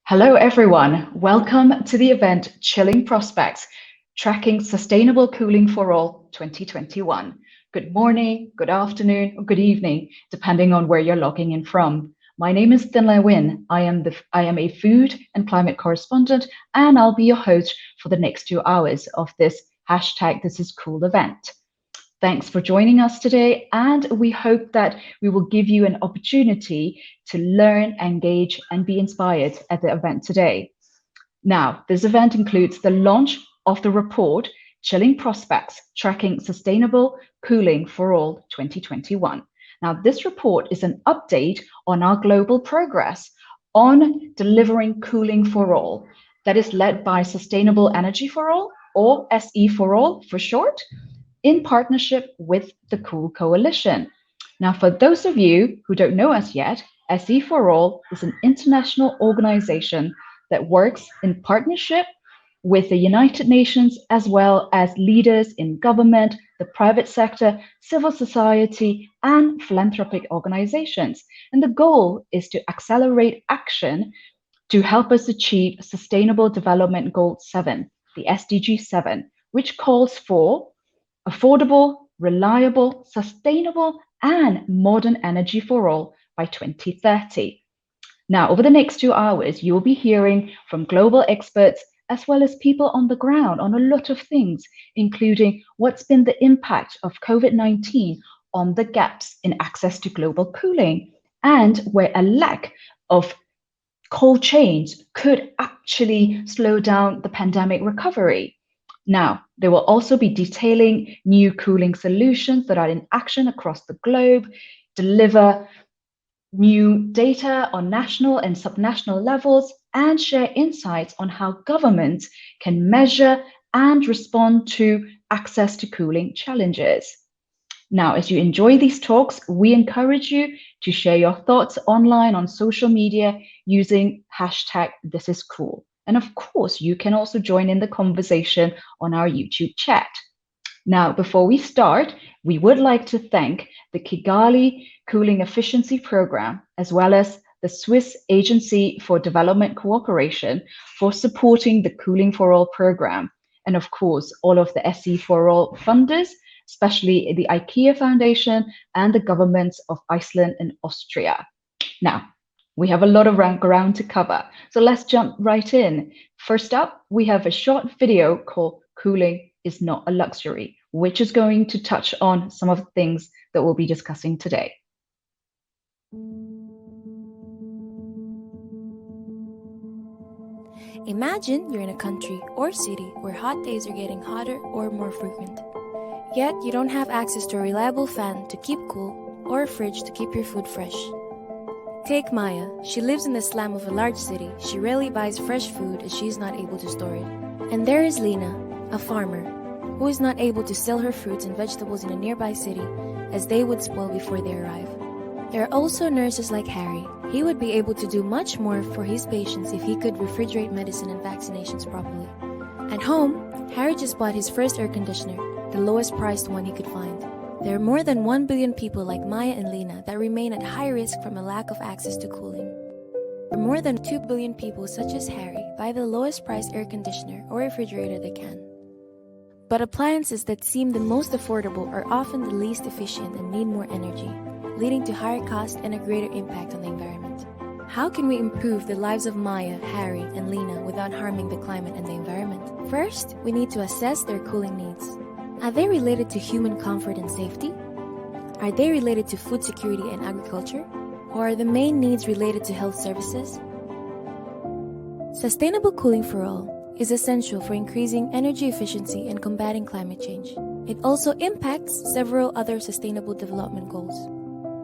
Hello, everyone. Welcome to the event Chilling Prospects, Tracking Sustainable Cooling for All 2021. Good morning, good afternoon, or good evening, depending on where you're logging in from. My name is Thinlai Win. I am a food and climate correspondent, and I'll be your host for the next 2 hours of this #ThisIsCool event. Thanks for joining us today, and we hope that we will give you an opportunity to learn, engage, and be inspired at the event today. Now, this event includes the launch of the report, Chilling Prospects, Tracking Sustainable Cooling for All 2021. Now, this report is an update on our global progress on delivering cooling for all that is led by Sustainable Energy for All, or SE for All for short, in partnership with the Cool Coalition. Now, for those of you who don't know us yet, SE for All is an international organization that works in partnership with the United Nations, as well as leaders in government, the private sector, civil society, and philanthropic organizations. And the goal is to accelerate action to help us achieve Sustainable Development Goal 7, the SDG 7, which calls for affordable, reliable, sustainable, and modern energy for all by 2030. Now, over the next 2 hours, you'll be hearing from global experts as well as people on the ground on a lot of things, including what's been the impact of COVID-19 on the gaps in access to global cooling, and where a lack of cold chains could actually slow down the pandemic recovery. Now, they will also be detailing new cooling solutions that are in action across the globe, deliver new data on national and subnational levels, and share insights on how governments can measure and respond to access to cooling challenges. Now, as you enjoy these talks, we encourage you to share your thoughts online on social media using #ThisIsCool. And of course, you can also join in the conversation on our YouTube chat. Now, before we start, we would like to thank the Kigali Cooling Efficiency Program, as well as the Swiss Agency for Development Cooperation for supporting the Cooling for All program. And of course, all of the SE for All funders, especially the IKEA Foundation and the governments of Iceland and Austria. Now, we have a lot of ground to cover, so let's jump right in. First up, we have a short video called Cooling is Not a Luxury, which is going to touch on some of the things that we'll be discussing today. Imagine you're in a country or city where hot days are getting hotter or more frequent. Yet you don't have access to a reliable fan to keep cool or a fridge to keep your food fresh. Take Maya. She lives in the slum of a large city. She rarely buys fresh food as she is not able to store it. And there is Lena, a farmer, who is not able to sell her fruits and vegetables in a nearby city as they would spoil before they arrive. There are also nurses like Harry. He would be able to do much more for his patients if he could refrigerate medicine and vaccinations properly. At home, Harry just bought his first air conditioner, the lowest priced one he could find. There are more than 1 billion people like Maya and Lena that remain at high risk from a lack of access to cooling. There are more than 2 billion people such as Harry buy the lowest priced air conditioner or refrigerator they can. But appliances that seem the most affordable are often the least efficient and need more energy, leading to higher cost and a greater impact on the environment. How can we improve the lives of Maya, Harry, and Lena without harming the climate and the environment? First, we need to assess their cooling needs. Are they related to human comfort and safety? Are they related to food security and agriculture? Or are the main needs related to health services? Sustainable cooling for all is essential for increasing energy efficiency and combating climate change. It also impacts several other sustainable development goals.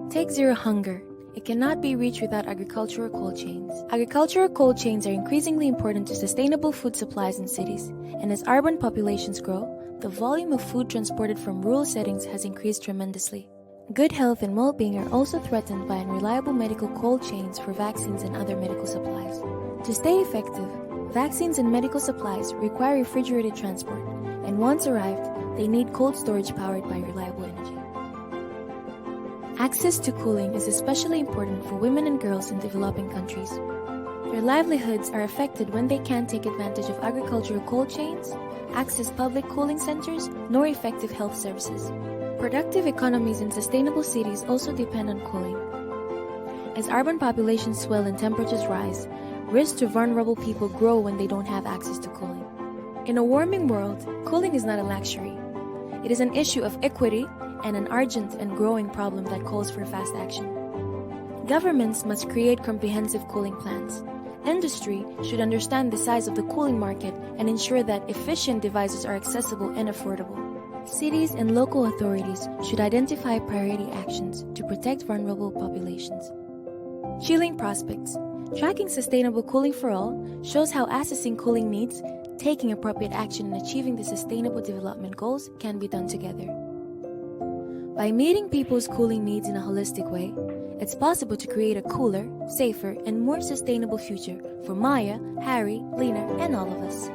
Take zero hunger. It cannot be reached without agricultural cold chains. Agricultural cold chains are increasingly important to sustainable food supplies in cities, and as urban populations grow, the volume of food transported from rural settings has increased tremendously. Good health and well-being are also threatened by unreliable medical cold chains for vaccines and other medical supplies. To stay effective, vaccines and medical supplies require refrigerated transport, and once arrived, they need cold storage powered by reliable energy. Access to cooling is especially important for women and girls in developing countries. Their livelihoods are affected when they can't take advantage of agricultural cold chains, access public cooling centers, nor effective health services. Productive economies and sustainable cities also depend on cooling. As urban populations swell and temperatures rise, risks to vulnerable people grow when they don't have access to cooling. In a warming world, cooling is not a luxury. It is an issue of equity and an urgent and growing problem that calls for fast action. Governments must create comprehensive cooling plans. Industry should understand the size of the cooling market and ensure that efficient devices are accessible and affordable. Cities and local authorities should identify priority actions to protect vulnerable populations. Chilling prospects. Tracking sustainable cooling for all shows how assessing cooling needs, taking appropriate action, and achieving the Sustainable Development Goals can be done together. By meeting people's cooling needs in a holistic way, it's possible to create a cooler, safer, and more sustainable future for Maya, Harry, Lena, and all of us.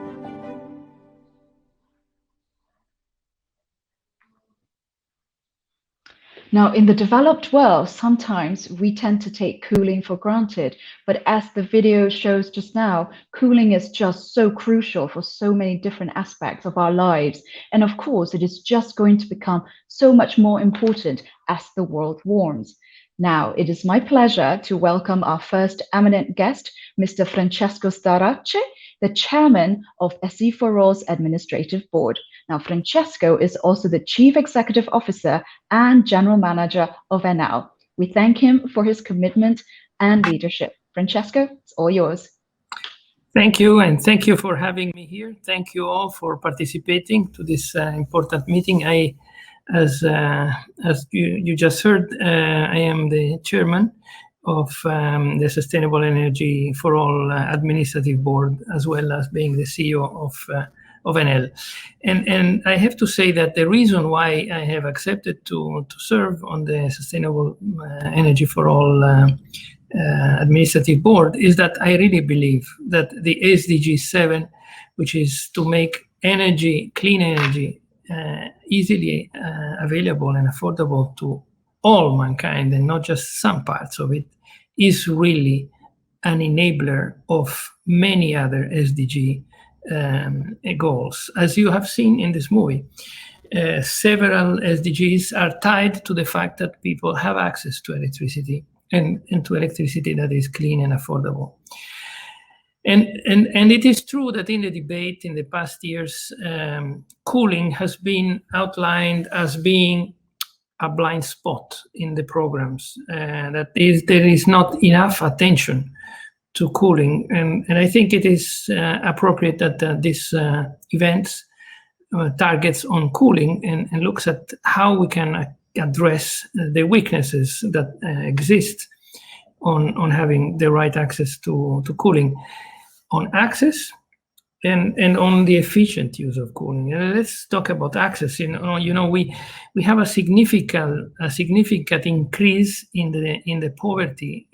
Now, in the developed world, sometimes we tend to take cooling for granted, but as the video shows just now, cooling is just so crucial for so many different aspects of our lives. And of course, it is just going to become so much more important as the world warms. Now, it is my pleasure to welcome our first eminent guest, Mr. Francesco Starace, the chairman of SE4All's administrative board. Now, Francesco is also the Chief Executive Officer and General Manager of Enel. We thank him for his commitment and leadership. Francesco, it's all yours. Thank you, and thank you for having me here. Thank you all for participating to this important meeting. As you just heard, I am the chairman of the Sustainable Energy for All Administrative Board, as well as being the CEO of Enel. And I have to say that the reason why I have accepted to serve on the Sustainable Energy for All Administrative Board is that I really believe that the SDG 7, which is to make energy, clean energy, easily available and affordable to all mankind and not just some parts of it, is really an enabler of many other SDG goals. As you have seen in this movie, several SDGs are tied to the fact that people have access to electricity and to electricity that is clean and affordable. And it is true that in the debate in the past years, cooling has been outlined as being a blind spot in the programs. There is not enough attention to cooling, and I think it is appropriate that this event targets on cooling and looks at how we can address the weaknesses that exist on having the right access to cooling, on access and on the efficient use of cooling. And let's talk about access. We have a significant increase in the poverty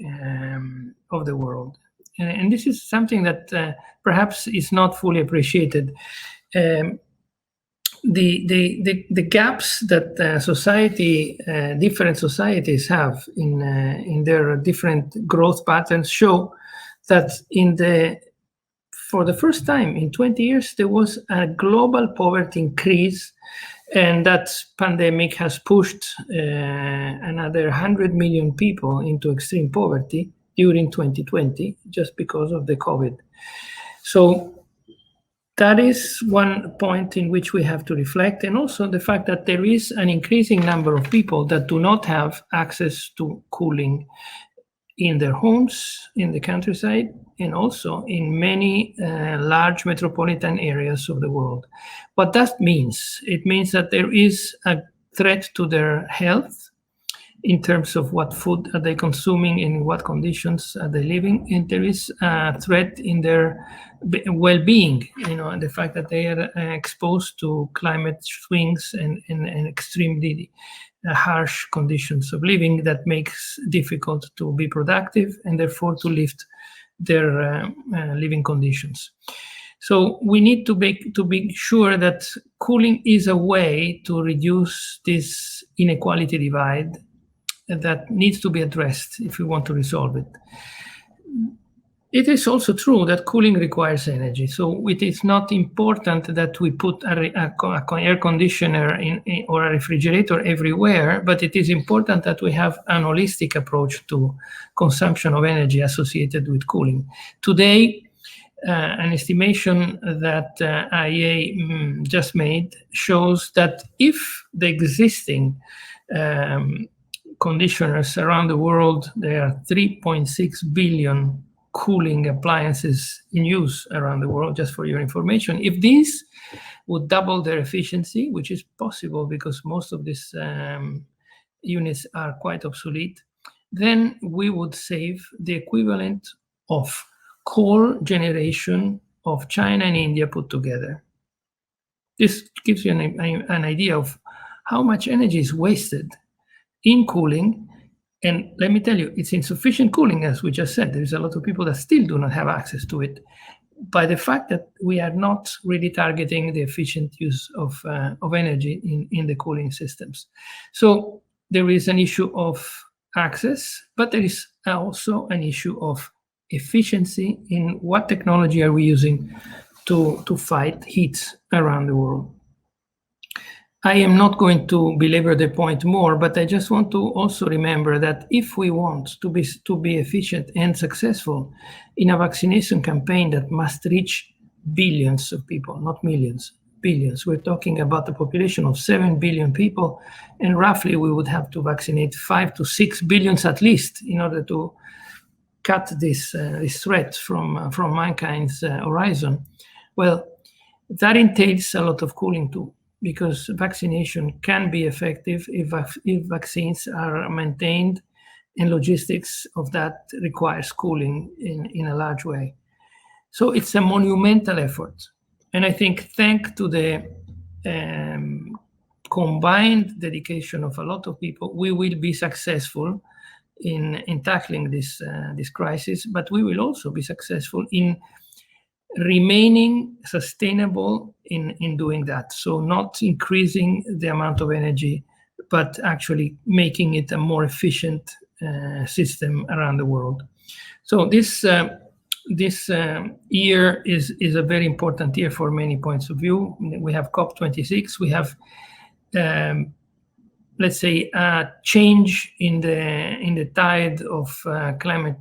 of the world, and this is something that perhaps is not fully appreciated. The gaps that different societies have in their different growth patterns show that for the first time in 20 years, there was a global poverty increase, and that pandemic has pushed another 100 million people into extreme poverty during 2020, just because of the COVID. So that is one point in which we have to reflect, and also the fact that there is an increasing number of people that do not have access to cooling in their homes, in the countryside, and also in many large metropolitan areas of the world. What that means? It means that there is a threat to their health in terms of what food are they consuming, in what conditions are they living, and there is a threat in their well-being, the fact that they are exposed to climate swings and extremely harsh conditions of living that makes it difficult to be productive and therefore to lift their living conditions. So we need to be sure that cooling is a way to reduce this inequality divide that needs to be addressed if we want to resolve it. It is also true that cooling requires energy. So it is not important that we put a air conditioner or a refrigerator everywhere, but it is important that we have an holistic approach to consumption of energy associated with cooling. Today, an estimation that IEA just made shows that if the existing conditioners around the world, there are 3.6 billion cooling appliances in use around the world, just for your information. If these would double their efficiency, which is possible because most of these units are quite obsolete, then we would save the equivalent of coal generation of China and India put together. This gives you an idea of how much energy is wasted in cooling. And let me tell you, it's insufficient cooling, as we just said. There's a lot of people that still do not have access to it by the fact that we are not really targeting the efficient use of energy in the cooling systems. So there is an issue of access, but there is also an issue of efficiency in what technology are we using to fight heat around the world. I am not going to belabor the point more, but I just want to also remember that if we want to be efficient and successful in a vaccination campaign that must reach billions of people, not millions, billions. We're talking about a population of 7 billion people, and roughly we would have to vaccinate 5 to 6 billion at least in order to cut this threat from mankind's horizon. Well, that entails a lot of cooling too, because vaccination can be effective if vaccines are maintained and logistics of that requires cooling in a large way. So it's a monumental effort. And I think thanks to the combined dedication of a lot of people, we will be successful in tackling this crisis, but we will also be successful in remaining sustainable in doing that. So not increasing the amount of energy, but actually making it a more efficient system around the world. So this year is a very important year for many points of view. We have COP26. We have, let's say, a change in the tide of climate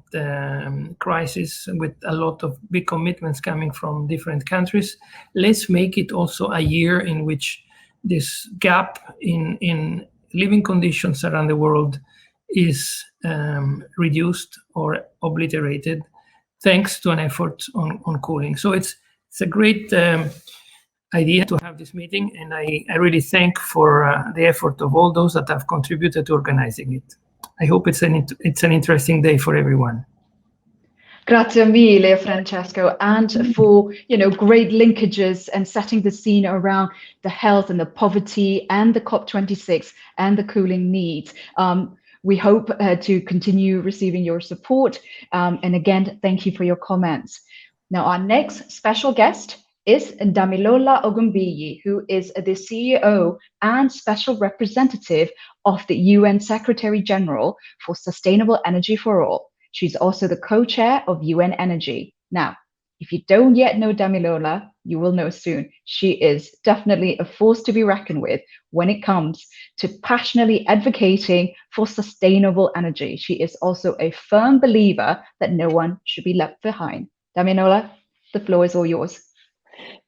crisis, with a lot of big commitments coming from different countries. Let's make it also a year in which this gap in living conditions around the world is reduced or obliterated, thanks to an effort on cooling. So it's a great idea to have this meeting, and I really thank for the effort of all those that have contributed to organizing it. I hope it's an interesting day for everyone. Grazie mille, Francesco, and for great linkages and setting the scene around the health and the poverty and the COP26 and the cooling needs. We hope to continue receiving your support. And again, thank you for your comments. Now, our next special guest is Damilola Ogunbiyi, who is the CEO and Special Representative of the UN Secretary General for Sustainable Energy for All. She's also the co-chair of UN Energy. Now, if you don't yet know Damilola, you will know soon. She is definitely a force to be reckoned with when it comes to passionately advocating for sustainable energy. She is also a firm believer that no one should be left behind. Damilola, the floor is all yours.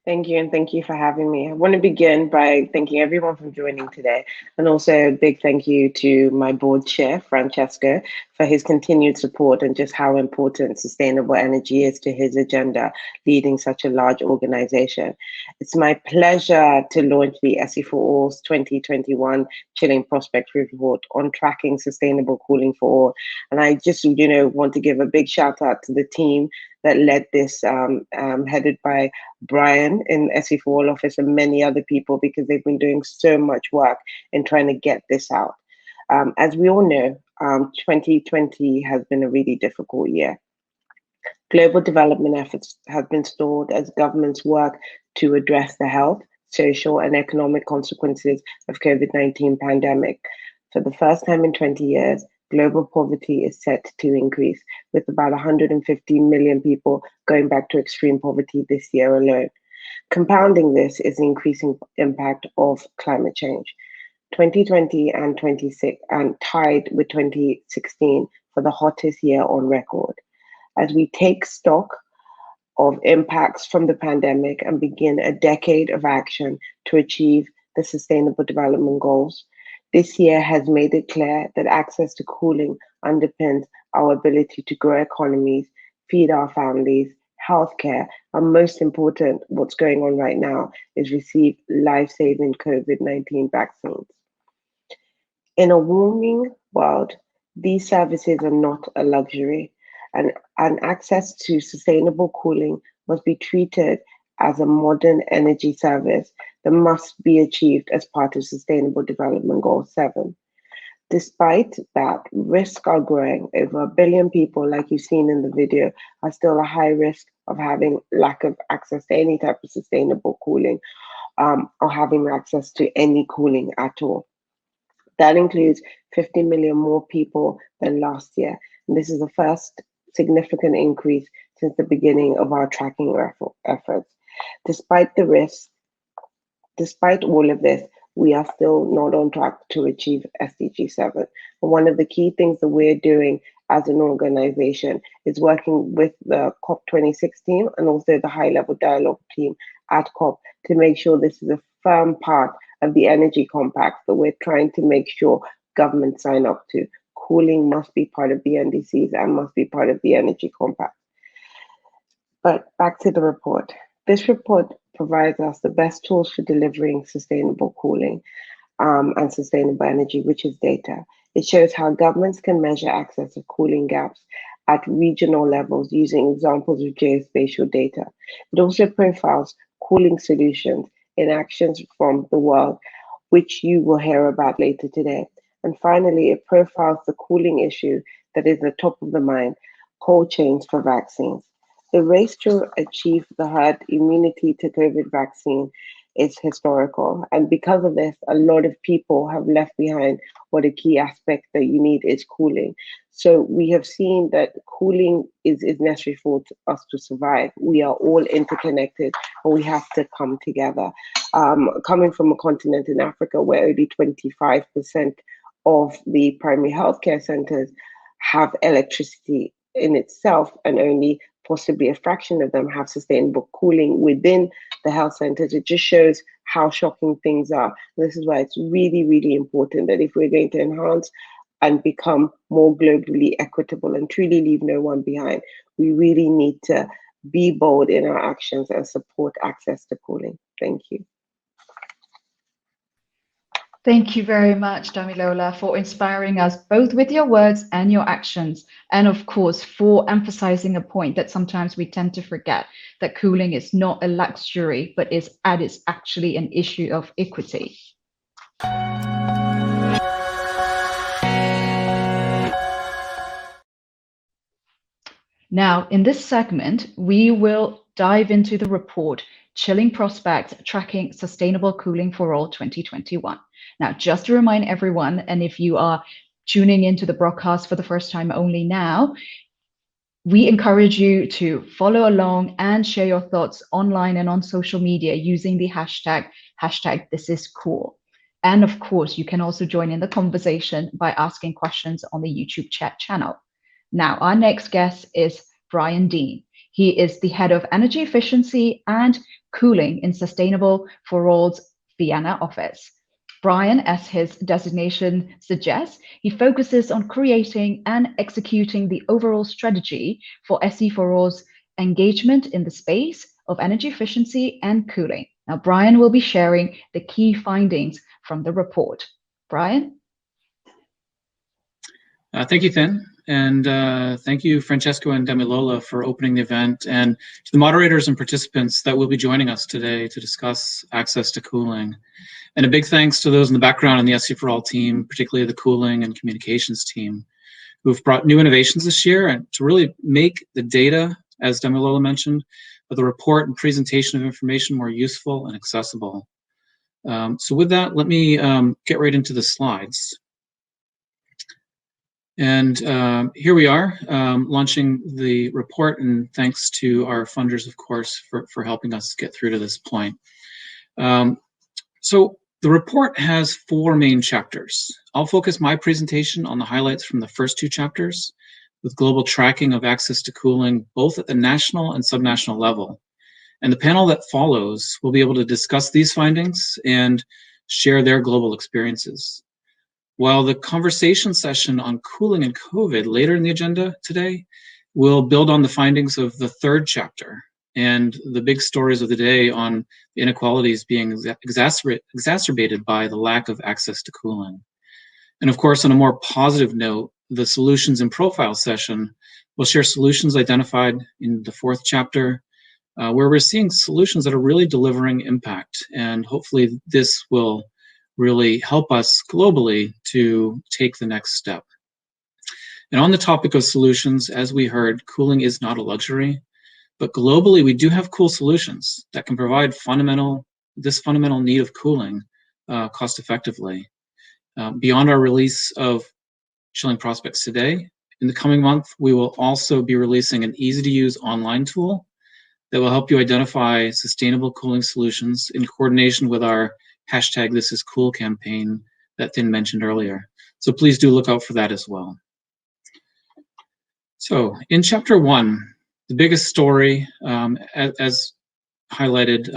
Thank you, and thank you for having me. I want to begin by thanking everyone for joining today, and also a big thank you to my board chair, Francesco, for his continued support and just how important sustainable energy is to his agenda, leading such a large organization. It's my pleasure to launch the SE4All's 2021 Chilling Prospects Report on tracking sustainable cooling for all. And I just, want to give a big shout out to the team that led this, headed by Brian in SE4All office and many other people, because they've been doing so much work in trying to get this out. As we all know, 2020 has been a really difficult year. Global development efforts have been stalled as governments work to address the health, social, and economic consequences of COVID-19 pandemic. For the first time in 20 years, global poverty is set to increase, with about 150 million people going back to extreme poverty this year alone. Compounding this is the increasing impact of climate change. 2020 and 26 and tied with 2016 for the hottest year on record. As we take stock of impacts from the pandemic and begin a decade of action to achieve the Sustainable Development Goals, this year has made it clear that access to cooling underpins our ability to grow economies, feed our families, healthcare, and most important, what's going on right now is receive life-saving COVID-19 vaccines. In a warming world, these services are not a luxury, and access to sustainable cooling must be treated as a modern energy service that must be achieved as part of Sustainable Development Goal 7. Despite that, risks are growing. Over 1 billion people, like you've seen in the video, are still a high risk of having lack of access to any type of sustainable cooling, or having access to any cooling at all. That includes 50 million more people than last year. And this is the first significant increase since the beginning of our tracking efforts. Despite the risks, despite all of this, we are still not on track to achieve SDG 7. And one of the key things that we're doing as an organization is working with the COP26 team and also the high-level dialogue team at COP to make sure this is a firm part of the energy compact that we're trying to make sure governments sign up to. Cooling must be part of the NDCs and must be part of the energy compact. But back to the report. This report provides us the best tools for delivering sustainable cooling and sustainable energy, which is data. It shows how governments can measure access to cooling gaps at regional levels using examples of geospatial data. It also profiles cooling solutions in actions from the world, which you will hear about later today. And finally, it profiles the cooling issue that is the top of the mind, cold chains for vaccines. The race to achieve the herd immunity to COVID vaccine is historical. And because of this, a lot of people have left behind what a key aspect that you need is cooling. So we have seen that cooling is necessary for us to survive. We are all interconnected and we have to come together. Coming from a continent in Africa where only 25% of the primary healthcare centers have electricity in itself, and only possibly a fraction of them have sustainable cooling within the health centers, it just shows how shocking things are. This is why it's really, really important that if we're going to enhance and become more globally equitable and truly leave no one behind, we really need to be bold in our actions and support access to cooling. Thank you. Thank you very much, Damilola, for inspiring us both with your words and your actions. And of course, for emphasizing a point that sometimes we tend to forget, that cooling is not a luxury, but is actually an issue of equity. Now, in this segment, we will dive into the report, Chilling Prospects, Tracking Sustainable Cooling for All 2021. Now, just to remind everyone, and if you are tuning into the broadcast for the first time only now, we encourage you to follow along and share your thoughts online and on social media using the hashtag #ThisIsCool. And of course, you can also join in the conversation by asking questions on the YouTube chat channel. Now, our next guest is Brian Dean. He is the head of energy efficiency and cooling in Sustainable for All's Vienna office. Brian, as his designation suggests, he focuses on creating and executing the overall strategy for SE4All's engagement in the space of energy efficiency and cooling. Now, Brian will be sharing the key findings from the report. Brian? Thank you, Finn. And thank you, Francesco and Damilola, for opening the event, and to the moderators and participants that will be joining us today to discuss access to cooling. And a big thanks to those in the background in the SE4All team, particularly the cooling and communications team, who've brought new innovations this year and to really make the data, as Damilola mentioned, but the report and presentation of information more useful and accessible. So with that, let me get right into the slides. And here we are launching the report, and thanks to our funders, of course, for helping us get through to this point. So the report has 4 main chapters. I'll focus my presentation on the highlights from the first 2 chapters, with global tracking of access to cooling, both at the national and subnational level. And the panel that follows will be able to discuss these findings and share their global experiences. While the conversation session on cooling and COVID later in the agenda today will build on the findings of the 3rd chapter and the big stories of the day on inequalities being exacerbated by the lack of access to cooling. And of course, on a more positive note, the solutions and profile session will share solutions identified in the 4th chapter, where we're seeing solutions that are really delivering impact. And hopefully this will really help us globally to take the next step. And on the topic of solutions, as we heard, cooling is not a luxury, but globally we do have cool solutions that can provide this fundamental need of cooling cost effectively. Beyond our release of Chilling Prospects today, in the coming month, we will also be releasing an easy-to-use online tool that will help you identify sustainable cooling solutions in coordination with our #ThisIsCool campaign that Thin mentioned earlier. So please do look out for that as well. So in chapter 1, the biggest story, as highlighted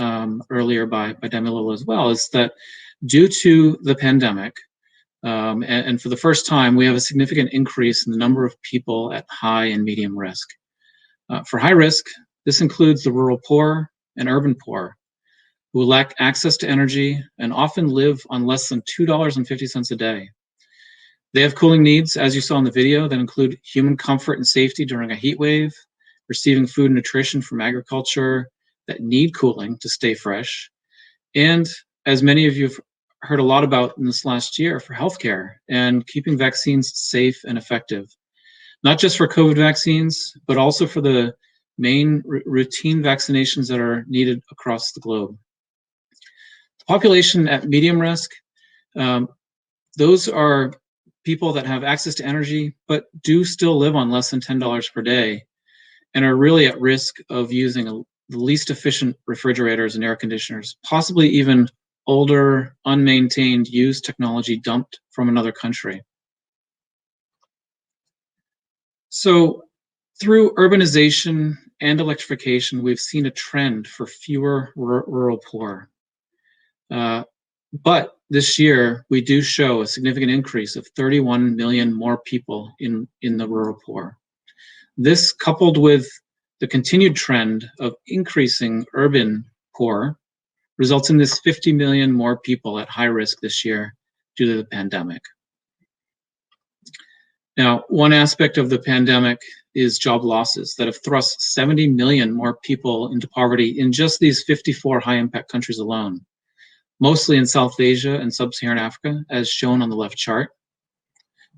earlier by Damilola as well, is that due to the pandemic, and for the first time, we have a significant increase in the number of people at high and medium risk. For high risk, this includes the rural poor and urban poor, who lack access to energy and often live on less than $2.50 a day. They have cooling needs, as you saw in the video, that include human comfort and safety during a heat wave, receiving food and nutrition from agriculture that need cooling to stay fresh, and as many of you have heard a lot about in this last year, for healthcare and keeping vaccines safe and effective, not just for COVID vaccines, but also for the main routine vaccinations that are needed across the globe. Population at medium risk, those are people that have access to energy, but do still live on less than $10 per day and are really at risk of using the least efficient refrigerators and air conditioners, possibly even older, unmaintained, used technology dumped from another country. So through urbanization and electrification, we've seen a trend for fewer rural poor. But this year, we do show a significant increase of 31 million more people in the rural poor. This, coupled with the continued trend of increasing urban poor, results in this 50 million more people at high risk this year due to the pandemic. Now, one aspect of the pandemic is job losses that have thrust 70 million more people into poverty in just these 54 high-impact countries alone, mostly in South Asia and Sub-Saharan Africa, as shown on the left chart.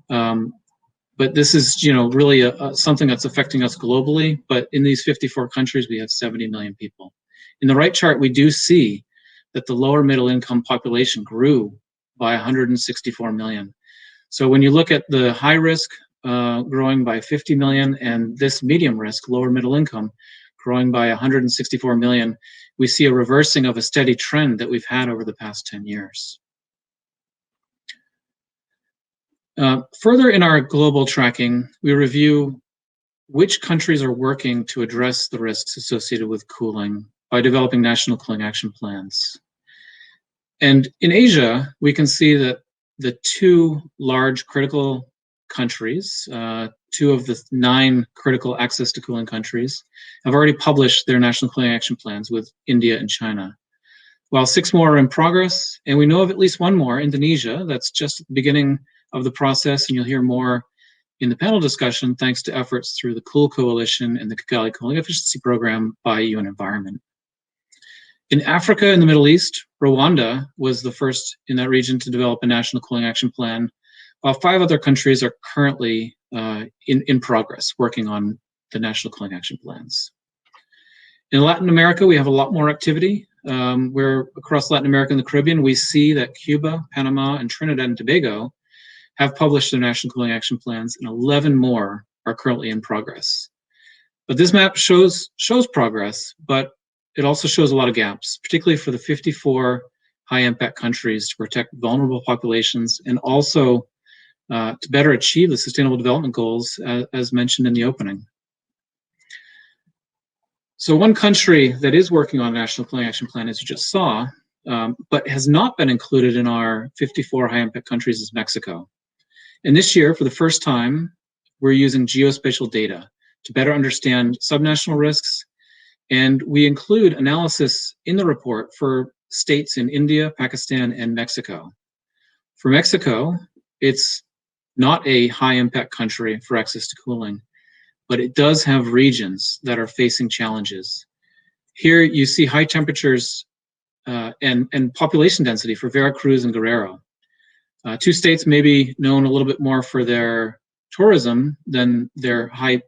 But this is, really something that's affecting us globally. But in these 54 countries, we have 70 million people. In the right chart, we do see that the lower middle income population grew by 164 million. So when you look at the high risk growing by 50 million and this medium risk, lower middle income, growing by 164 million, we see a reversing of a steady trend that we've had over the past 10 years. Further in our global tracking, we review which countries are working to address the risks associated with cooling by developing national cooling action plans. And in Asia, we can see that the 2 large critical countries, 2 of the 9 critical access to cooling countries, have already published their national cooling action plans with India and China, while 6 more are in progress, and we know of at least 1 more, Indonesia, that's just at the beginning of the process, and you'll hear more in the panel discussion thanks to efforts through the Cool Coalition and the Kigali Cooling Efficiency Program by UN Environment. In Africa and the Middle East, Rwanda was the first in that region to develop a national cooling action plan, while 5 other countries are currently in progress working on the national cooling action plans. In Latin America, we have a lot more activity. Where across Latin America and the Caribbean, we see that Cuba, Panama, and Trinidad and Tobago have published their national cooling action plans, and 11 more are currently in progress. But this map shows progress, but it also shows a lot of gaps, particularly for the 54 high-impact countries to protect vulnerable populations and also to better achieve the Sustainable Development Goals as mentioned in the opening. So one country that is working on a National Cooling Action Plan, as you just saw, but has not been included in our 54 high-impact countries is Mexico. And this year, for the first time, we're using geospatial data to better understand subnational risks, and we include analysis in the report for states in India, Pakistan, and Mexico. For Mexico, it's not a high-impact country for access to cooling, but it does have regions that are facing challenges. Here you see high temperatures and population density for Veracruz and Guerrero. Two states may be known a little bit more for their tourism than their high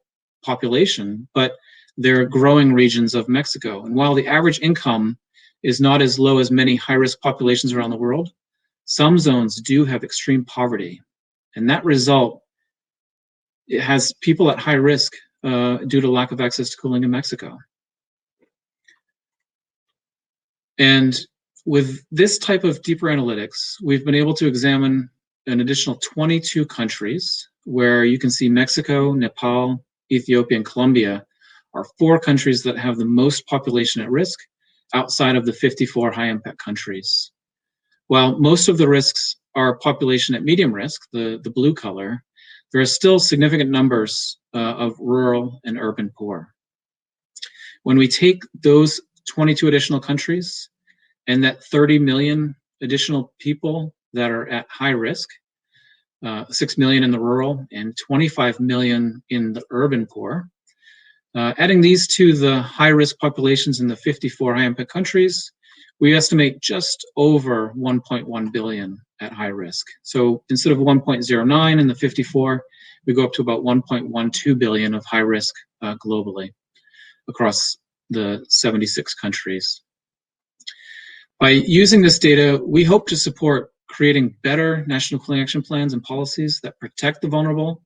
population, but they're growing regions of Mexico. And while the average income is not as low as many high-risk populations around the world, some zones do have extreme poverty. And that result, it has people at high risk due to lack of access to cooling in Mexico. And with this type of deeper analytics, we've been able to examine an additional 22 countries where you can see Mexico, Nepal, Ethiopia, and Colombia are 4 countries that have the most population at risk outside of the 54 high-impact countries. While most of the risks are population at medium risk, the blue color, there are still significant numbers of rural and urban poor. When we take those 22 additional countries and that 30 million additional people that are at high risk, 6 million in the rural and 25 million in the urban poor, adding these to the high-risk populations in the 54 high-impact countries, we estimate just over 1.1 billion at high risk. So instead of 1.09 in the 54, we go up to about 1.12 billion of high risk globally across the 76 countries. By using this data, we hope to support creating better national cooling action plans and policies that protect the vulnerable,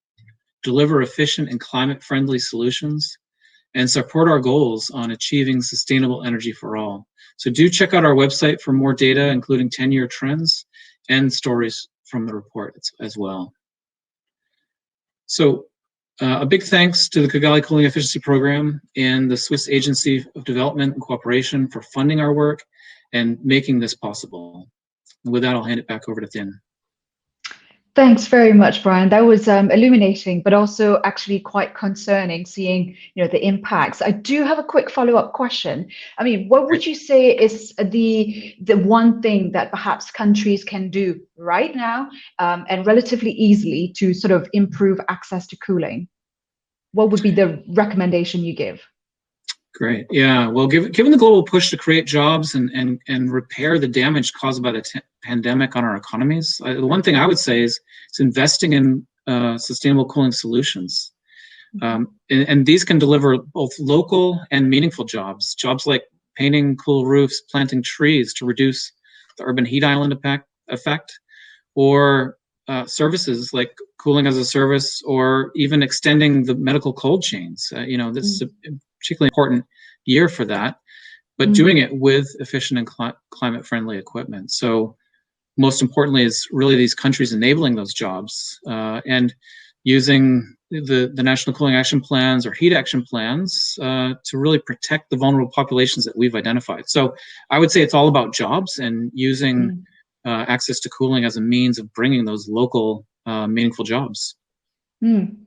deliver efficient and climate-friendly solutions, and support our goals on achieving sustainable energy for all. So do check out our website for more data, including 10-year trends and stories from the report as well. So a big thanks to the Kigali Cooling Efficiency Program and the Swiss Agency of Development and Cooperation for funding our work and making this possible. And with that, I'll hand it back over to Thien. Thanks very much, Brian. That was illuminating, but also actually quite concerning, seeing the impacts. I do have a quick follow-up question. I mean, what would you say is the one thing that perhaps countries can do right now and relatively easily to sort of improve access to cooling? What would be the recommendation you give? Great. Yeah. Well, given the global push to create jobs and repair the damage caused by the pandemic on our economies, the one thing I would say is investing in sustainable cooling solutions. And these can deliver both local and meaningful jobs like painting cool roofs, planting trees to reduce the urban heat island effect, or services like cooling as a service, or even extending the medical cold chains. This is a particularly important year for that, but doing it with efficient and climate-friendly equipment. So most importantly is really these countries enabling those jobs and using the National Cooling Action Plans or heat action plans to really protect the vulnerable populations that we've identified. So I would say it's all about jobs and using access to cooling as a means of bringing those local meaningful jobs.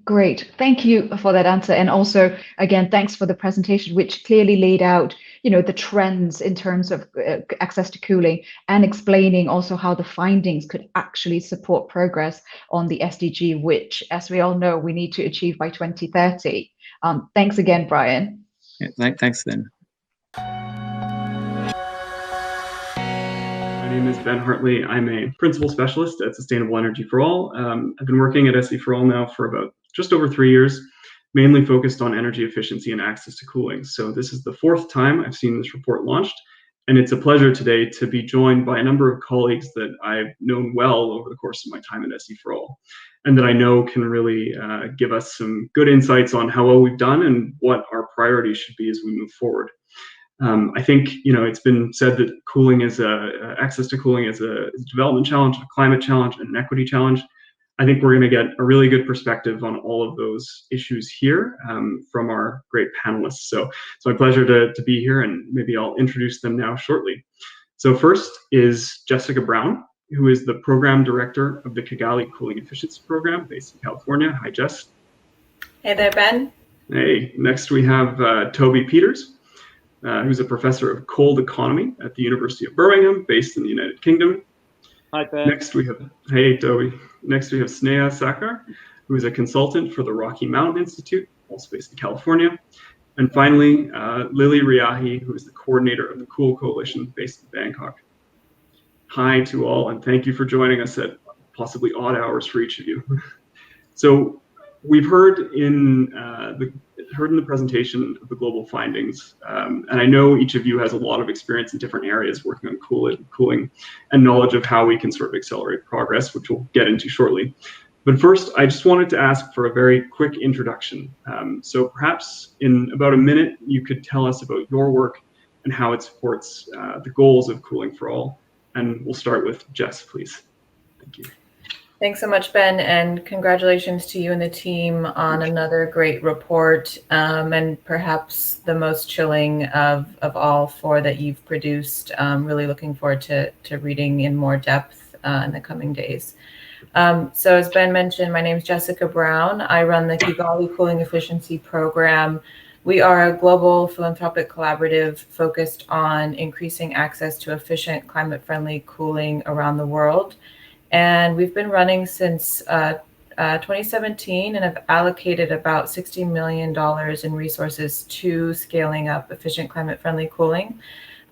Great. Thank you for that answer. And also, again, thanks for the presentation, which clearly laid out, the trends in terms of access to cooling and explaining also how the findings could actually support progress on the SDG, which, as we all know, we need to achieve by 2030. Thanks again, Brian. Yeah, thanks, then. My name is Ben Hartley. I'm a principal specialist at Sustainable Energy for All. I've been working at SE for All now for about just over 3 years, mainly focused on energy efficiency and access to cooling. So this is the 4th time I've seen this report launched, And it's a pleasure today to be joined by a number of colleagues that I've known well over the course of my time at SE for All, and that I know can really give us some good insights on how well we've done and what our priorities should be as we move forward. I think it's been said that access to cooling is a development challenge, a climate challenge, and an equity challenge. I think we're going to get a really good perspective on all of those issues here from our great panelists. So it's my pleasure to be here, and maybe I'll introduce them now shortly. So first is Jessica Brown, who is the Program Director of the Kigali Cooling Efficiency Program based in California. Hi, Jess. Hey there, Ben. Hey, next we have Toby Peters, who's a Professor of Cold Economy at the University of Birmingham based in the United Kingdom. Hi, Ben. Hey, Toby. Next, we have Sneha Sakar, who is a consultant for the Rocky Mountain Institute, also based in California. And finally, Lily Riahi, who is the coordinator of the Cool Coalition based in Bangkok. Hi to all, and thank you for joining us at possibly odd hours for each of you. So we've heard in the presentation of the global findings, and I know each of you has a lot of experience in different areas working on cooling and knowledge of how we can sort of accelerate progress, which we'll get into shortly. But first, I just wanted to ask for a very quick introduction. So perhaps in about a minute, you could tell us about your work and how it supports the goals of Cooling for All. And we'll start with Jess, please. Thank you. Thanks so much, Ben, and congratulations to you and the team on another great report, and perhaps the most chilling of all four that you've produced. Really looking forward to reading in more depth in the coming days. So as Ben mentioned, my name is Jessica Brown. I run the Kigali Cooling Efficiency Program. We are a global philanthropic collaborative focused on increasing access to efficient climate-friendly cooling around the world. And we've been running since 2017 and have allocated about $60 million in resources to scaling up efficient climate-friendly cooling.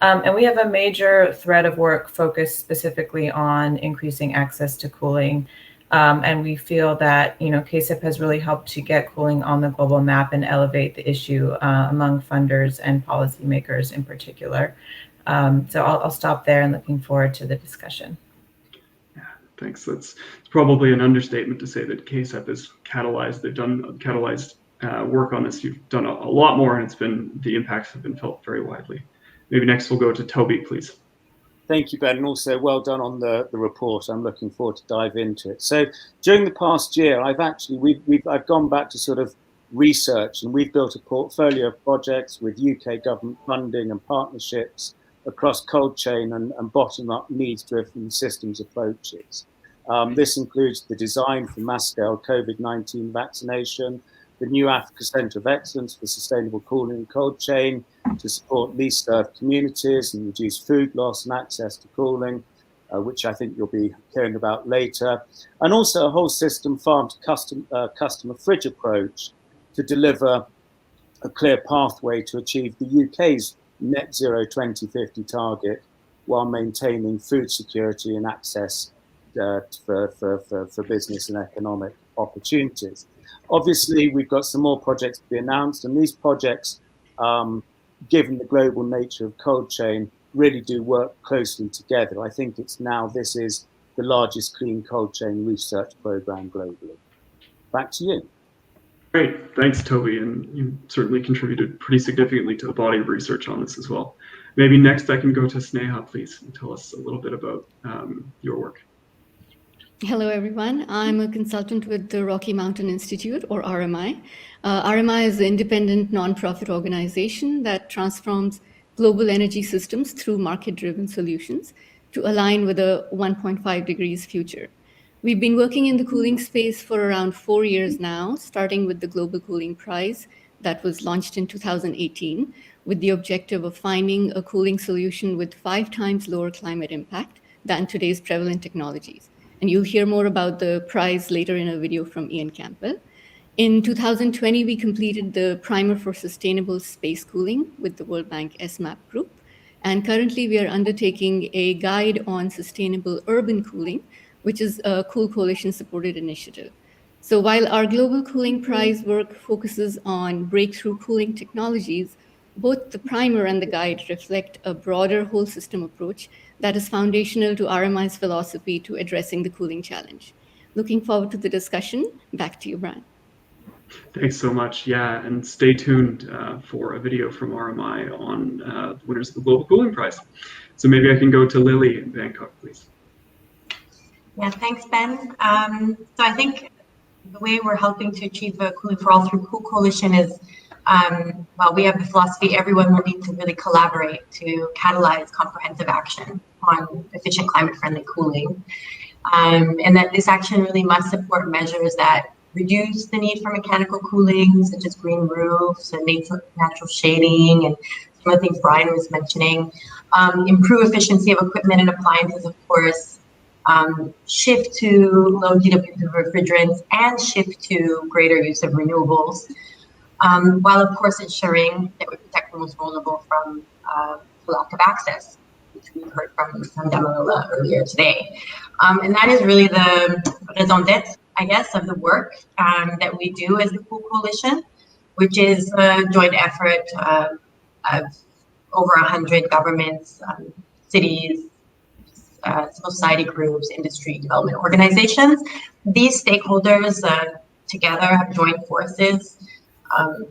And we have a major thread of work focused specifically on increasing access to cooling. And we feel that KCEP has really helped to get cooling on the global map and elevate the issue among funders and policymakers in particular. So I'll stop there and looking forward to the discussion. Thanks. It's probably an understatement to say that KCEP has catalyzed. They've done catalyzed work on this. You've done a lot more, and the impacts have been felt very widely. Maybe next we'll go to Toby, please. Thank you, Ben, and also well done on the report. I'm looking forward to dive into it. So during the past year, I've gone back to sort of research, and we've built a portfolio of projects with UK government funding and partnerships across cold chain and bottom-up needs-driven systems approaches. This includes the design for mass-scale COVID-19 vaccination, the new Africa Centre of Excellence for Sustainable Cooling and Cold Chain to support least served communities and reduce food loss and access to cooling, which I think you'll be hearing about later, and also a whole system farm to customer fridge approach to deliver a clear pathway to achieve the UK's net zero 2050 target while maintaining food security and access for business and economic opportunities. Obviously, we've got some more projects to be announced, and these projects, given the global nature of cold chain, really do work closely together. I think this is the largest clean cold chain research program globally. Back to you. Great, thanks, Toby, and you certainly contributed pretty significantly to the body of research on this as well. Maybe next I can go to Sneha, please, and tell us a little bit about your work. Hello, everyone. I'm a consultant with the Rocky Mountain Institute, or RMI. RMI is an independent nonprofit organization that transforms global energy systems through market-driven solutions to align with a 1.5 degrees future. We've been working in the cooling space for around 4 years now, starting with the Global Cooling Prize that was launched in 2018, with the objective of finding a cooling solution with 5 times lower climate impact than today's prevalent technologies. And you'll hear more about the prize later in a video from Ian Campbell. In 2020, we completed the Primer for Sustainable Space Cooling with the World Bank SMAP group. And currently, we are undertaking a guide on sustainable urban cooling, which is a Cool Coalition-supported initiative. So while our Global Cooling Prize work focuses on breakthrough cooling technologies, both the primer and the guide reflect a broader whole system approach that is foundational to RMI's philosophy to addressing the cooling challenge. Looking forward to the discussion. Back to you, Brian. Thanks so much. Yeah, and stay tuned for a video from RMI on the winners of the Global Cooling Prize. So maybe I can go to Lily in Bangkok, please. Yeah, thanks, Ben. So I think the way we're helping to achieve cooling for all through Cool Coalition is, well, we have the philosophy everyone will need to really collaborate to catalyze comprehensive action on efficient climate-friendly cooling. And that this action really must support measures that reduce the need for mechanical cooling, such as green roofs and natural shading, and some of the things Brian was mentioning. Improve efficiency of equipment and appliances, of course. Shift to low GWP refrigerants and shift to greater use of renewables, while of course ensuring that we protect the most vulnerable from lack of access, which we heard from Damilola earlier today. And that is really the raison d'etre, I guess, of the work that we do as the Cool Coalition, which is a joint effort of over 100 governments, cities, civil society groups, industry development organizations. These stakeholders together have joined forces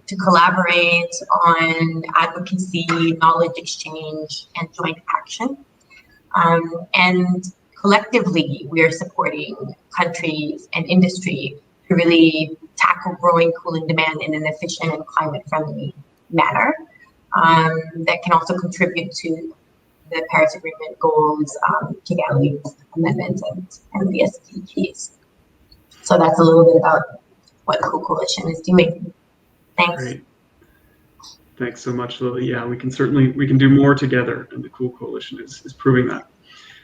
to collaborate on advocacy, knowledge exchange, and joint action. And collectively, we are supporting countries and industry to really tackle growing cooling demand in an efficient and climate-friendly manner that can also contribute to the Paris Agreement goals, Kigali Amendment, and the SDGs. So that's a little bit about what Cool Coalition is doing. Thanks. Great. Thanks so much, Lily. Yeah, we can do more together, and the Cool Coalition is proving that.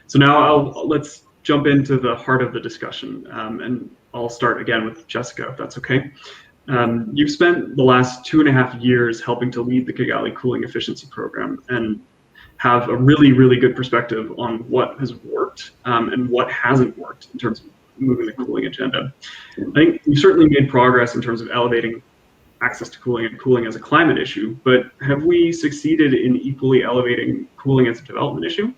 So now let's jump into the heart of the discussion, and I'll start again with Jessica, if that's okay. You've spent the last 2.5 years helping to lead the Kigali Cooling Efficiency Program and have a really, really good perspective on what has worked and what hasn't worked in terms of moving the cooling agenda. I think you've certainly made progress in terms of elevating access to cooling and cooling as a climate issue, but have we succeeded in equally elevating cooling as a development issue?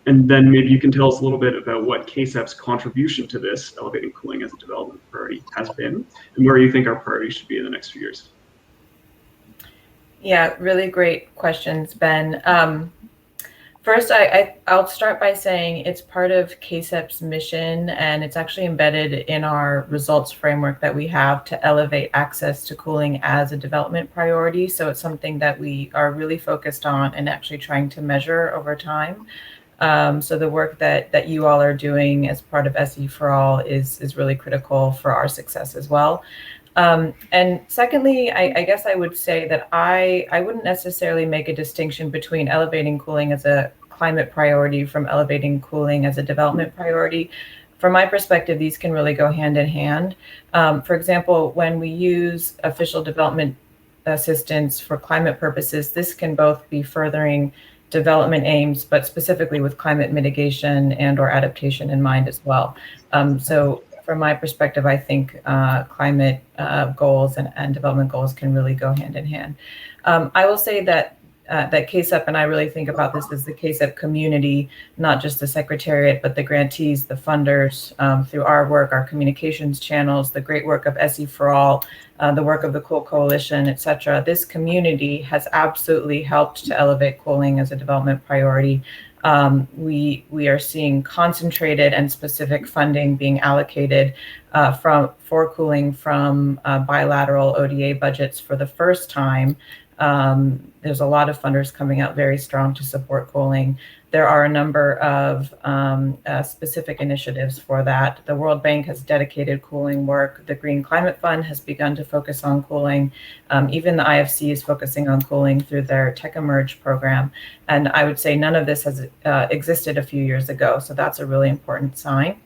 And then maybe you can tell us a little bit about what KSEP's contribution to this elevating cooling as a development priority has been, and where you think our priorities should be in the next few years. Yeah, really great questions, Ben. First, I'll start by saying it's part of KSEP's mission, and it's actually embedded in our results framework that we have to elevate access to cooling as a development priority. So it's something that we are really focused on and actually trying to measure over time. So the work that you all are doing as part of SE for All is really critical for our success as well. And secondly, I guess I would say that I wouldn't necessarily make a distinction between elevating cooling as a climate priority from elevating cooling as a development priority. From my perspective, these can really go hand in hand. For example, when we use official development assistance for climate purposes, this can both be furthering development aims, but specifically with climate mitigation and or adaptation in mind as well. So from my perspective, I think climate goals and development goals can really go hand in hand. I will say that KSEP, and I really think about this as the KSEP community, not just the secretariat, but the grantees, the funders, through our work, our communications channels, the great work of SE for All, the work of the Cool Coalition, et cetera. This community has absolutely helped to elevate cooling as a development priority. We are seeing concentrated and specific funding being allocated for cooling from bilateral ODA budgets for the first time. There's a lot of funders coming out very strong to support cooling. There are a number of specific initiatives for that. The World Bank has dedicated cooling work. The Green Climate Fund has begun to focus on cooling. Even the IFC is focusing on cooling through their Tech Emerge program. And I would say none of this has existed a few years ago. So that's a really important sign.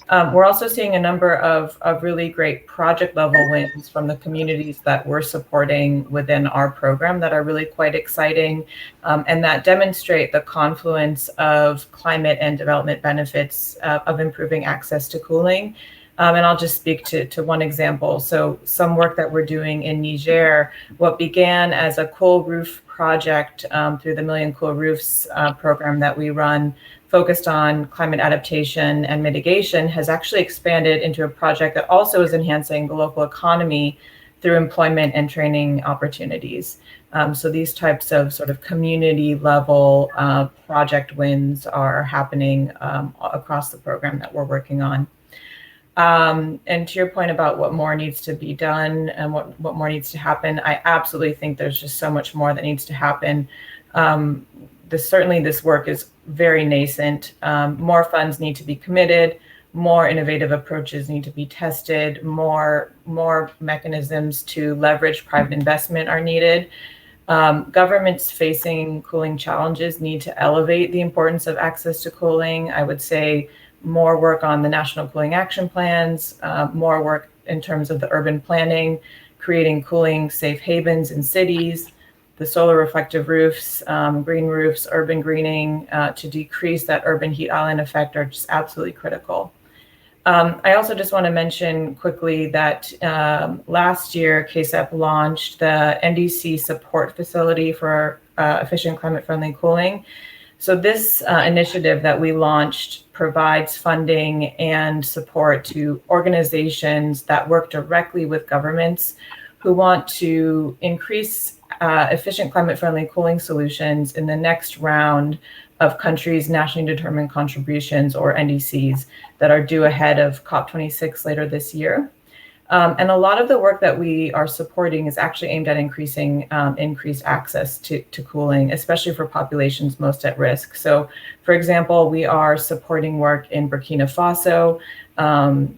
We're also seeing a number of really great project level wins from the communities that we're supporting within our program that are really quite exciting, and that demonstrate the confluence of climate and development benefits of improving access to cooling. And I'll just speak to one example. So some work that we're doing in Niger, what began as a coal roof project through the Million Cool Roofs program that we run, focused on climate adaptation and mitigation, has actually expanded into a project that also is enhancing the local economy through employment and training opportunities. So these types of sort of community level project wins are happening across the program that we're working on. And to your point about what more needs to be done and what more needs to happen, I absolutely think there's just so much more that needs to happen. Certainly this work is very nascent. More funds need to be committed, more innovative approaches need to be tested, more mechanisms to leverage private investment are needed. Governments facing cooling challenges need to elevate the importance of access to cooling. I would say more work on the National Cooling Action Plans, more work in terms of the urban planning, creating cooling safe havens in cities, the solar reflective roofs, green roofs, urban greening to decrease that urban heat island effect are just absolutely critical. I also just want to mention quickly that last year, KSEP launched the NDC support facility for efficient climate-friendly cooling. So this initiative that we launched provides funding and support to organizations that work directly with governments who want to increase efficient climate-friendly cooling solutions in the next round of countries' nationally determined contributions, or NDCs, that are due ahead of COP26 later this year. And a lot of the work that we are supporting is actually aimed at increasing increased access to cooling, especially for populations most at risk. So, for example, we are supporting work in Burkina Faso.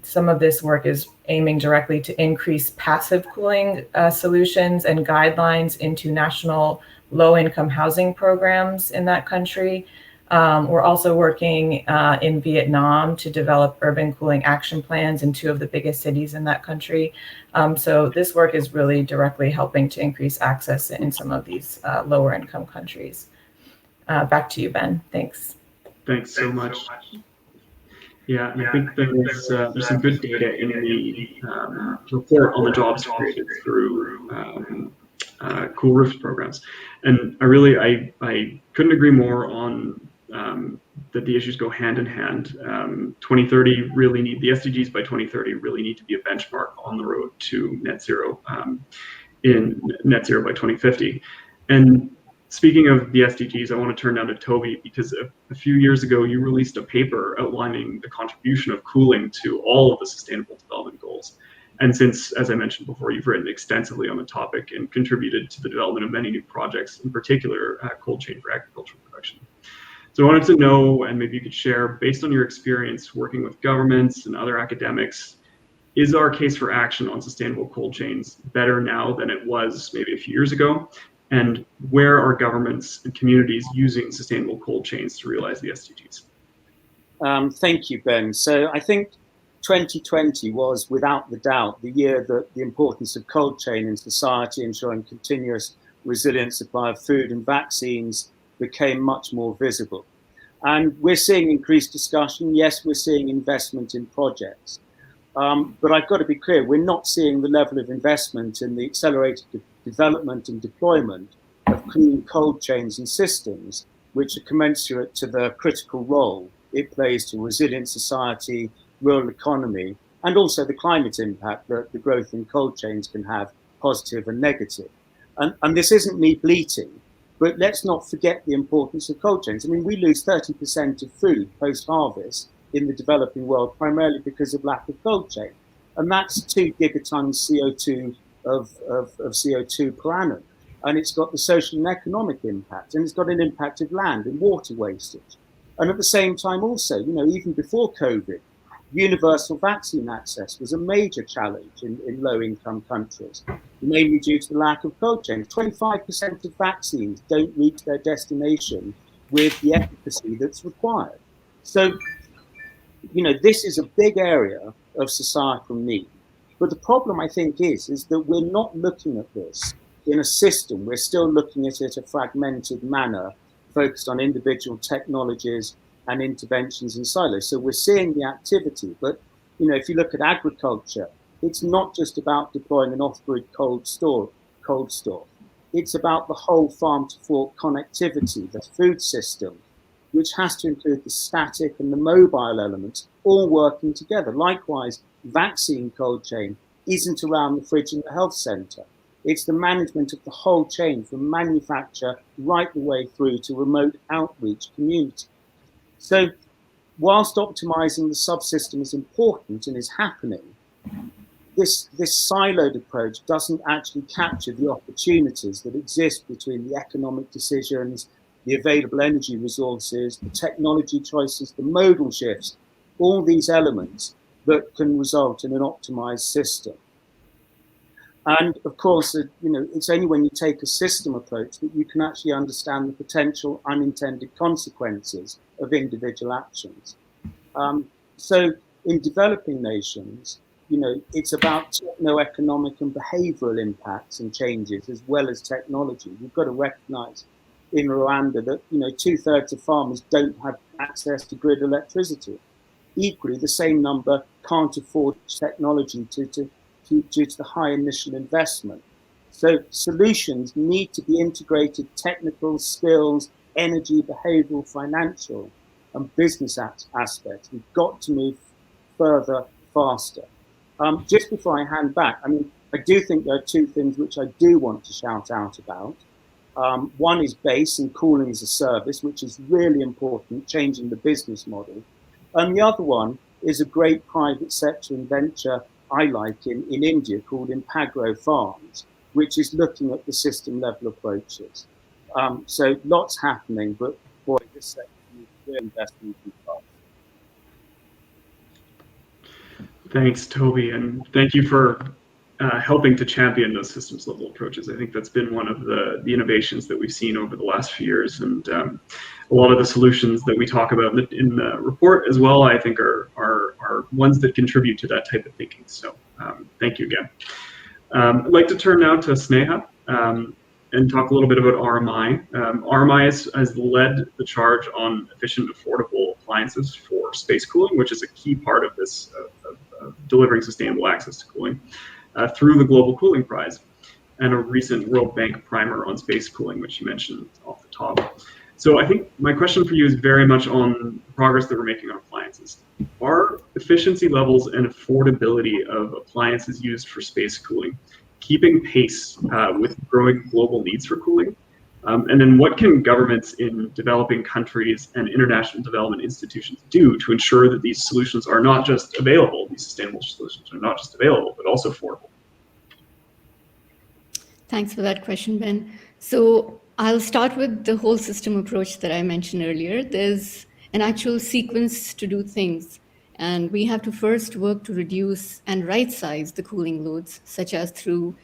Some of this work is aiming directly to increase passive cooling solutions and guidelines into national low-income housing programs in that country. We're also working in Vietnam to develop urban cooling action plans in 2 of the biggest cities in that country. So this work is really directly helping to increase access in some of these lower income countries. Back to you, Ben. Thanks. Thanks so much. Yeah, I think there's some good data in the report on the jobs created through Cool Roofs programs. And I couldn't agree more on that the issues go hand in hand. 2030 the SDGs by 2030 really need to be a benchmark on the road to net zero in net zero by 2050. And speaking of the SDGs, I want to turn now to Toby, because a few years ago you released a paper outlining the contribution of cooling to all of the Sustainable Development Goals. And since, as I mentioned before, you've written extensively on the topic and contributed to the development of many new projects, in particular cold chain for agricultural production. So I wanted to know, and maybe you could share, based on your experience working with governments and other academics, is our case for action on sustainable cold chains better now than it was maybe a few years ago? And where are governments and communities using sustainable cold chains to realize the SDGs? Thank you, Ben. So I think 2020 was, without the doubt, the year that the importance of cold chain in society, ensuring continuous resilient supply of food and vaccines, became much more visible. And we're seeing increased discussion. Yes, we're seeing investment in projects. But I've got to be clear, we're not seeing the level of investment in the accelerated development and deployment of clean cold chains and systems, which are commensurate to the critical role it plays to resilient society, rural economy, and also the climate impact that the growth in cold chains can have, positive and negative. And this isn't me bleating, but let's not forget the importance of cold chains. I mean, we lose 30% of food post-harvest in the developing world, primarily because of lack of cold chain. And that's 2 gigatons CO2 of CO2 per annum. And it's got the social and economic impact, and it's got an impact of land and water wastage. And at the same time also, even before COVID, universal vaccine access was a major challenge in low-income countries, mainly due to the lack of cold chains. 25% of vaccines don't reach their destination with the efficacy that's required. So, this is a big area of societal need. But the problem, I think, is that we're not looking at this in a system. We're still looking at it in a fragmented manner, focused on individual technologies and interventions in silos. So we're seeing the activity, but if you look at agriculture, it's not just about deploying an off-grid cold store. It's about the whole farm-to-fork connectivity, the food system, which has to include the static and the mobile elements all working together. Likewise, vaccine cold chain isn't around the fridge in the health centre. It's the management of the whole chain from manufacture right the way through to remote outreach community. So whilst optimizing the subsystem is important and is happening, this siloed approach doesn't actually capture the opportunities that exist between the economic decisions, the available energy resources, the technology choices, the modal shifts, all these elements that can result in an optimized system. And of course, it's only when you take a system approach that you can actually understand the potential unintended consequences of individual actions. So in developing nations, it's about techno-economic and behavioral impacts and changes as well as technology. You've got to recognize in Rwanda that 2/3 of farmers don't have access to grid electricity. Equally, the same number can't afford technology due to the high initial investment. So solutions need to be integrated: technical, skills, energy, behavioral, financial, and business aspects. We've got to move further, faster. Just before I hand back, I do think there are two things which I do want to shout out about. One is BASE and cooling as a service, which is really important, changing the business model. And the other one is a great private sector and venture I like in India called Impagro Farms, which is looking at the system level approaches. So lots happening, but boy, this sector needs real investment in farms. Thanks, Toby, and thank you for helping to champion those systems level approaches. I think that's been one of the innovations that we've seen over the last few years, and a lot of the solutions that we talk about in the report as well, I think are ones that contribute to that type of thinking. So thank you again. I'd like to turn now to Sneha and talk a little bit about RMI. RMI has led the charge on efficient, affordable appliances for space cooling, which is a key part of this, of delivering sustainable access to cooling through the Global Cooling Prize and a recent World Bank primer on space cooling, which you mentioned off the top. So I think my question for you is very much on the progress that we're making on appliances. Are efficiency levels and affordability of appliances used for space cooling keeping pace with growing global needs for cooling? And then what can governments in developing countries and international development institutions do to ensure that these solutions are not just available, these sustainable solutions are not just available, but also affordable? Thanks for that question, Ben. So I'll start with the whole system approach that I mentioned earlier. There's an actual sequence to do things, and we have to first work to reduce and right-size the cooling loads, such as through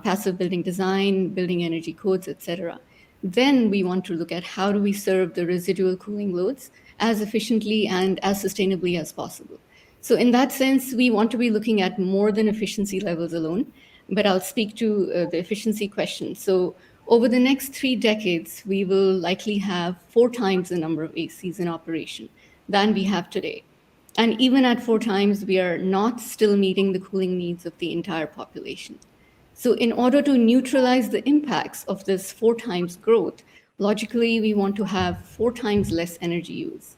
passive building design, building energy codes, etc. Then we want to look at how do we serve the residual cooling loads as efficiently and as sustainably as possible. So in that sense, we want to be looking at more than efficiency levels alone, but I'll speak to the efficiency question. So over the next 3 decades, we will likely have 4 times the number of ACs in operation than we have today. And even at 4 times, we are not still meeting the cooling needs of the entire population. So in order to neutralize the impacts of this 4 times growth, logically, we want to have 4 times less energy use.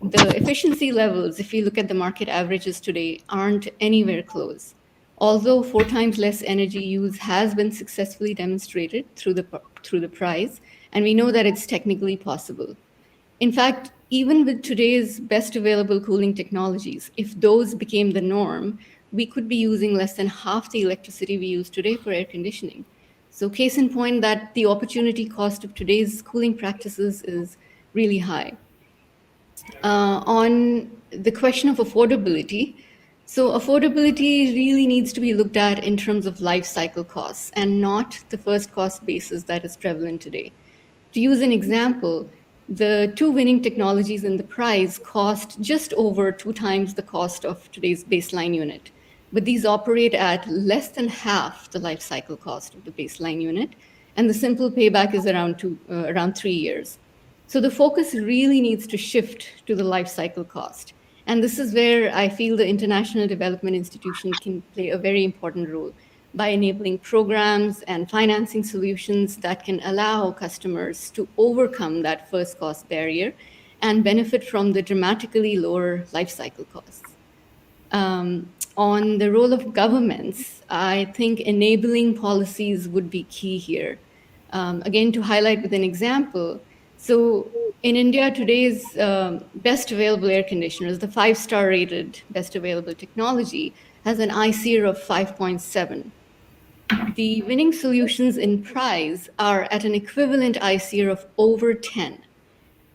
The efficiency levels, if you look at the market averages today, aren't anywhere close. Although 4 times less energy use has been successfully demonstrated through the prize, and we know that it's technically possible. In fact, even with today's best available cooling technologies, if those became the norm, we could be using less than half the electricity we use today for air conditioning. So case in point that the opportunity cost of today's cooling practices is really high. On the question of affordability, so affordability really needs to be looked at in terms of life cycle costs and not the first cost basis that is prevalent today. To use an example, the 2 winning technologies in the prize cost just over 2 times the cost of today's baseline unit, but these operate at less than half the life cycle cost of the baseline unit, and the simple payback is around 3 years. So the focus really needs to shift to the life cycle cost. And this is where I feel the International Development Institution can play a very important role by enabling programs and financing solutions that can allow customers to overcome that first cost barrier and benefit from the dramatically lower life cycle costs. On the role of governments, I think enabling policies would be key here. Again, to highlight with an example, so in India, today's best available air conditioners, the 5-star rated best available technology, has an ICER of 5.7. The winning solutions in price are at an equivalent ICER of over 10.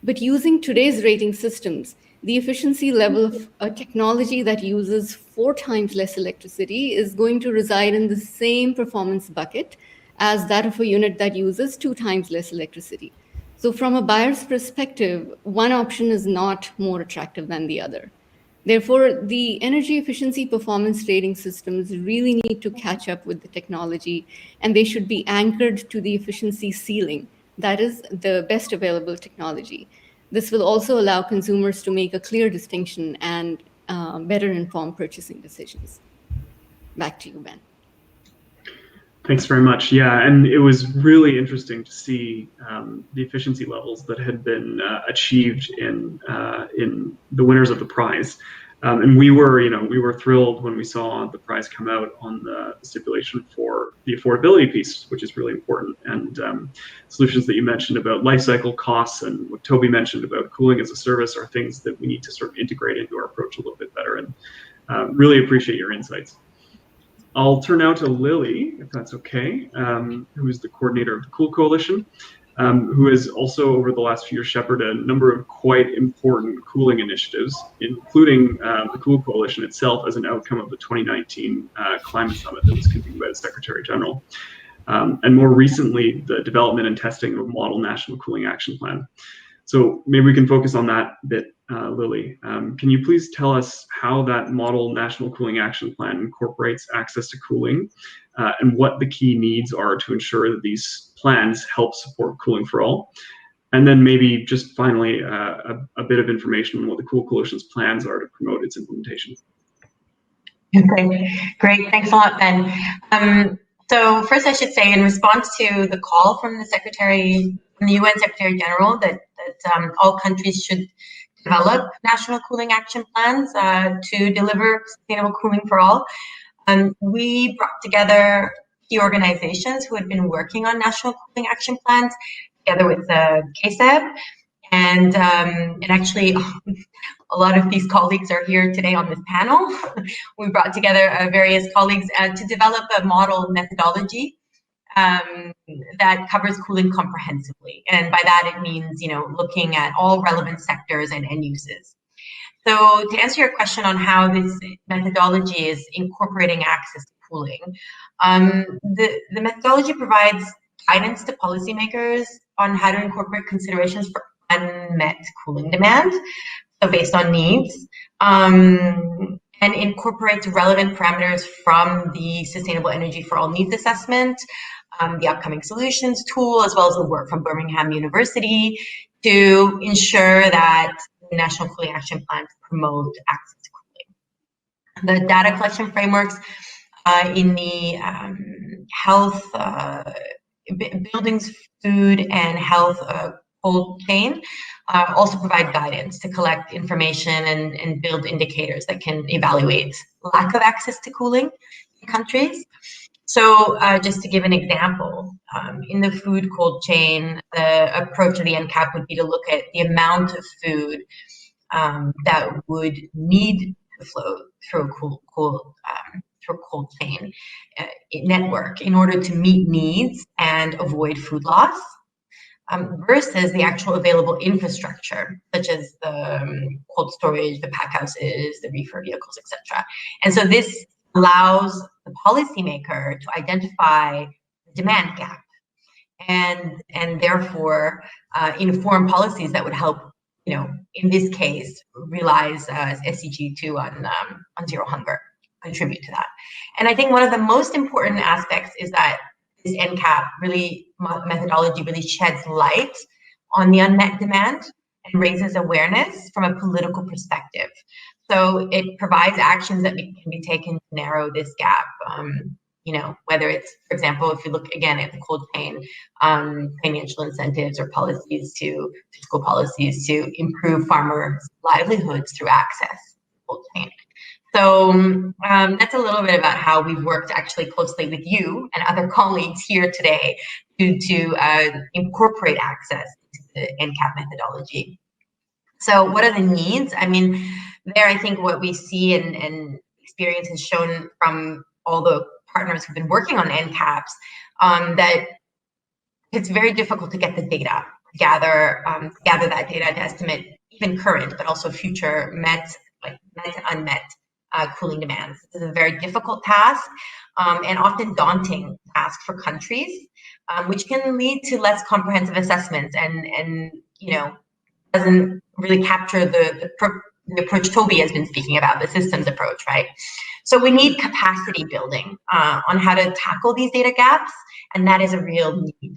But using today's rating systems, the efficiency level of a technology that uses 4 times less electricity is going to reside in the same performance bucket as that of a unit that uses 2 times less electricity. So from a buyer's perspective, one option is not more attractive than the other. Therefore, the energy efficiency performance rating systems really need to catch up with the technology, and they should be anchored to the efficiency ceiling, that is the best available technology. This will also allow consumers to make a clear distinction and better inform purchasing decisions. Back to you, Ben. Thanks very much. Yeah, and it was really interesting to see the efficiency levels that had been achieved in the winners of the prize. And we were thrilled when we saw the prize come out on the stipulation for the affordability piece, which is really important. And solutions that you mentioned about life cycle costs and what Toby mentioned about cooling as a service are things that we need to sort of integrate into our approach a little bit better. And really appreciate your insights. I'll turn now to Lily, if that's okay, who is the coordinator of the Cool Coalition, who has also over the last few years shepherded a number of quite important cooling initiatives, including the Cool Coalition itself as an outcome of the 2019 climate summit that was convened by the Secretary General. And more recently, the development and testing of a model national cooling action plan. So maybe we can focus on that bit, Lily. Can you please tell us how that model national cooling action plan incorporates access to cooling and what the key needs are to ensure that these plans help support cooling for all? And then maybe just finally a bit of information on what the Cool Coalition's plans are to promote its implementation. Okay, great. Thanks a lot, Ben. So first, I should say, in response to the call from the UN Secretary General that all countries should develop national cooling action plans to deliver sustainable cooling for all, we brought together key organizations who had been working on national cooling action plans together with KSEB. And actually, a lot of these colleagues are here today on this panel. We brought together various colleagues to develop a model methodology that covers cooling comprehensively. And by that, it means, looking at all relevant sectors and end uses. So to answer your question on how this methodology is incorporating access to cooling, the methodology provides guidance to policymakers on how to incorporate considerations for unmet cooling demand, so based on needs, and incorporates relevant parameters from the Sustainable Energy for All Needs Assessment, the Upcoming Solutions tool, as well as the work from Birmingham University to ensure that the National Cooling Action Plan promote access to cooling. The data collection frameworks in the health, buildings, food, and health cold chain also provide guidance to collect information and build indicators that can evaluate lack of access to cooling in countries. So just to give an example, in the food cold chain, the approach of the NCAP would be to look at the amount of food that would need to flow through a cold chain network in order to meet needs and avoid food loss, versus the actual available infrastructure, such as the cold storage, the pack houses, the reefer vehicles, etc. And so this allows the policymaker to identify the demand gap and therefore inform policies that would help, in this case, realize SDG 2 on zero hunger, contribute to that. And I think one of the most important aspects is that this NCAP methodology really sheds light on the unmet demand and raises awareness from a political perspective. So it provides actions that can be taken to narrow this gap. Whether it's, for example, if you look again at the cold chain, financial incentives or fiscal policies to improve farmers' livelihoods through access to cold chain. So that's a little bit about how we've worked actually closely with you and other colleagues here today to incorporate access to the NCAP methodology. So what are the needs? I mean, there I think what we see and experience has shown from all the partners who've been working on NCAPs that it's very difficult to get the data, gather that data to estimate even current, but also future met and unmet cooling demands. This is a very difficult task and often daunting task for countries, which can lead to less comprehensive assessments and doesn't really capture the approach Toby has been speaking about, the systems approach, right? So we need capacity building on how to tackle these data gaps, and that is a real need.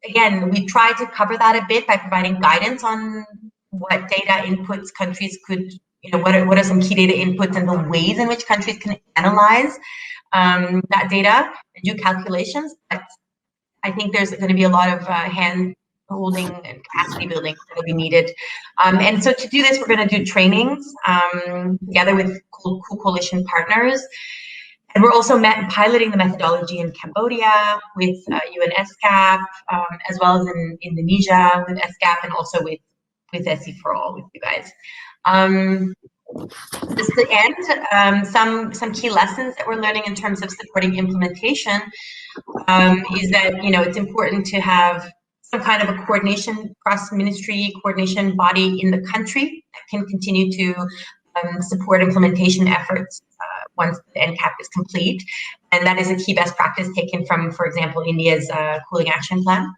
Again, we try to cover that a bit by providing guidance on what data inputs countries could, what are some key data inputs and the ways in which countries can analyze that data and do calculations. But I think there's going to be a lot of hand-holding and capacity building that will be needed. And so to do this, we're going to do trainings together with Cool Coalition partners. And we're also piloting the methodology in Cambodia with UN ESCAP, as well as in Indonesia with ESCAP, and also with SE4All with you guys. Just to end, some key lessons that we're learning in terms of supporting implementation is that it's important to have some kind of a coordination, cross-ministry coordination body in the country that can continue to support implementation efforts once the NCAP is complete. And that is a key best practice taken from, for example, India's Cooling Action Plan.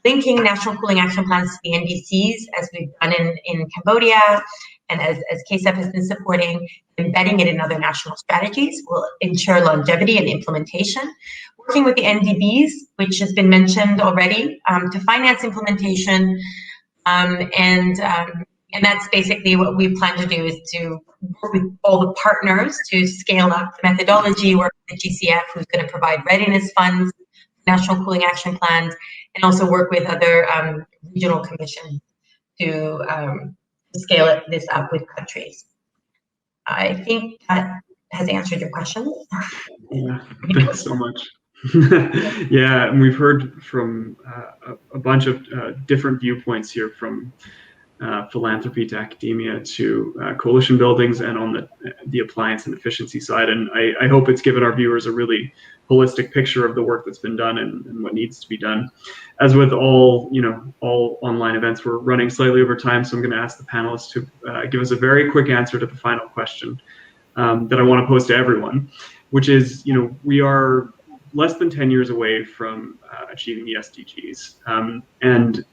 Linking national cooling action plans to the NDCs, as we've done in Cambodia, and as KSEP has been supporting, embedding it in other national strategies will ensure longevity and implementation. Working with the NDBs, which has been mentioned already, to finance implementation, and that's basically what we plan to do, is to work with all the partners to scale up the methodology, work with the GCF, who's going to provide readiness funds, national cooling action plans, and also work with other regional commissions to scale this up with countries. I think that has answered your question. Yeah, thanks so much. Yeah, and we've heard from a bunch of different viewpoints here, from philanthropy to academia to coalition buildings, and on the appliance and efficiency side. And I hope it's given our viewers a really holistic picture of the work that's been done and what needs to be done. As with all online events, we're running slightly over time, so I'm going to ask the panelists to give us a very quick answer to the final question that I want to pose to everyone, which is, we are less than 10 years away from achieving the SDGs. And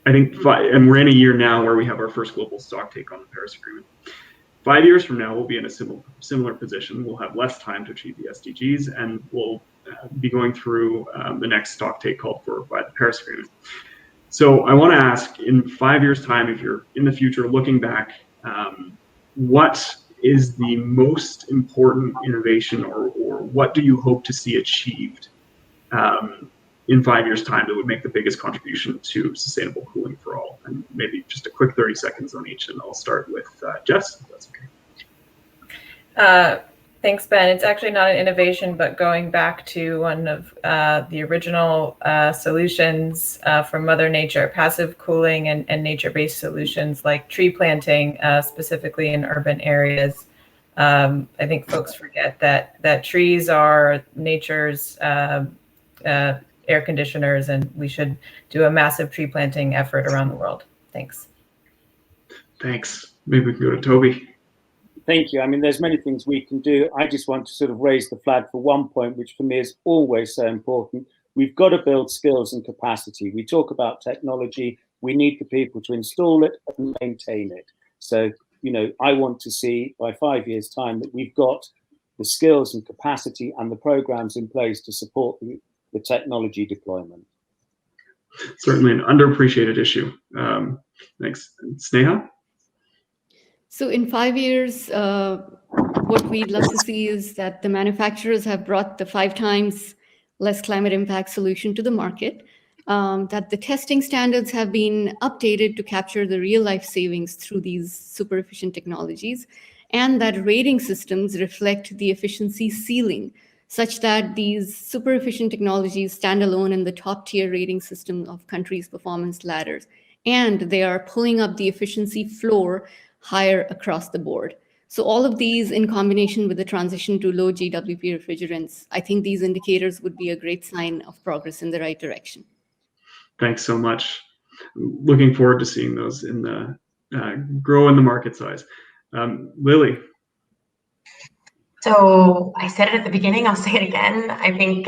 I think, and we're in a year now where we have our first global stock take on the Paris Agreement. 5 years from now, we'll be in a similar position. We'll have less time to achieve the SDGs, and we'll be going through the next stock take called for by the Paris Agreement. So I want to ask, in 5 years' time, if you're in the future looking back, what is the most important innovation, or what do you hope to see achieved in 5 years' time that would make the biggest contribution to sustainable cooling for all? And maybe just a quick 30 seconds on each, and I'll start with Jess, if that's okay. Thanks, Ben. It's actually not an innovation, but going back to one of the original solutions from Mother Nature, passive cooling and nature-based solutions like tree planting, specifically in urban areas. I think folks forget that trees are nature's air conditioners, and we should do a massive tree planting effort around the world. Thanks. Thanks. Maybe we can go to Toby. Thank you. I mean, there's many things we can do. I just want to sort of raise the flag for one point, which for me is always so important. We've got to build skills and capacity. We talk about technology. We need the people to install it and maintain it. So, I want to see by 5 years' time that we've got the skills and capacity and the programs in place to support the technology deployment. Certainly an underappreciated issue. Thanks. Sneha? So in 5 years, what we'd love to see is that the manufacturers have brought the 5 times less climate impact solution to the market, that the testing standards have been updated to capture the real life savings through these super efficient technologies, and that rating systems reflect the efficiency ceiling, such that these super efficient technologies stand alone in the top tier rating system of countries' performance ladders. And they are pulling up the efficiency floor higher across the board. So all of these in combination with the transition to low GWP refrigerants, I think these indicators would be a great sign of progress in the right direction. Thanks so much. Looking forward to seeing those in the grow in the market size. Lily. So I said it at the beginning, I'll say it again. I think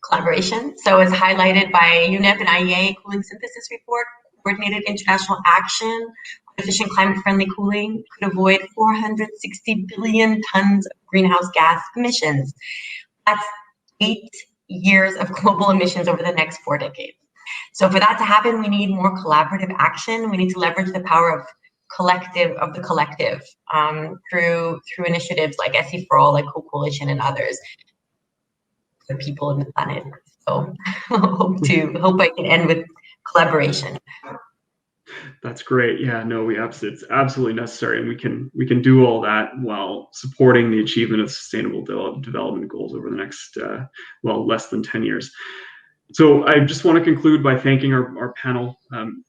collaboration. So as highlighted by UNEP and IEA Cooling Synthesis Report, coordinated international action on efficient climate-friendly cooling could avoid 460 billion tons of greenhouse gas emissions. That's 8 years of global emissions over the next 4 decades. So for that to happen, we need more collaborative action. We need to leverage the power of the collective through initiatives like SE4All, like Co-Coalition and others, the people in the planet. So hope I can end with collaboration. That's great. Yeah, no, it's absolutely necessary, and we can do all that while supporting the achievement of sustainable development goals over the next less than 10 years. So I just want to conclude by thanking our panel.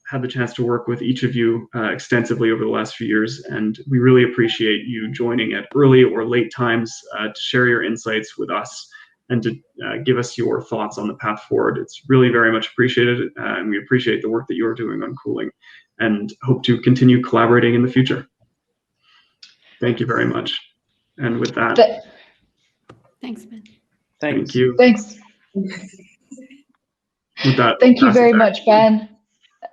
Had the chance to work with each of you extensively over the last few years, and we really appreciate you joining at early or late times to share your insights with us and to give us your thoughts on the path forward. It's really very much appreciated, and we appreciate the work that you're doing on cooling and hope to continue collaborating in the future. Thank you very much. And with that, thanks, Ben. Thank you. Thanks. With that, thank you very much, Ben,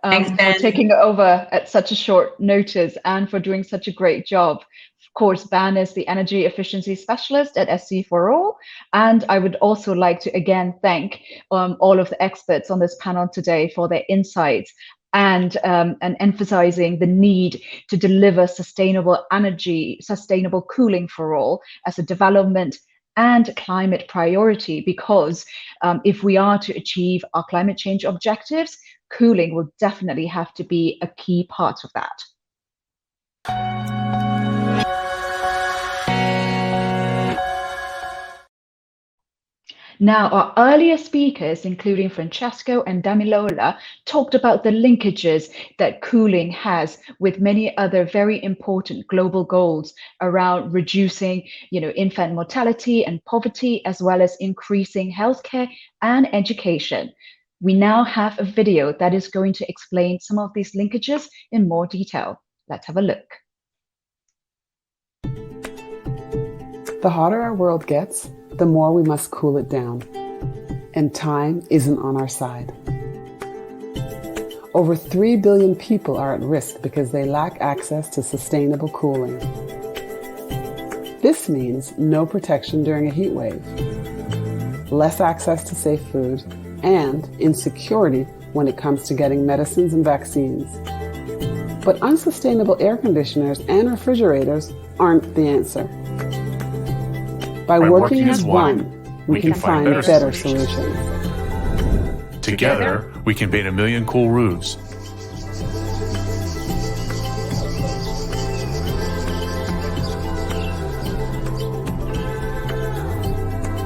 Thanks, Ben, for taking over at such a short notice and for doing such a great job. Of course, Ben is the Energy Efficiency Specialist at SE4All, and I would also like to again thank all of the experts on this panel today for their insights and emphasizing the need to deliver sustainable energy, sustainable cooling for all as a development and climate priority, because if we are to achieve our climate change objectives, cooling will definitely have to be a key part of that. Now, our earlier speakers, including Francesco and Damilola, talked about the linkages that cooling has with many other very important global goals around reducing, infant mortality and poverty, as well as increasing healthcare and education. We now have a video that is going to explain some of these linkages in more detail. Let's have a look. The hotter our world gets, the more we must cool it down. And time isn't on our side. Over 3 billion people are at risk because they lack access to sustainable cooling. This means no protection during a heat wave, less access to safe food, and insecurity when it comes to getting medicines and vaccines. But unsustainable air conditioners and refrigerators aren't the answer. By working as one, we can find better solutions. Together, we can paint 1 million cool roofs.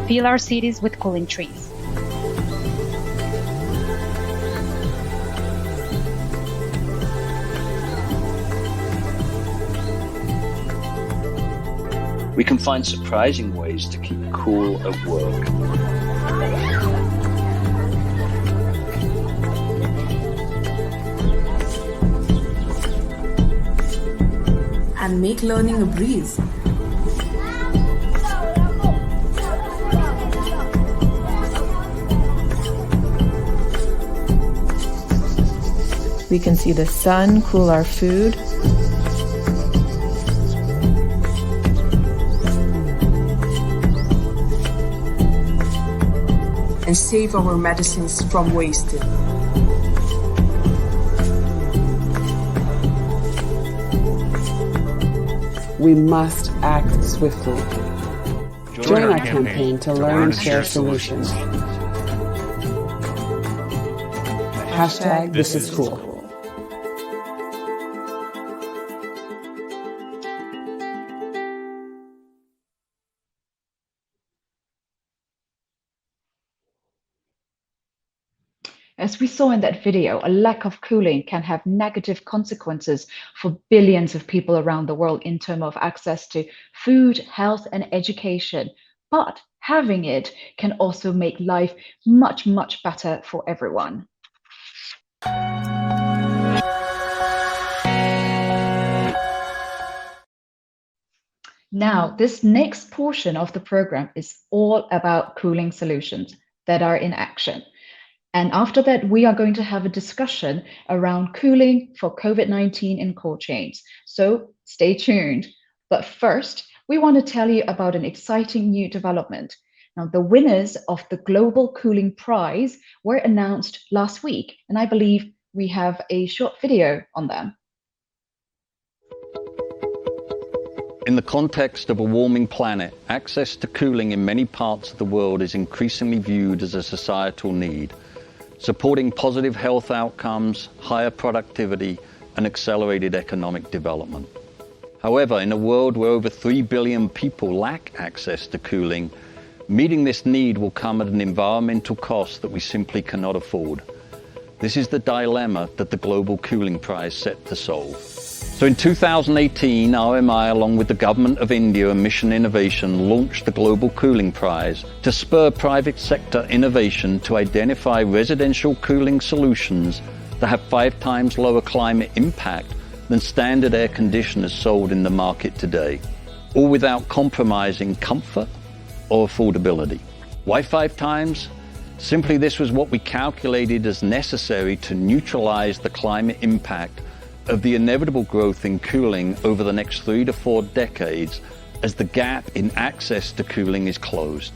Fill our cities with cooling trees. We can find surprising ways to keep cool at work. And make learning a breeze. We can see the sun cool our food. And save our medicines from wasting. We must act swiftly. Join our campaign to learn and share solutions. Hashtag This Is Cool. As we saw in that video, a lack of cooling can have negative consequences for billions of people around the world in terms of access to food, health, and education. But having it can also make life much, much better for everyone. Now, this next portion of the program is all about cooling solutions that are in action. And after that, we are going to have a discussion around cooling for COVID-19 in cold chains. So stay tuned. But first, we want to tell you about an exciting new development. Now, the winners of the Global Cooling Prize were announced last week, and I believe we have a short video on them. In the context of a warming planet, access to cooling in many parts of the world is increasingly viewed as a societal need, supporting positive health outcomes, higher productivity, and accelerated economic development. However, in a world where over 3 billion people lack access to cooling, meeting this need will come at an environmental cost that we simply cannot afford. This is the dilemma that the Global Cooling Prize set to solve. So in 2018, RMI, along with the Government of India and Mission Innovation, launched the Global Cooling Prize to spur private sector innovation to identify residential cooling solutions that have 5 times lower climate impact than standard air conditioners sold in the market today, all without compromising comfort or affordability. Why 5 times? Simply, this was what we calculated as necessary to neutralize the climate impact of the inevitable growth in cooling over the next 3 to 4 decades as the gap in access to cooling is closed.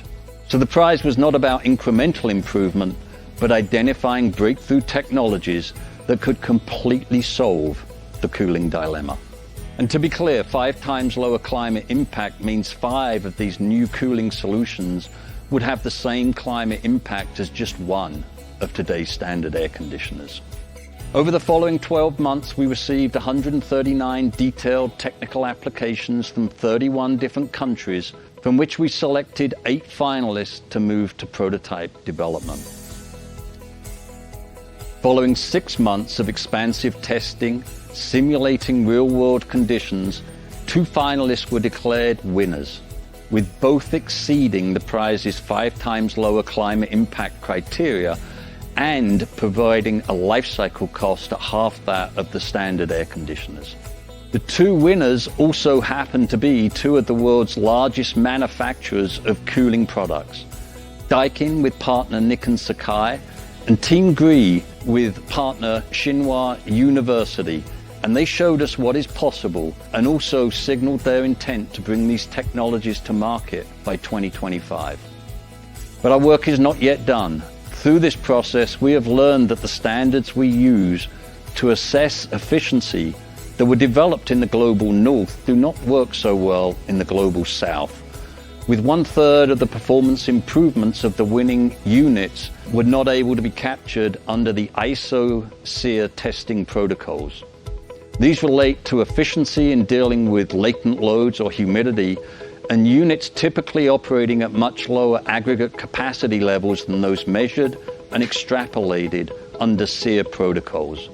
So the prize was not about incremental improvement, but identifying breakthrough technologies that could completely solve the cooling dilemma. And to be clear, 5 times lower climate impact means 5 of these new cooling solutions would have the same climate impact as just 1 of today's standard air conditioners. Over the following 12 months, we received 139 detailed technical applications from 31 different countries, from which we selected 8 finalists to move to prototype development. Following 6 months of expansive testing, simulating real-world conditions, 2 finalists were declared winners, with both exceeding the prize's 5 times lower climate impact criteria and providing a life cycle cost at half that of the standard air conditioners. The 2 winners also happen to be 2 of the world's largest manufacturers of cooling products. Daikin with partner Nikon Sakai, and Team Gree with partner Tsinghua University. And they showed us what is possible and also signaled their intent to bring these technologies to market by 2025. But our work is not yet done. Through this process, we have learned that the standards we use to assess efficiency that were developed in the global north do not work so well in the global south, with 1/3 of the performance improvements of the winning units were not able to be captured under the ISO SEER testing protocols. These relate to efficiency in dealing with latent loads or humidity, and units typically operating at much lower aggregate capacity levels than those measured and extrapolated under SEER protocols.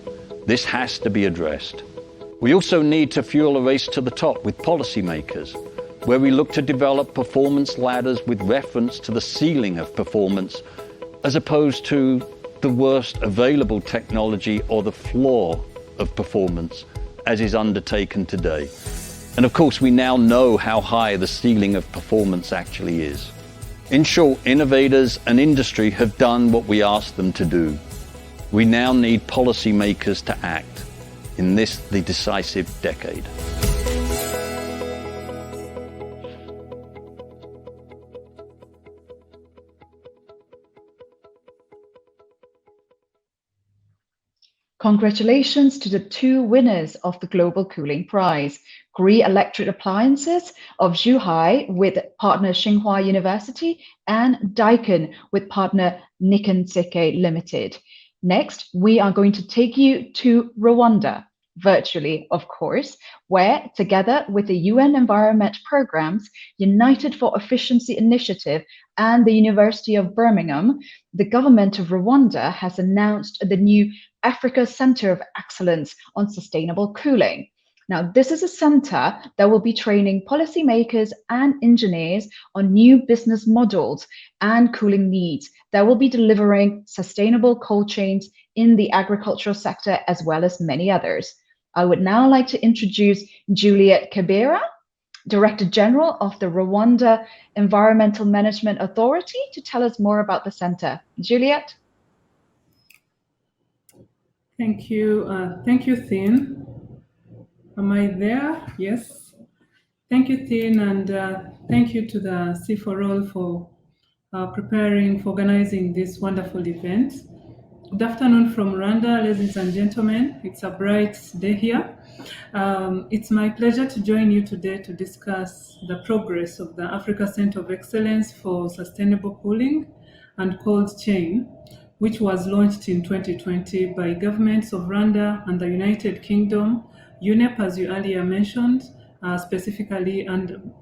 This has to be addressed. We also need to fuel a race to the top with policymakers, where we look to develop performance ladders with reference to the ceiling of performance, as opposed to the worst available technology or the floor of performance, as is undertaken today. And of course, we now know how high the ceiling of performance actually is. In short, innovators and industry have done what we asked them to do. We now need policymakers to act in this, the decisive decade. Congratulations to the two winners of the Global Cooling Prize, Gree Electric Appliances of Zhuhai with partner Tsinghua University and Daikin with partner Nikon Seikei Limited. Next, we are going to take you to Rwanda, virtually, of course, where, together with the UN Environment Programs, United for Efficiency Initiative, and the University of Birmingham, the government of Rwanda has announced the new Africa Center of Excellence on Sustainable Cooling. Now, this is a center that will be training policymakers and engineers on new business models and cooling needs that will be delivering sustainable cold chains in the agricultural sector, as well as many others. I would now like to introduce Juliet Kibera, Director General of the Rwanda Environmental Management Authority, to tell us more about the center. Juliet? Thank you. Thank you, Thin. Am I there? Yes. Thank you, Thin, and thank you to the C4All for preparing, for organizing this wonderful event. Good afternoon from Rwanda, ladies and gentlemen. It's a bright day here. It's my pleasure to join you today to discuss the progress of the Africa Center of Excellence for Sustainable Cooling and Cold Chain, which was launched in 2020 by governments of Rwanda and the United Kingdom, UNEP, as you earlier mentioned, specifically, and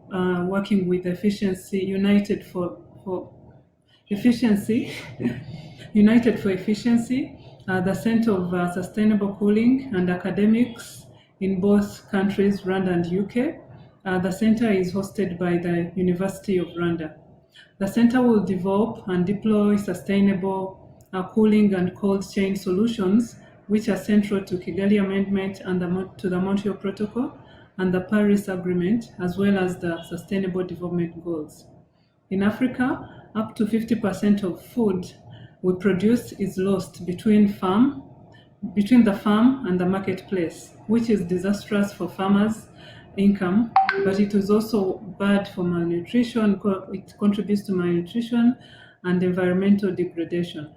working with Efficiency United for Efficiency, United for Efficiency, the Center of Sustainable Cooling, and academics in both countries, Rwanda and UK. The center is hosted by the University of Rwanda. The center will develop and deploy sustainable cooling and cold chain solutions, which are central to Kigali Amendment and to the Montreal Protocol and the Paris Agreement, as well as the Sustainable Development Goals. In Africa, up to 50% of food we produce is lost between the farm and the marketplace, which is disastrous for farmers' income, but it is also bad for malnutrition. It contributes to malnutrition and environmental degradation.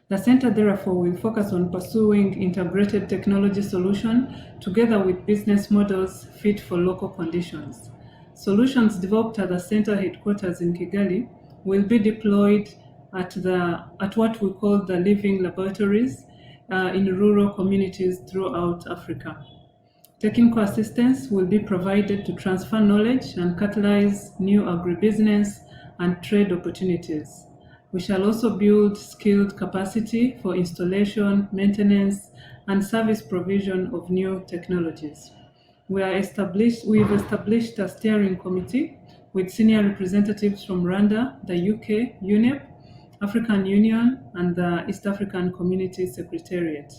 The center, therefore, will focus on pursuing integrated technology solutions together with business models fit for local conditions. Solutions developed at the center headquarters in Kigali will be deployed at what we call the living laboratories in rural communities throughout Africa. Technical assistance will be provided to transfer knowledge and catalyze new agribusiness and trade opportunities. We shall also build skilled capacity for installation, maintenance, and service provision of new technologies. We've established a steering committee with senior representatives from Rwanda, the UK, UNEP, African Union, and the East African Community Secretariat.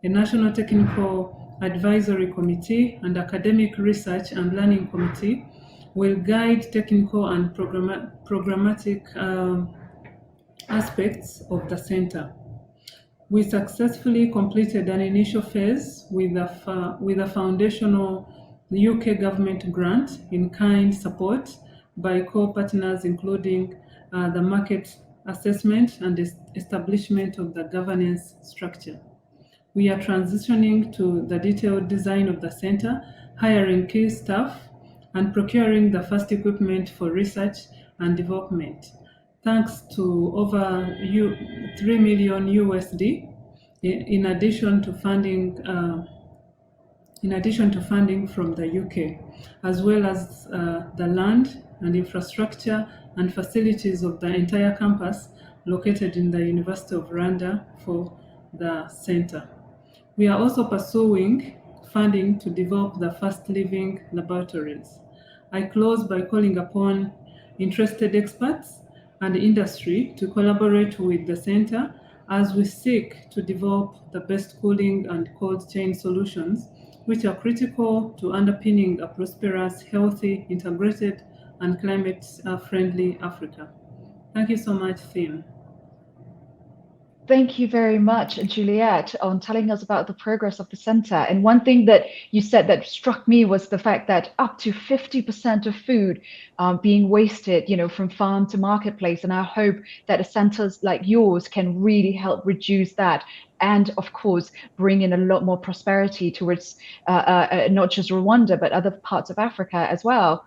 A National Technical Advisory Committee and Academic Research and Learning Committee will guide technical and programmatic aspects of the center. We successfully completed an initial phase with a foundational UK government grant in kind support by core partners, including the market assessment and establishment of the governance structure. We are transitioning to the detailed design of the center, hiring key staff, and procuring the first equipment for research and development, thanks to over $3 million USD, in addition to funding from the UK, as well as the land and infrastructure and facilities of the entire campus located in the University of Rwanda for the center. We are also pursuing funding to develop the first living laboratories. I close by calling upon interested experts and industry to collaborate with the center as we seek to develop the best cooling and cold chain solutions, which are critical to underpinning a prosperous, healthy, integrated, and climate-friendly Africa. Thank you so much, Finn. Thank you very much, Juliette, on telling us about the progress of the center. And one thing that you said that struck me was the fact that up to 50% of food being wasted, from farm to marketplace. And I hope that centers like yours can really help reduce that. And of course, bring in a lot more prosperity towards not just Rwanda, but other parts of Africa as well.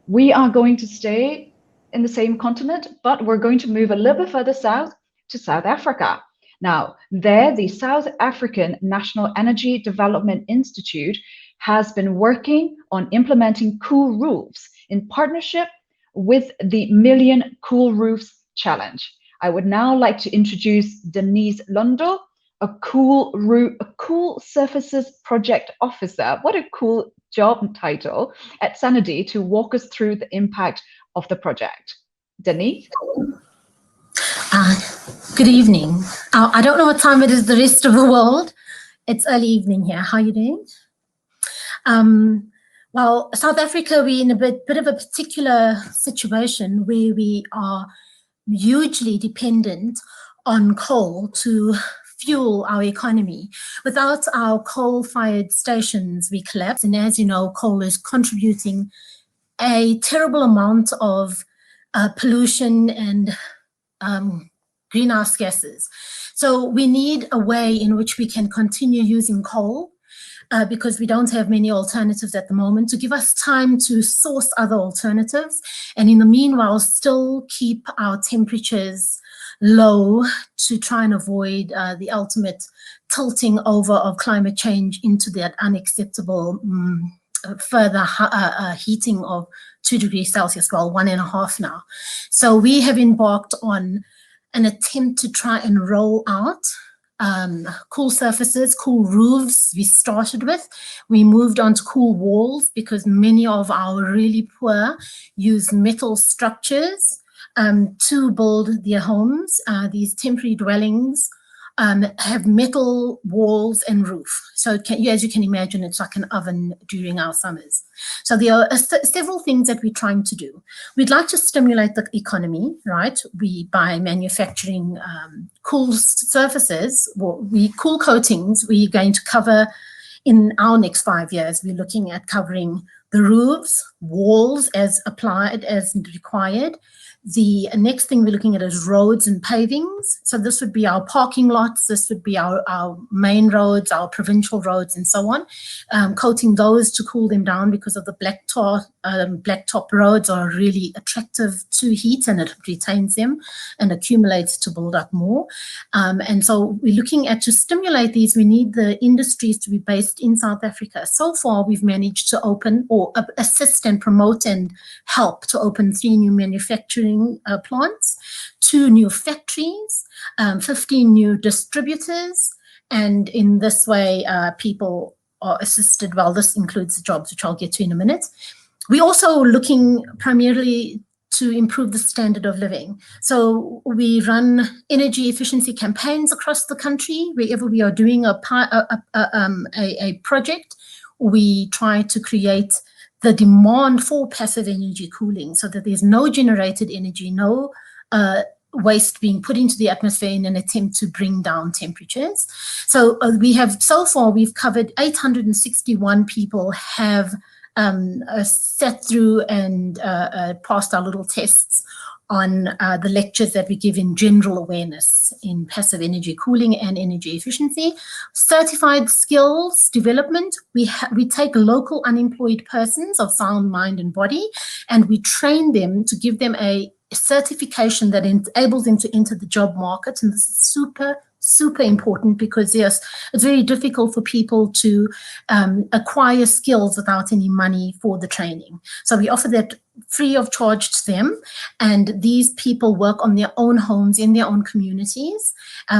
We are going to stay in the same continent, but we're going to move a little bit further south to South Africa. Now, there, the South African National Energy Development Institute has been working on implementing cool roofs in partnership with the Million Cool Roofs Challenge. I would now like to introduce Denise Londo, a Cool Surfaces Project Officer. What a cool job title at Sanity, to walk us through the impact of the project. Denise? Good evening. I don't know what time it is the rest of the world. It's early evening here. How are you doing? Well, South Africa, we're in a bit of a particular situation where we are hugely dependent on coal to fuel our economy. Without our coal-fired stations, we collapse. And as you know, coal is contributing a terrible amount of pollution and greenhouse gases. So we need a way in which we can continue using coal because we don't have many alternatives at the moment, to give us time to source other alternatives, and in the meanwhile still keep our temperatures low to try and avoid the ultimate tilting over of climate change into that unacceptable further heating of 2 degrees Celsius, well, 1.5 now. So we have embarked on an attempt to try and roll out cool surfaces, cool roofs we started with. We moved on to cool walls because many of our really poor use metal structures to build their homes. These temporary dwellings have metal walls and roof. So as you can imagine, it's like an oven during our summers. So there are several things that we're trying to do. We'd like to stimulate the economy, right? By manufacturing cool surfaces, cool coatings, we're going to cover in our next 5 years. We're looking at covering the roofs, walls as applied, as required. The next thing we're looking at is roads and pavings. So this would be our parking lots, this would be our main roads, our provincial roads, and so on. Coating those to cool them down because of the blacktop roads are really attractive to heat, and it retains them and accumulates to build up more. And so we're looking at, to stimulate these, we need the industries to be based in South Africa. So far, we've managed to open or assist and promote and help to open 3 new manufacturing plants, 2 new factories, 15 new distributors, and in this way people are assisted. Well, this includes the jobs, which I'll get to in a minute. We're also looking primarily to improve the standard of living. So we run energy efficiency campaigns across the country. Wherever we are doing a project, we try to create the demand for passive energy cooling so that there's no generated energy, no waste being put into the atmosphere in an attempt to bring down temperatures. So so far we've covered 861 people have sat through and passed our little tests on the lectures that we give in general awareness in passive energy cooling and energy efficiency. Certified skills development, we take local unemployed persons of sound mind and body, and we train them to give them a certification that enables them to enter the job market. And this is super important because yes, it's very difficult for people to acquire skills without any money for the training. So we offer that free of charge to them, and these people work on their own homes in their own communities.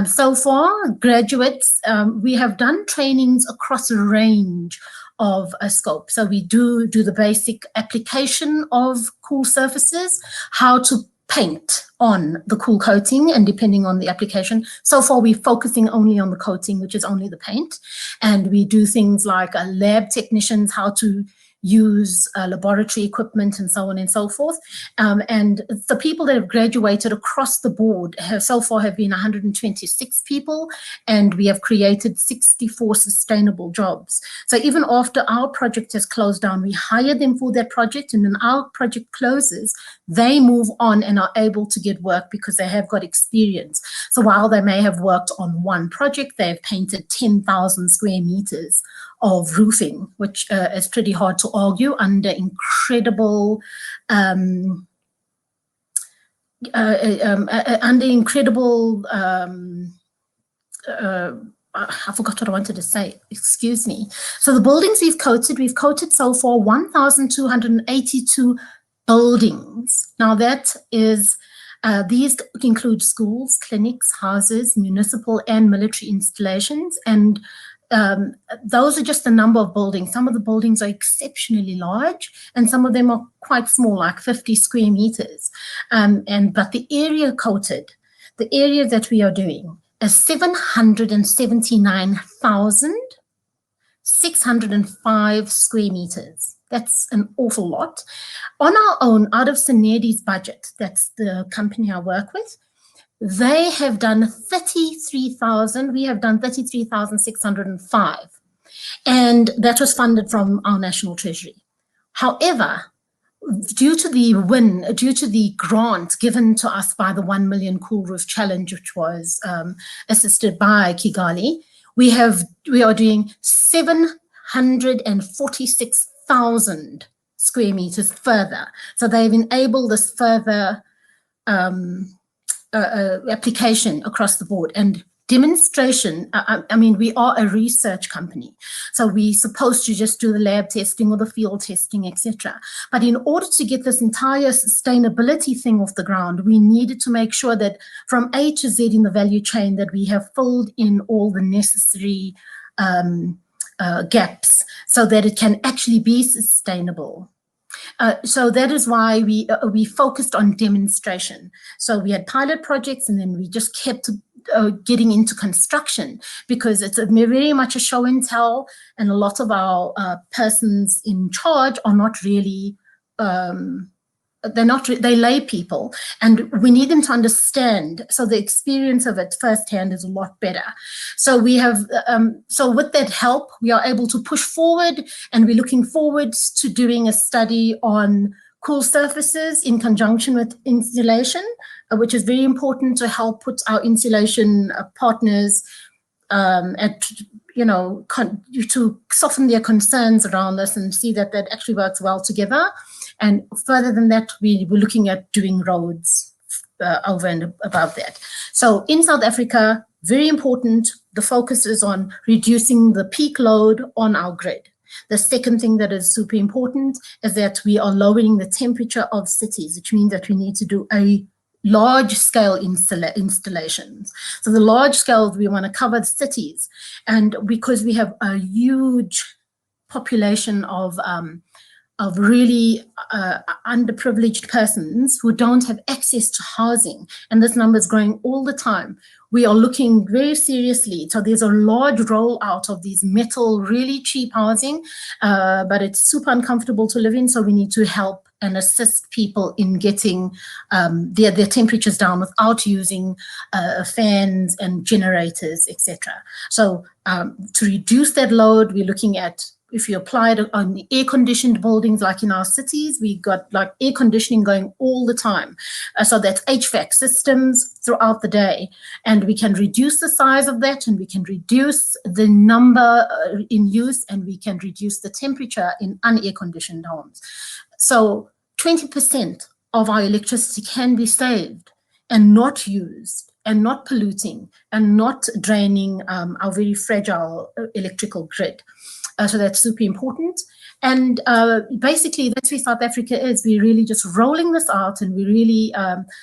So far, graduates, we have done trainings across a range of a scope. So we do the basic application of cool surfaces, how to paint on the cool coating, and depending on the application. So far, we're focusing only on the coating, which is only the paint. And we do things like lab technicians, how to use laboratory equipment and so on and so forth. And the people that have graduated across the board so far have been 126 people, and we have created 64 sustainable jobs. So even after our project has closed down, we hire them for that project, and when our project closes, they move on and are able to get work because they have got experience. So while they may have worked on one project, they've painted 10,000 square meters of roofing, which is pretty hard to argue under incredible I forgot what I wanted to say, excuse me. So the buildings we've coated so far 1,282 buildings. Now that is, these include schools, clinics, houses, municipal and military installations, and those are just the number of buildings. Some of the buildings are exceptionally large, and some of them are quite small, like 50 square meters. But the area coated, the area that we are doing, is 779,605 square meters. That's an awful lot. On our own, out of Senedi's budget, that's the company I work with, they have done 33,000. We have done 33,605. And that was funded from our National Treasury. However, due to the grant given to us by the 1 Million Cool Roof Challenge, which was assisted by Kigali, we are doing 746,000 square meters further. So they've enabled this further application across the board. And demonstration, I mean, we are a research company, so we're supposed to just do the lab testing or the field testing, etc. But in order to get this entire sustainability thing off the ground, we needed to make sure that from A to Z in the value chain that we have filled in all the necessary gaps so that it can actually be sustainable. So that is why we focused on demonstration. So we had pilot projects, and then we just kept getting into construction, because it's very much a show and tell, and a lot of our persons in charge are not really they're lay people, and we need them to understand. So the experience of it firsthand is a lot better. So we have, so with that help, we are able to push forward, and we're looking forward to doing a study on cool surfaces in conjunction with insulation, which is very important to help put our insulation partners to soften their concerns around this and see that that actually works well together. And further than that, we were looking at doing roads over and above that. So in South Africa, very important, the focus is on reducing the peak load on our grid. The second thing that is super important is that we are lowering the temperature of cities, which means that we need to do a large-scale installations. So the large scale, we want to cover the cities, and because we have a huge population of really underprivileged persons who don't have access to housing, and this number is growing all the time. We are looking very seriously. So there's a large rollout of these metal, really cheap housing, but it's super uncomfortable to live in. So we need to help and assist people in getting their temperatures down without using fans and generators, etc. So to reduce that load, we're looking at, if you apply it on air-conditioned buildings like in our cities, we got like air conditioning going all the time. So that's HVAC systems throughout the day. And we can reduce the size of that, and we can reduce the number in use, and we can reduce the temperature in un-air-conditioned homes. So 20% of our electricity can be saved and not used and not polluting and not draining our very fragile electrical grid. So that's super important. And basically, that's where South Africa is. We're really just rolling this out, and we really,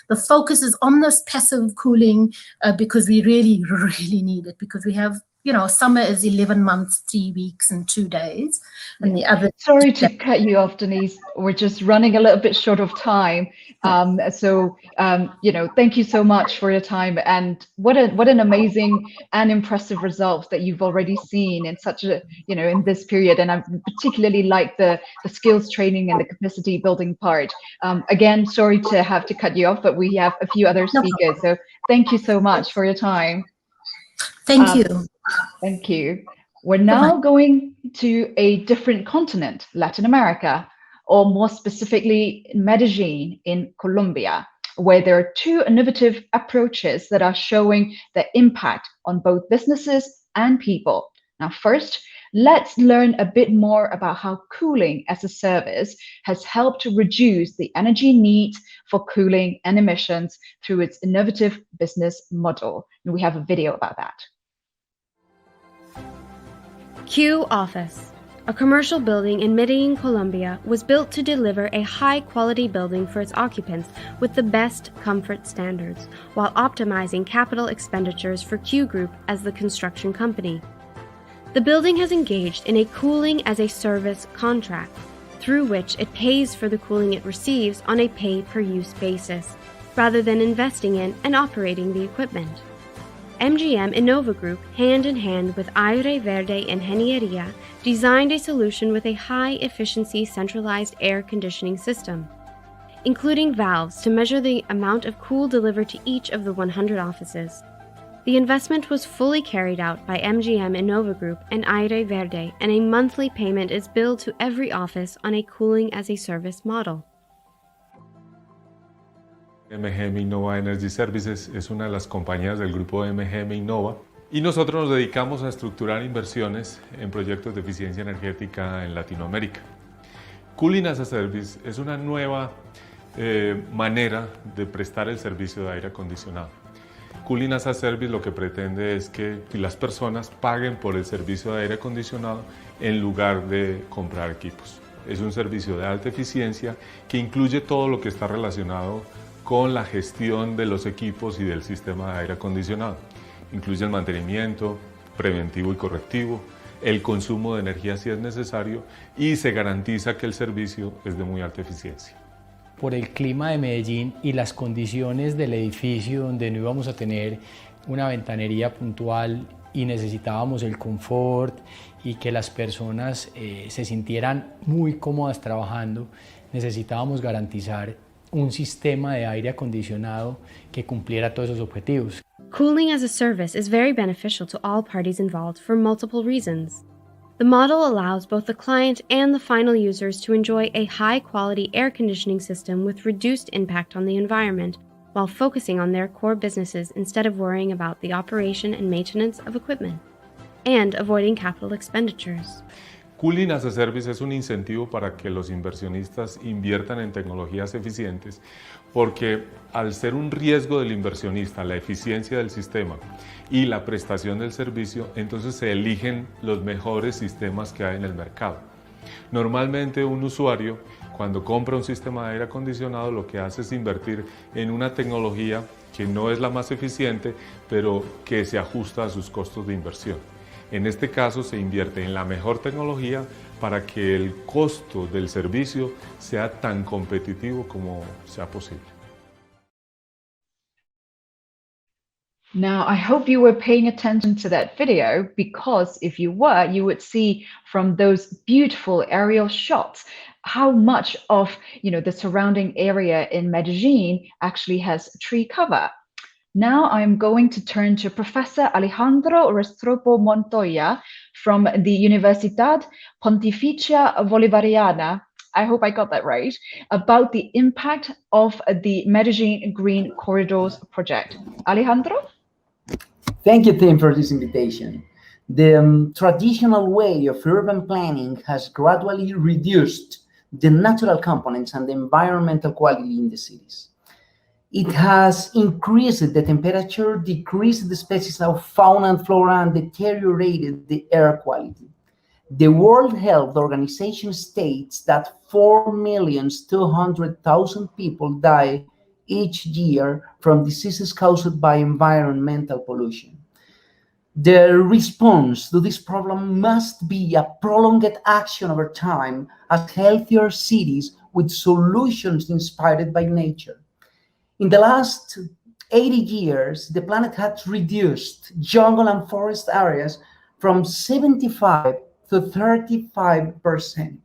the focus is on this passive cooling because we really, really need it, because we have summer is 11 months, 3 weeks, and 2 days, and the other. Sorry to cut you off, Denise. We're just running a little bit short of time. Thank you so much for your time, and what an amazing and impressive results that you've already seen in such a in this period. And I particularly like the skills training and the capacity building part. Again, sorry to have to cut you off, but we have a few other speakers. So thank you so much for your time. Thank you. Thank you. We're now going to a different continent, Latin America, or more specifically Medellin in Colombia, where there are two innovative approaches that are showing the impact on both businesses and people. Now, first, let's learn a bit more about how cooling as a service has helped to reduce the energy needs for cooling and emissions through its innovative business model. And we have a video about that. Q Office, a commercial building in Medellin, Colombia, was built to deliver a high-quality building for its occupants with the best comfort standards, while optimizing capital expenditures for Q Group as the construction company. The building has engaged in a cooling-as-a-service contract, through which it pays for the cooling it receives on a pay-per-use basis, rather than investing in and operating the equipment. MGM Innova Group, hand-in-hand with Aire Verde Ingeniería, designed a solution with a high-efficiency centralized air conditioning system, including valves to measure the amount of cool delivered to each of the 100 offices. The investment was fully carried out by MGM Innova Group and Aire Verde, and a monthly payment is billed to every office on a cooling-as-a-service model. MGM Innova Energy Services es una de las compañías del grupo MGM Innova y nosotros nos dedicamos a estructurar inversiones en proyectos de eficiencia energética en Latinoamérica. Cooling as a Service es una nueva manera de prestar el servicio de aire acondicionado. Cooling as a Service lo que pretende es que las personas paguen por el servicio de aire acondicionado en lugar de comprar equipos. Es un servicio de alta eficiencia que incluye todo lo que está relacionado con la gestión de los equipos y del sistema de aire acondicionado. Incluye el mantenimiento preventivo y correctivo, el consumo de energía si es necesario y se garantiza que el servicio es de muy alta eficiencia. Por el clima de Medellín y las condiciones del edificio donde no íbamos a tener una ventanería puntual y necesitábamos el confort y que las personas se sintieran muy cómodas trabajando, necesitábamos garantizar un sistema de aire acondicionado que cumpliera todos esos objetivos. Cooling as a service is very beneficial to all parties involved for multiple reasons. The model allows both the client and the final users to enjoy a high-quality air conditioning system with reduced impact on the environment, while focusing on their core businesses instead of worrying about the operation and maintenance of equipment, and avoiding capital expenditures. Cooling as a Service es un incentivo para que los inversionistas inviertan en tecnologías eficientes porque al ser un riesgo del inversionista la eficiencia del sistema y la prestación del servicio, entonces se eligen los mejores sistemas que hay en el mercado. Normalmente un usuario cuando compra un sistema de aire acondicionado lo que hace es invertir en una tecnología que no es la más eficiente pero que se ajusta a sus costos de inversión. En este caso se invierte en la mejor tecnología para que el costo del servicio sea tan competitivo como sea posible. Now, I hope you were paying attention to that video, because if you were, you would see from those beautiful aerial shots how much of the surrounding area in Medellin actually has tree cover. Now I'm going to turn to Professor Alejandro Restrepo Montoya from the Universidad Pontificia Bolivariana, I hope I got that right, about the impact of the Medellin Green Corridors project. Alejandro? Thank you, Tim, for this invitation. The traditional way of urban planning has gradually reduced the natural components and the environmental quality in the cities. It has increased the temperature, decreased the species of fauna and flora, and deteriorated the air quality. The World Health Organization states that 4,200,000 people die each year from diseases caused by environmental pollution. The response to this problem must be a prolonged action over time as healthier cities with solutions inspired by nature. In the last 80 years, the planet has reduced jungle and forest areas from 75 to 35%.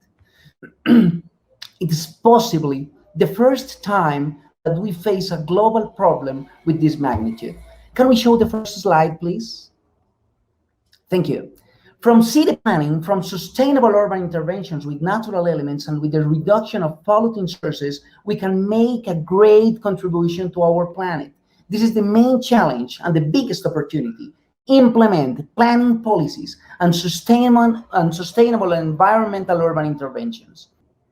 It is possibly the first time that we face a global problem with this magnitude. Can we show the first slide, please? Thank you. From city planning, from sustainable urban interventions with natural elements and with the reduction of polluting sources, we can make a great contribution to our planet. This is the main challenge and the biggest opportunity. Implement planning policies and sustainable environmental urban interventions.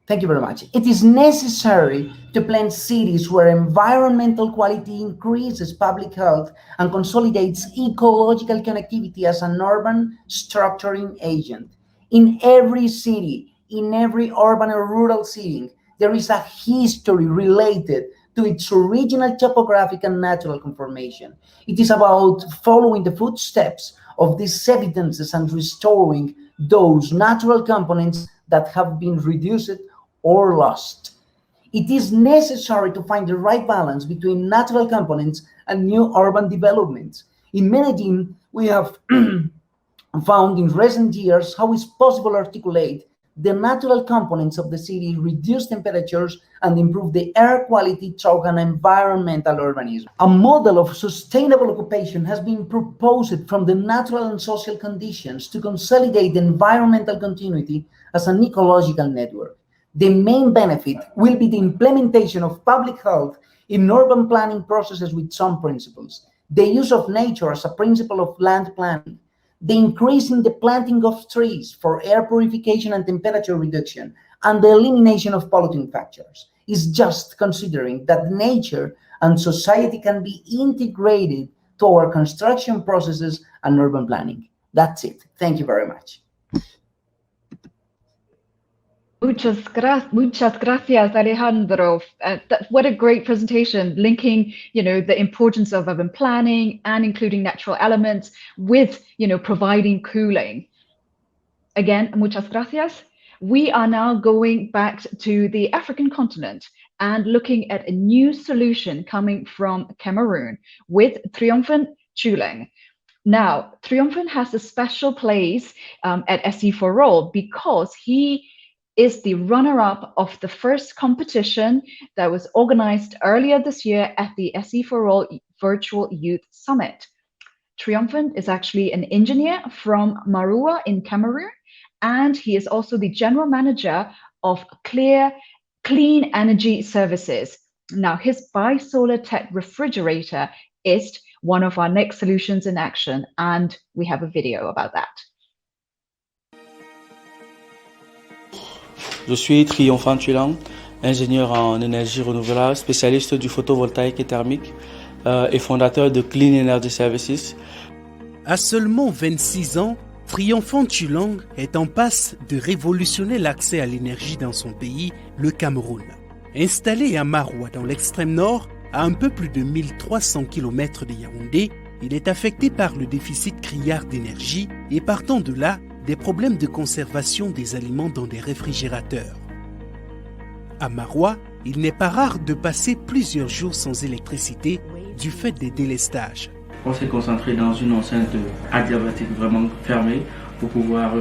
Thank you very much. It is necessary to plan cities where environmental quality increases public health and consolidates ecological connectivity as an urban structuring agent. In every city, in every urban or rural setting, there is a history related to its original topographic and natural conformation. It is about following the footsteps of these evidences and restoring those natural components that have been reduced or lost. It is necessary to find the right balance between natural components and new urban developments. In Medellin, we have found in recent years how it's possible to articulate the natural components of the city, reduce temperatures, and improve the air quality through an environmental urbanism. A model of sustainable occupation has been proposed from the natural and social conditions to consolidate the environmental continuity as an ecological network. The main benefit will be the implementation of public health in urban planning processes with some principles, the use of nature as a principle of land planning, the increase in the planting of trees for air purification and temperature reduction, and the elimination of polluting factors. Is just considering that nature and society can be integrated to our construction processes and urban planning. That's it. Thank you very much. Muchas gracias, Alejandro. What a great presentation, linking, the importance of urban planning and including natural elements with, providing cooling. Again, muchas gracias. We are now going back to the African continent and looking at a new solution coming from Cameroon with Triomphant Chuleng. Now, Triomphant has a special place at SE4All because he is the runner-up of the first competition that was organized earlier this year at the SE4All Virtual Youth Summit. Triomphant is actually an engineer from Marua in Cameroon, and he is also the general manager of Clean Energy Services. Now, his bisolar tech refrigerator is one of our next solutions in action, and we have a video about that. Je suis Triomphant Chuleng, ingénieur en énergie renouvelable, spécialiste du photovoltaïque et thermique et fondateur de Clean Energy Services. À seulement 26 ans, Triomphant Chuleng est en passe de révolutionner l'accès à l'énergie dans son pays, le Cameroun. Installé à Marua, dans l'extrême nord, à un peu plus de 1300 km de Yaoundé, il est affecté par le déficit criard d'énergie et partant de là, des problèmes de conservation des aliments dans des réfrigérateurs. À Marua, il n'est pas rare de passer plusieurs jours sans électricité du fait des délestages. On s'est concentré dans une enceinte adiabatique vraiment fermée pour pouvoir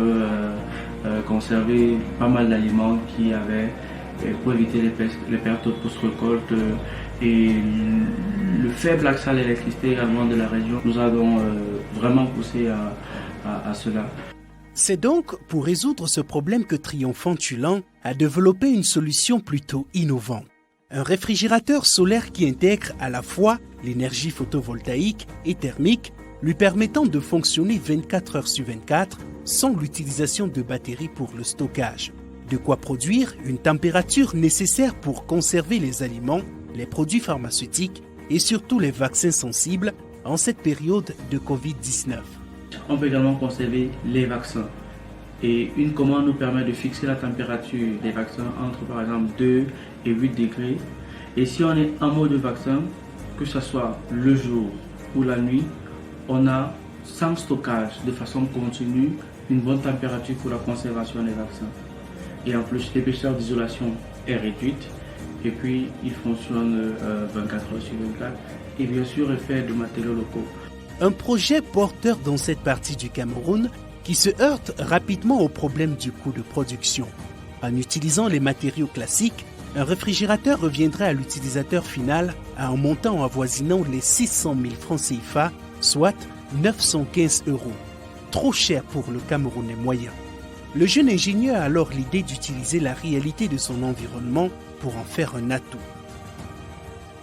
conserver pas mal d'aliments qui avaient, pour éviter les pertes post-récolte et le faible accès à l'électricité également de la région. Nous avons vraiment poussé à cela. C'est donc pour résoudre ce problème que Triomphant Chuleng a développé une solution plutôt innovante. Un réfrigérateur solaire qui intègre à la fois l'énergie photovoltaïque et thermique, lui permettant de fonctionner 24 heures sur 24 sans l'utilisation de batteries pour le stockage. De quoi produire une température nécessaire pour conserver les aliments, les produits pharmaceutiques et surtout les vaccins sensibles en cette période de Covid-19. On peut également conserver les vaccins. Et une commande nous permet de fixer la température des vaccins entre par exemple 2 et 8 degrés. Et si on est en mode vaccin, que ce soit le jour ou la nuit, on a sans stockage, de façon continue, une bonne température pour la conservation des vaccins. Et en plus, l'épaisseur d'isolation est réduite. Et puis, il fonctionne 24 heures sur 24. Et bien sûr, est fait de matériaux locaux. Un projet porteur dans cette partie du Cameroun qui se heurte rapidement au problème du coût de production. En utilisant les matériaux classiques, un réfrigérateur reviendrait à l'utilisateur final à un montant avoisinant les 600 000 francs CFA, soit 915 €. Trop cher pour le Camerounais moyen. Le jeune ingénieur a alors l'idée d'utiliser la réalité de son environnement pour en faire un atout.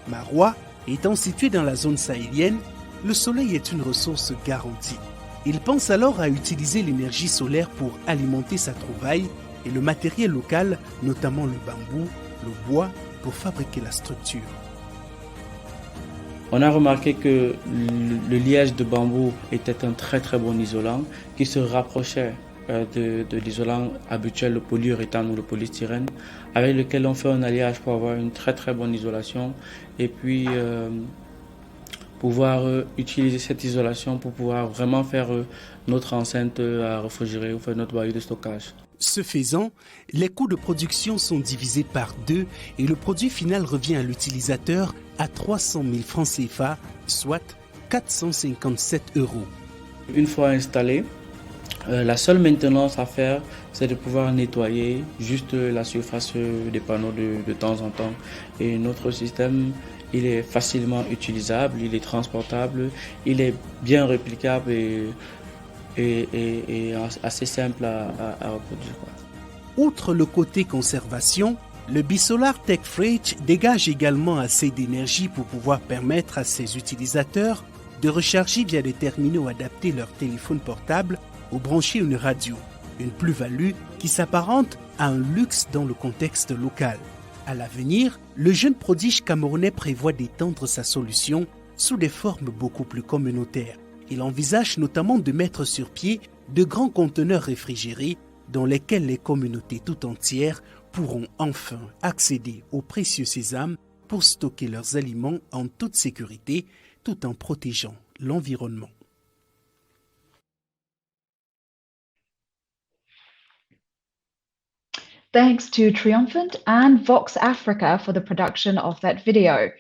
Maroua, étant situé dans la zone sahélienne, le soleil est une ressource garantie. Il pense alors à utiliser l'énergie solaire pour alimenter sa trouvaille et le matériel local, notamment le bambou, le bois, pour fabriquer la structure. On a remarqué que le liège de bambou était un très bon isolant qui se rapprochait de l'isolant habituel, le polyuréthane ou le polystyrène, avec lequel on fait un alliage pour avoir une très bonne isolation et puis pouvoir utiliser cette isolation pour pouvoir vraiment faire notre enceinte à réfrigérer ou faire notre boyau de stockage. Ce faisant, les coûts de production sont divisés par 2 et le produit final revient à l'utilisateur à 300 000 francs CFA, soit 457 €. Une fois installé, la seule maintenance à faire, c'est de pouvoir nettoyer juste la surface des panneaux de temps en temps. Et notre système, il est facilement utilisable, il est transportable, il est bien réplicable et assez simple à reproduire. Outre le côté conservation, le Bisolar Tech Fridge dégage également assez d'énergie pour pouvoir permettre à ses utilisateurs de recharger via des terminaux adaptés leur téléphone portable ou brancher une radio, une plus-value qui s'apparente à un luxe dans le contexte local. À l'avenir, le jeune prodige camerounais prévoit d'étendre sa solution sous des formes beaucoup plus communautaires. Il envisage notamment de mettre sur pied de grands conteneurs réfrigérés dans lesquels les communautés tout entières pourront enfin accéder au précieux sésame pour stocker leurs aliments en toute sécurité tout en protégeant l'environnement. Thanks to Triumphant and Vox Africa for the production of that video.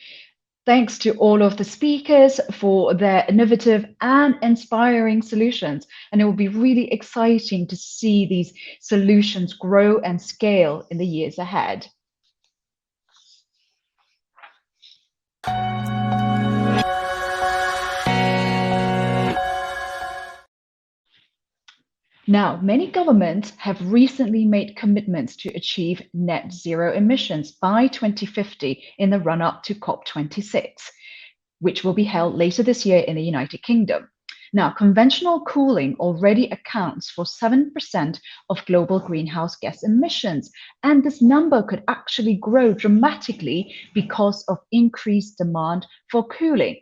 Thanks to all of the speakers for their innovative and inspiring solutions. And it will be really exciting to see these solutions grow and scale in the years ahead. Now, many governments have recently made commitments to achieve net zero emissions by 2050 in the run-up to COP26, which will be held later this year in the United Kingdom. Now, conventional cooling already accounts for 7% of global greenhouse gas emissions, and this number could actually grow dramatically because of increased demand for cooling.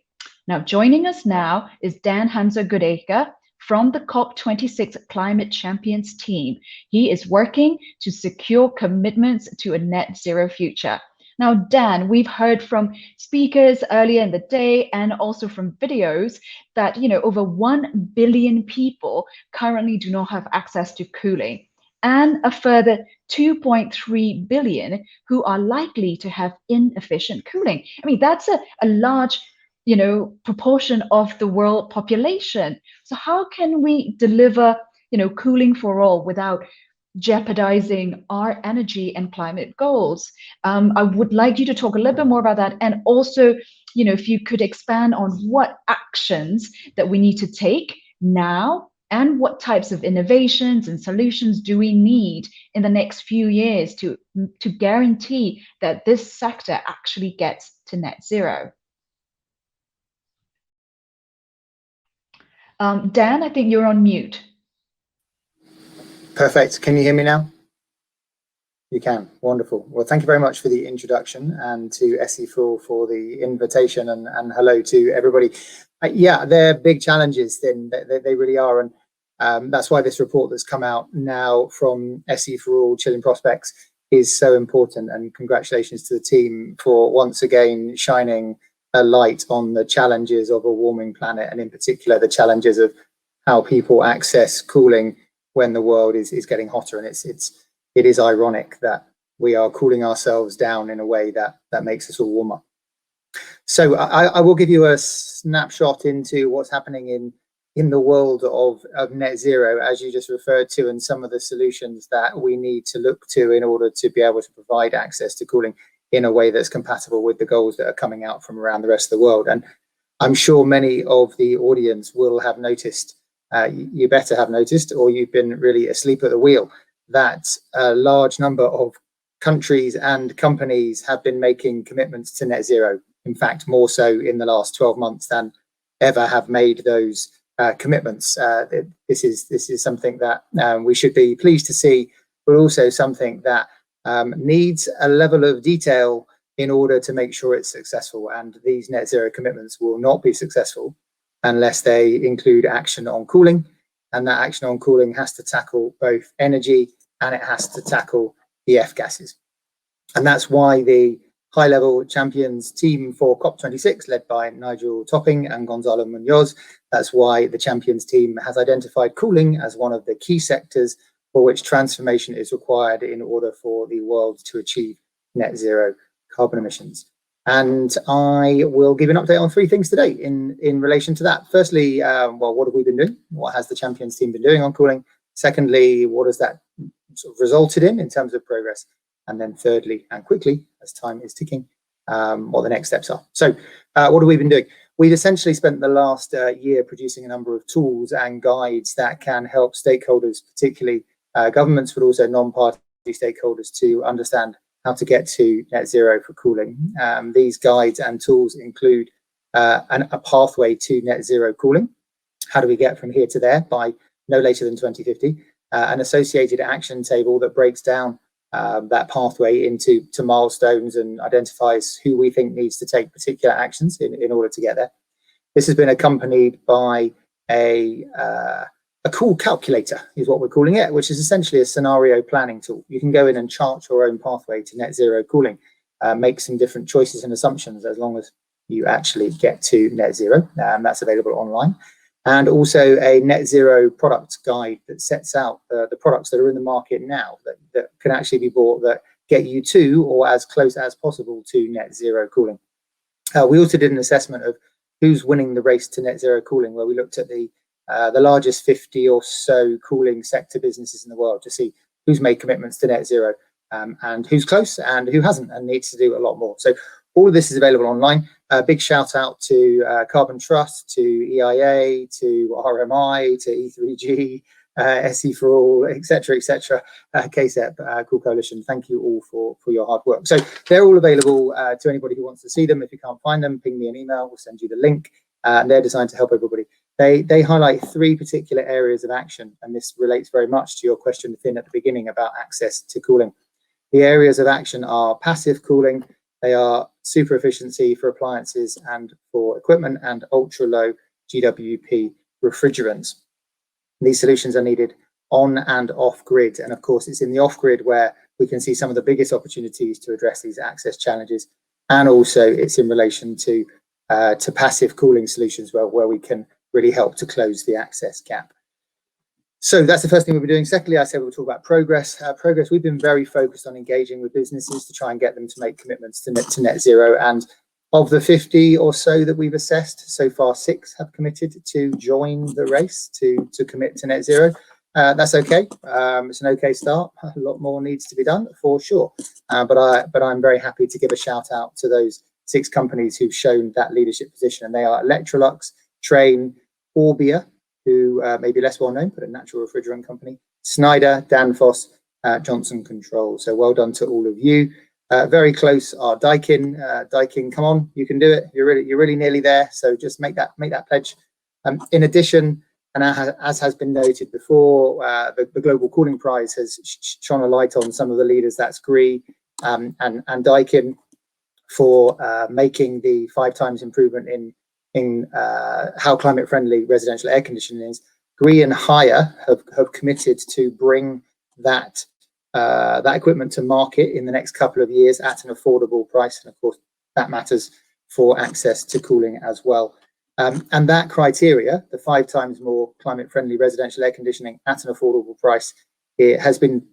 Now, joining us now is Dan Hanser-Goodacre from the COP26 Climate Champions team. He is working to secure commitments to a net zero future. Now, Dan, we've heard from speakers earlier in the day and also from videos that, over 1 billion people currently do not have access to cooling, and a further 2.3 billion who are likely to have inefficient cooling. I mean, that's a large proportion of the world population. So how can we deliver, cooling for all without jeopardizing our energy and climate goals? I would like you to talk a little bit more about that. And also, if you could expand on what actions that we need to take now and what types of innovations and solutions do we need in the next few years to guarantee that this sector actually gets to net zero. Dan, I think you're on mute. Perfect. Can you hear me now? You can. Wonderful. Well, thank you very much for the introduction and to SE4 for the invitation and hello to everybody. Yeah, they're big challenges, then they really are. And that's why this report that's come out now from SE4All Chilling Prospects is so important. And congratulations to the team for once again shining a light on the challenges of a warming planet, and in particular the challenges of how people access cooling when the world is getting hotter. And it is ironic that we are cooling ourselves down in a way that makes us all warmer. So I will give you a snapshot into what's happening in the world of net zero, as you just referred to, and some of the solutions that we need to look to in order to be able to provide access to cooling in a way that's compatible with the goals that are coming out from around the rest of the world. And I'm sure many of the audience will have noticed, you better have noticed, or you've been really asleep at the wheel, that a large number of countries and companies have been making commitments to net zero. In fact, more so in the last 12 months than ever have made those commitments. This is something that we should be pleased to see, but also something that needs a level of detail in order to make sure it's successful. And these net zero commitments will not be successful unless they include action on cooling. And that action on cooling has to tackle both energy and it has to tackle the F-gases. And that's why the high-level champions team for COP26, led by Nigel Topping and Gonzalo Munoz, that's why the champions team has identified cooling as one of the key sectors for which transformation is required in order for the world to achieve net zero carbon emissions. And I will give an update on 3 things today in relation to that. Firstly, well, what have we been doing? What has the champions team been doing on cooling? Secondly, what has that sort of resulted in terms of progress? And then thirdly, and quickly, as time is ticking, what the next steps are. So what have we been doing? We've essentially spent the last year producing a number of tools and guides that can help stakeholders, particularly governments, but also non-party stakeholders, to understand how to get to net zero for cooling. These guides and tools include a pathway to net zero cooling. How do we get from here to there by no later than 2050? An associated action table that breaks down that pathway into milestones and identifies who we think needs to take particular actions in order to get there. This has been accompanied by a cool calculator, is what we're calling it, which is essentially a scenario planning tool. You can go in and chart your own pathway to net zero cooling, make some different choices and assumptions as long as you actually get to net zero. That's available online. And also a net zero product guide that sets out the products that are in the market now that can actually be bought that get you to or as close as possible to net zero cooling. We also did an assessment of who's winning the race to net zero cooling, where we looked at the largest 50 or so cooling sector businesses in the world to see who's made commitments to net zero and who's close and who hasn't and needs to do a lot more. So all of this is available online. A big shout out to Carbon Trust, to EIA, to RMI, to E3G, SE4All, etc., KSEP, Cool Coalition. Thank you all for your hard work. So they're all available to anybody who wants to see them. If you can't find them, ping me an email, we'll send you the link. And they're designed to help everybody. They highlight 3 particular areas of action, and this relates very much to your question, Finn, at the beginning about access to cooling. The areas of action are passive cooling, they are super efficiency for appliances and for equipment, and ultra low GWP refrigerants. These solutions are needed on and off grid. And of course, it's in the off grid where we can see some of the biggest opportunities to address these access challenges. And also it's in relation to passive cooling solutions where we can really help to close the access gap. So that's the first thing we'll be doing. Secondly, I said we'll talk about progress. We've been very focused on engaging with businesses to try and get them to make commitments to net zero. And of the 50 or so that we've assessed, so far 6 have committed to join the race to commit to net zero. That's okay. It's an okay start. A lot more needs to be done for sure. But I'm very happy to give a shout out to those 6 companies who've shown that leadership position, and they are Electrolux, Trane, Orbia, who may be less well known, but a natural refrigerant company, Schneider, Danfoss, Johnson Controls. So well done to all of you. Very close are Daikin. Daikin, come on, you can do it. You're really nearly there. So just make that pledge. In addition, and as has been noted before, the Global Cooling Prize has shone a light on some of the leaders. That's GREE and Daikin for making the 5 times improvement in how climate friendly residential air conditioning is. GREE and Haier have committed to bring that equipment to market in the next couple of years at an affordable price, and of course that matters for access to cooling as well. And that criteria, the 5 times more climate-friendly residential air conditioning at an affordable price, it has been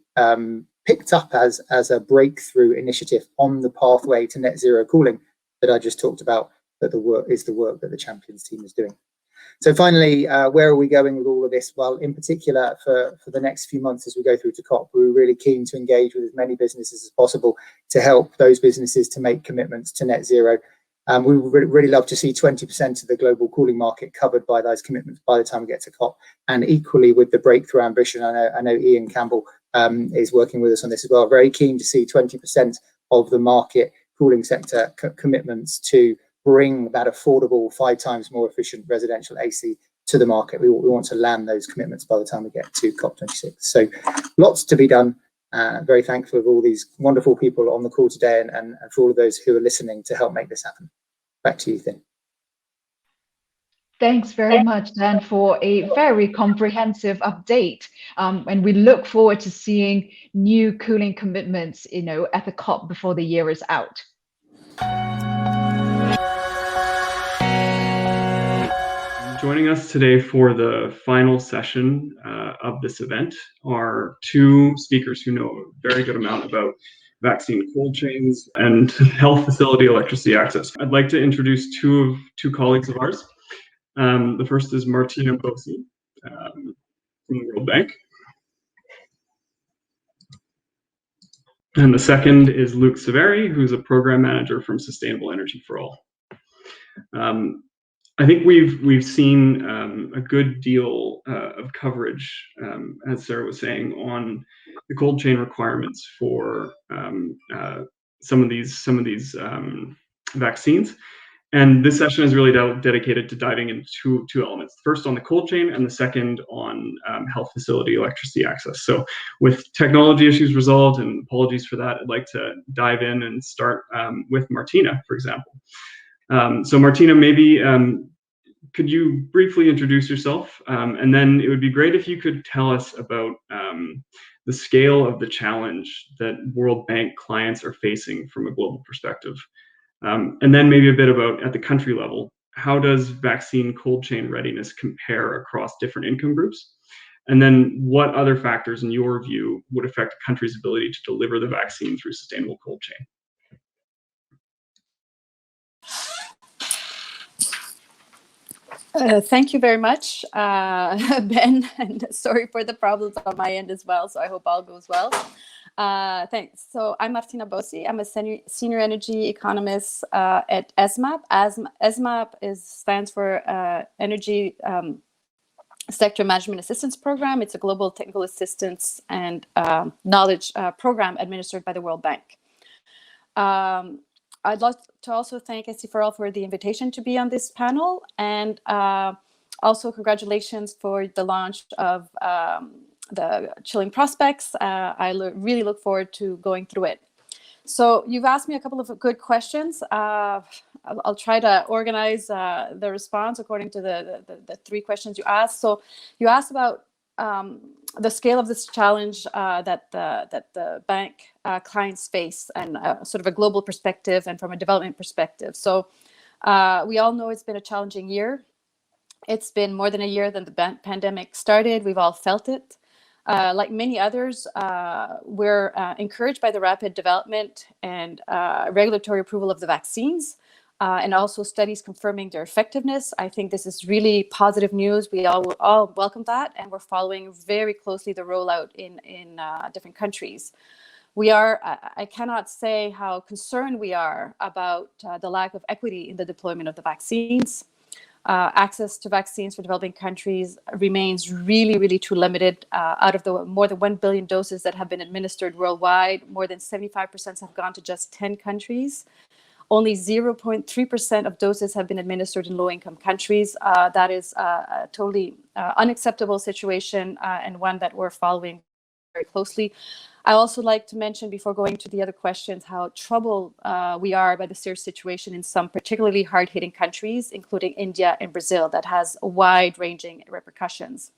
picked up as a breakthrough initiative on the pathway to net zero cooling that I just talked about, that the work that the Champions team is doing. So finally, where are we going with all of this? Well, in particular, for the next few months as we go through to COP, we're really keen to engage with as many businesses as possible to help those businesses to make commitments to net zero. We would really love to see 20% of the global cooling market covered by those commitments by the time we get to COP. And equally with the breakthrough ambition, I know Ian Campbell is working with us on this as well. Very keen to see 20% of the market cooling sector commitments to bring that affordable 5 times more efficient residential AC to the market. We want to land those commitments by the time we get to COP26. So lots to be done. Very thankful of all these wonderful people on the call today and for all of those who are listening to help make this happen. Back to you, Thin. Thanks very much, Dan, for a very comprehensive update. And we look forward to seeing new cooling commitments, at the COP before the year is out. Joining us today for the final session of this event are 2 speakers who know a very good amount about vaccine cold chains and health facility electricity access. I'd like to introduce two colleagues of ours. The first is Martina Bossi from the World Bank. And the second is Luc Severi, who's a program manager from Sustainable Energy for All. I think we've seen a good deal of coverage, as Sarah was saying, on the cold chain requirements for some of these vaccines. And this session is really dedicated to diving into two elements. First on the cold chain, and the second on health facility electricity access. So with technology issues resolved, and apologies for that, I'd like to dive in and start with Martina, for example. So Martina, maybe could you briefly introduce yourself? And then it would be great if you could tell us about the scale of the challenge that World Bank clients are facing from a global perspective. And then maybe a bit about, at the country level, how does vaccine cold chain readiness compare across different income groups? And then what other factors, in your view, would affect a country's ability to deliver the vaccine through sustainable cold chain? Thank you very much, Ben, and sorry for the problems on my end as well, so I hope all goes well. Thanks. So I'm Martina Bossi. I'm a senior energy economist at ESMAP. ESMAP stands for Energy Sector Management Assistance Program. It's a global technical assistance and knowledge program administered by the World Bank. I'd like to also thank SC4All for the invitation to be on this panel, and also congratulations for the launch of the Chilling Prospects. I really look forward to going through it. So you've asked me a couple of good questions. I'll try to organize the response according to the 3 questions you asked. So you asked about the scale of this challenge that the bank clients face, and sort of a global perspective and from a development perspective. So we all know it's been a challenging year. It's been more than a year that the pandemic started. We've all felt it. Like many others, we're encouraged by the rapid development and regulatory approval of the vaccines, and also studies confirming their effectiveness. I think this is really positive news. We all welcome that, and we're following very closely the rollout in different countries. I cannot say how concerned we are about the lack of equity in the deployment of the vaccines. Access to vaccines for developing countries remains really too limited. Out of the more than 1 billion doses that have been administered worldwide, more than 75% have gone to just 10 countries. Only 0.3% of doses have been administered in low-income countries. That is a totally unacceptable situation, and one that we're following very closely. I also like to mention, before going to the other questions, how troubled we are by the serious situation in some particularly hard-hitting countries, including India and Brazil, that has wide-ranging repercussions.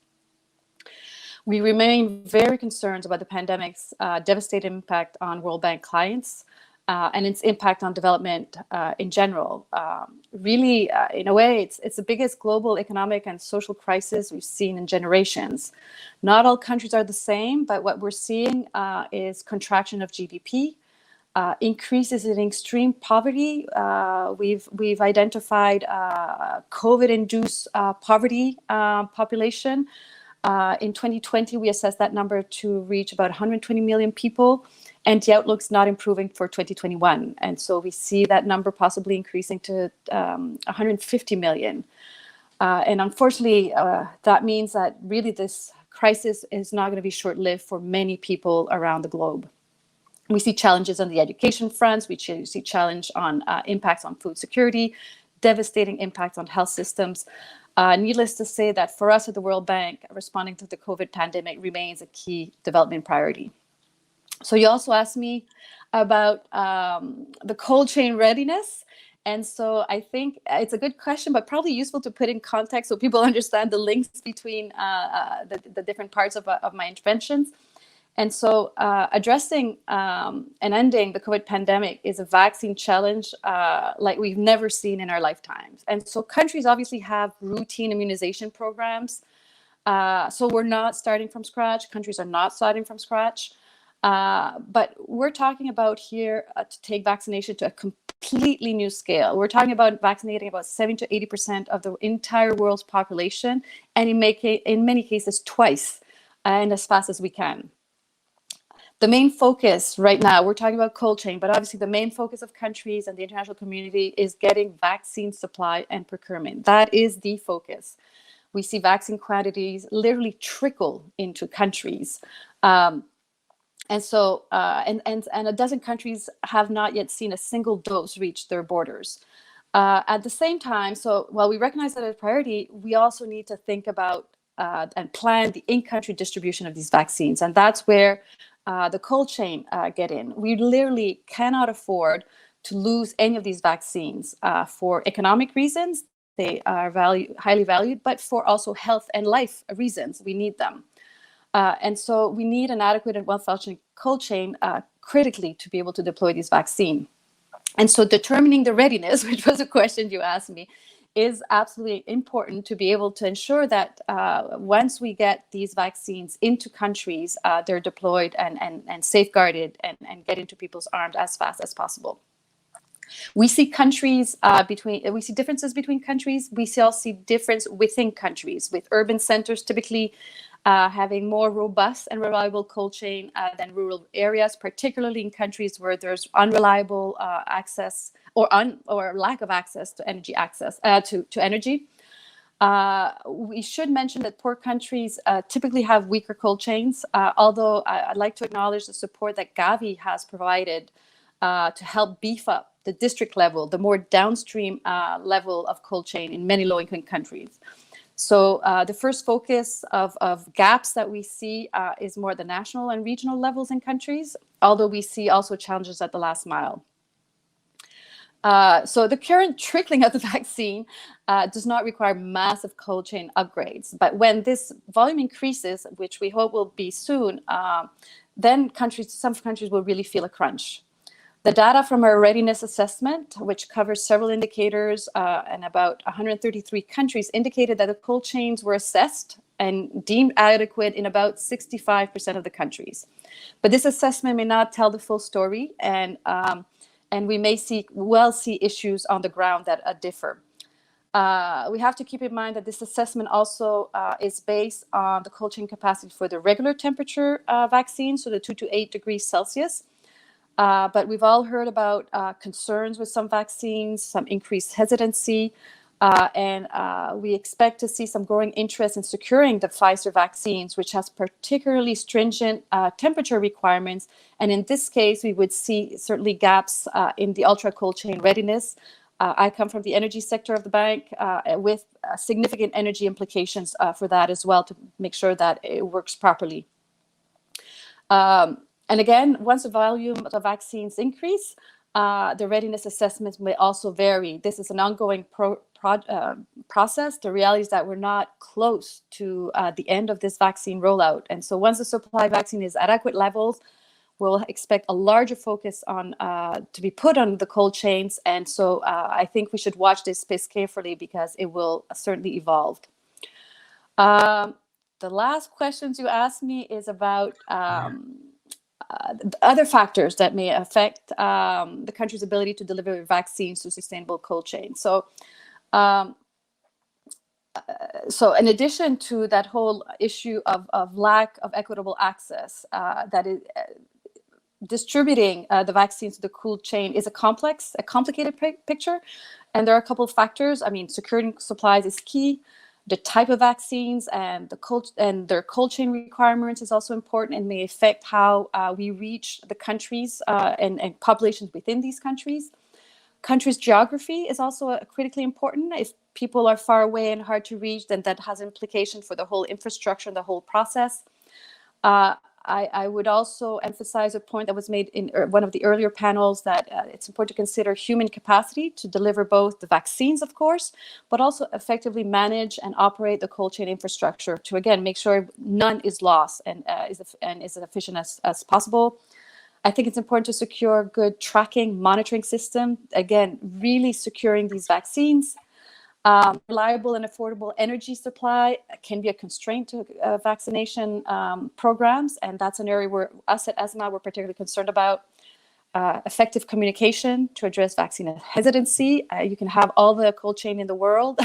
We remain very concerned about the pandemic's devastating impact on World Bank clients. and its impact on development in general. Really, in a way, it's the biggest global economic and social crisis we've seen in generations. Not all countries are the same, but what we're seeing is contraction of GDP, increases in extreme poverty. We've identified COVID-induced poverty population. In 2020, we assessed that number to reach about 120 million people, and the outlook's not improving for 2021. And so we see that number possibly increasing to 150 million. And unfortunately, that means that really this crisis is not going to be short-lived for many people around the globe. We see challenges on the education fronts. We see challenge on impacts on food security, devastating impacts on health systems. Needless to say that for us at the World Bank, responding to the COVID pandemic remains a key development priority. So you also asked me about the cold chain readiness. And so I think it's a good question, but probably useful to put in context so people understand the links between the different parts of my interventions. And so addressing and ending the COVID pandemic is a vaccine challenge like we've never seen in our lifetimes. And so countries obviously have routine immunization programs. So we're not starting from scratch. Countries are not starting from scratch. But we're talking about here to take vaccination to a completely new scale. We're talking about vaccinating about 70 to 80% of the entire world's population, and in many cases twice and as fast as we can. The main focus right now, we're talking about cold chain, but obviously the main focus of countries and the international community is getting vaccine supply and procurement. That is the focus. We see vaccine quantities literally trickle into countries. And a dozen countries have not yet seen a single dose reach their borders. At the same time, so while we recognize that as a priority, we also need to think about and plan the in-country distribution of these vaccines. And that's where the cold chain get in. We literally cannot afford to lose any of these vaccines for economic reasons. They are highly valued, but for also health and life reasons. We need them. And so we need an adequate and well-functioning cold chain critically to be able to deploy these vaccines. And so determining the readiness, which was a question you asked me, is absolutely important to be able to ensure that once we get these vaccines into countries, they're deployed and safeguarded and get into people's arms as fast as possible. We see we see differences between countries. We also see difference within countries, with urban centers typically having more robust and reliable cold chain than rural areas, particularly in countries where there's unreliable access or lack of access to energy energy. We should mention that poor countries typically have weaker cold chains, although I'd like to acknowledge the support that Gavi has provided to help beef up the district level, the more downstream level of cold chain in many low-income countries. So the first focus of gaps that we see is more the national and regional levels in countries, although we see also challenges at the last mile. So the current trickling of the vaccine does not require massive cold chain upgrades. But when this volume increases, which we hope will be soon, then some countries will really feel a crunch. The data from our readiness assessment, which covers several indicators and about 133 countries, indicated that the cold chains were assessed and deemed adequate in about 65% of the countries. But this assessment may not tell the full story, and we may see issues on the ground that differ. We have to keep in mind that this assessment also is based on the cold chain capacity for the regular temperature vaccine, so the 2 to 8 degrees Celsius. But we've all heard about concerns with some vaccines, some increased hesitancy, and we expect to see some growing interest in securing the Pfizer vaccines, which has particularly stringent temperature requirements. And in this case, we would see certainly gaps in the ultra cold chain readiness. I come from the energy sector of the bank with significant energy implications for that as well, to make sure that it works properly. And again, once the volume of the vaccines increase, the readiness assessments may also vary. This is an ongoing process. The reality is that we're not close to the end of this vaccine rollout. And so once the supply vaccine is at adequate levels, we'll expect a larger focus on to be put on the cold chains. And so I think we should watch this space carefully because it will certainly evolve. The last questions you asked me is about other factors that may affect the country's ability to deliver vaccines to sustainable cold chain. So in addition to that whole issue of lack of equitable access, that is distributing the vaccines to the cold chain is a complicated picture. And there are a couple of factors. I mean, securing supplies is key. The type of vaccines and their cold chain requirements is also important and may affect how we reach the countries and populations within these countries. Countries' geography is also critically important. If people are far away and hard to reach, then that has implications for the whole infrastructure and the whole process. I would also emphasize a point that was made in one of the earlier panels, that it's important to consider human capacity to deliver both the vaccines, of course, but also effectively manage and operate the cold chain infrastructure to, again, make sure none is lost and is as efficient as possible. I think it's important to secure good tracking, monitoring system, again, really securing these vaccines. Reliable and affordable energy supply can be a constraint to vaccination programs, and that's an area where us at ESMA we're particularly concerned about. Effective communication to address vaccine hesitancy. You can have all the cold chain in the world,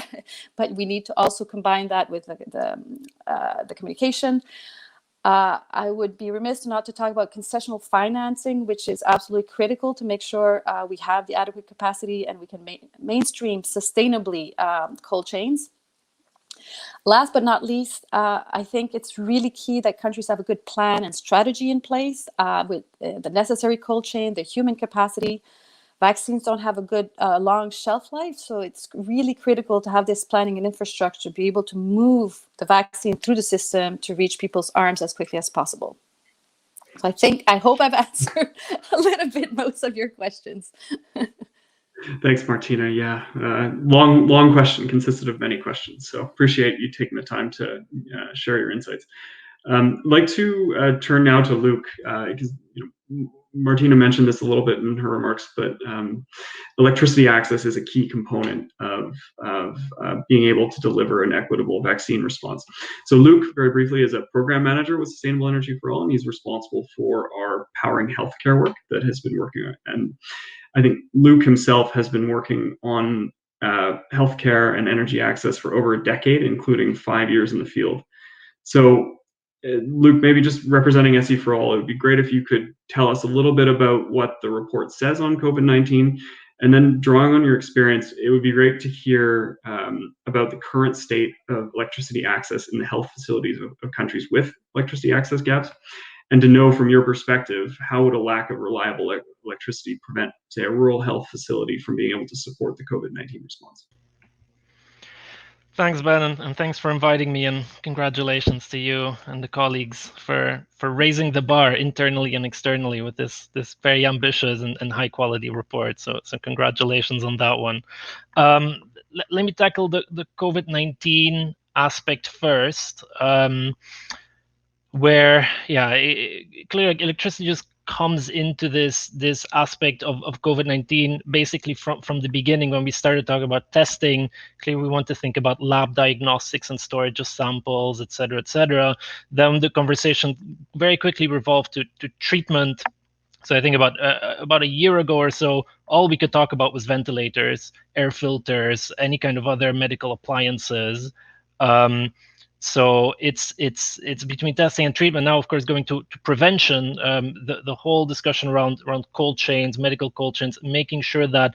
but we need to also combine that with the communication. I would be remiss not to talk about concessional financing, which is absolutely critical to make sure we have the adequate capacity and we can mainstream sustainably cold chains. Last but not least, I think it's really key that countries have a good plan and strategy in place with the necessary cold chain, the human capacity. Vaccines don't have a good long shelf life, so it's really critical to have this planning and infrastructure to be able to move the vaccine through the system to reach people's arms as quickly as possible. So I hope I've answered a little bit most of your questions. Thanks, Martina. Yeah, long question consisted of many questions, so appreciate you taking the time to share your insights. I'd like to turn now to Luc, because Martina mentioned this a little bit in her remarks, but electricity access is a key component of being able to deliver an equitable vaccine response. So Luc, very briefly, is a program manager with Sustainable Energy for All, and he's responsible for our powering healthcare work that has been working on. And I think Luc himself has been working on healthcare and energy access for over a decade, including 5 years in the field. So Luc, maybe just representing SE for All, it would be great if you could tell us a little bit about what the report says on COVID-19, and then drawing on your experience, it would be great to hear about the current state of electricity access in the health facilities of countries with electricity access gaps, and to know from your perspective, how would a lack of reliable electricity prevent, say, a rural health facility from being able to support the COVID-19 response? Thanks, Ben, and thanks for inviting me, and congratulations to you and the colleagues for raising the bar internally and externally with this very ambitious and high quality report. So congratulations on that one. Let me tackle the COVID-19 aspect first, where clearly electricity just comes into this aspect of COVID-19 basically from the beginning. When we started talking about testing, clearly we want to think about lab diagnostics and storage of samples, et cetera, et cetera. Then the conversation very quickly revolved to treatment. So I think about a year ago or so, all we could talk about was ventilators, air filters, any kind of other medical appliances. So it's between testing and treatment now, of course, going to prevention. The whole discussion around cold chains, medical cold chains, making sure that,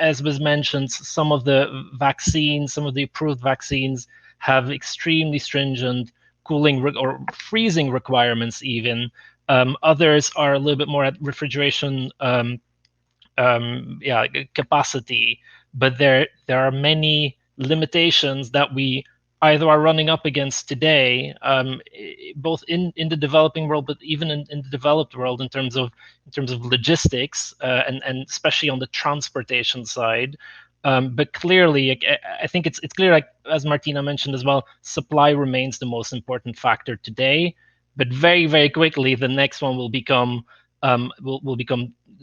as was mentioned, some of the vaccines, some of the approved vaccines have extremely stringent cooling or freezing requirements even. Others are a little bit more at refrigeration capacity, but there are many limitations that we either are running up against today, both in the developing world, but even in the developed world in terms of logistics, and especially on the transportation side. But clearly, I think it's clear, like as Martina mentioned as well, supply remains the most important factor today. but very, very quickly the next one will become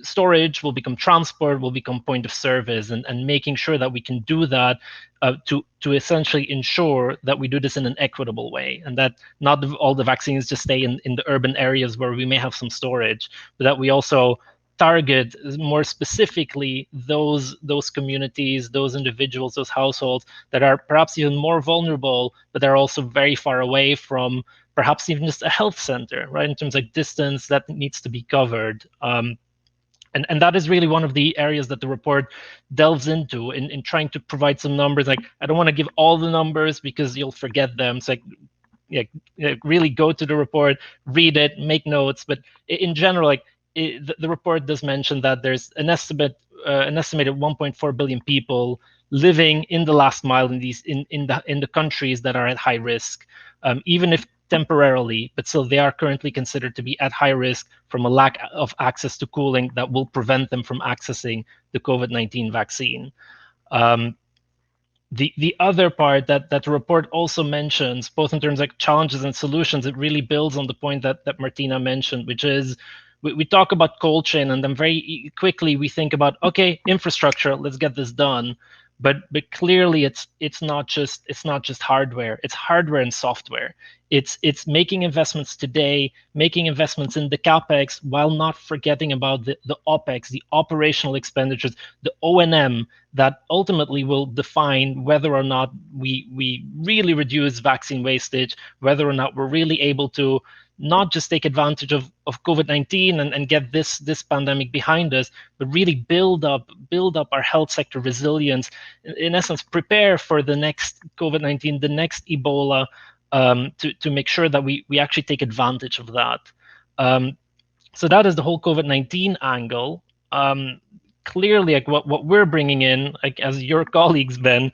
storage, will become transport, will become point of service, and making sure that we can do that to essentially ensure that we do this in an equitable way, and that not all the vaccines just stay in the urban areas where we may have some storage, but that we also target more specifically those communities, those individuals, those households that are perhaps even more vulnerable, but they're also very far away from perhaps even just a health center, right? In terms of distance that needs to be covered. And that is really one of the areas that the report delves into in trying to provide some numbers. Like, I don't want to give all the numbers because you'll forget them. So really go to the report, read it, make notes. But in general, the report does mention that there's an estimated 1.4 billion people living in the last mile in the countries that are at high risk, even if temporarily, but still they are currently considered to be at high risk from a lack of access to cooling that will prevent them from accessing the COVID-19 vaccine. The other part that the report also mentions, both in terms of challenges and solutions, it really builds on the point that Martina mentioned, which is we talk about cold chain, and then very quickly we think about, okay, infrastructure, let's get this done. But clearly it's not just hardware, it's hardware and software. It's making investments today, making investments in the CapEx, while not forgetting about the OpEx, the operational expenditures, the O&M that ultimately will define whether or not we really reduce vaccine wastage, whether or not we're really able to not just take advantage of COVID-19 and get this pandemic behind us, but really build up our health sector resilience. In essence, prepare for the next COVID-19, the next Ebola, to make sure that we actually take advantage of that. So that is the whole COVID-19 angle. Clearly, like what we're bringing in, like as your colleagues, Ben,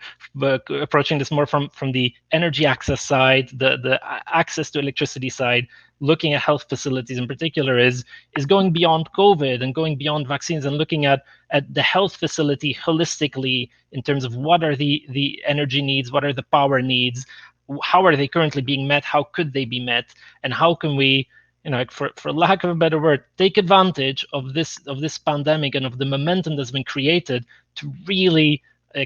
approaching this more from the energy access side, the access to electricity side, looking at health facilities in particular, is going beyond COVID and going beyond vaccines and looking at the health facility holistically in terms of what are the energy needs, what are the power needs, how are they currently being met, how could they be met, and how can we, for lack of a better word, take advantage of this pandemic and of the momentum that's been created to really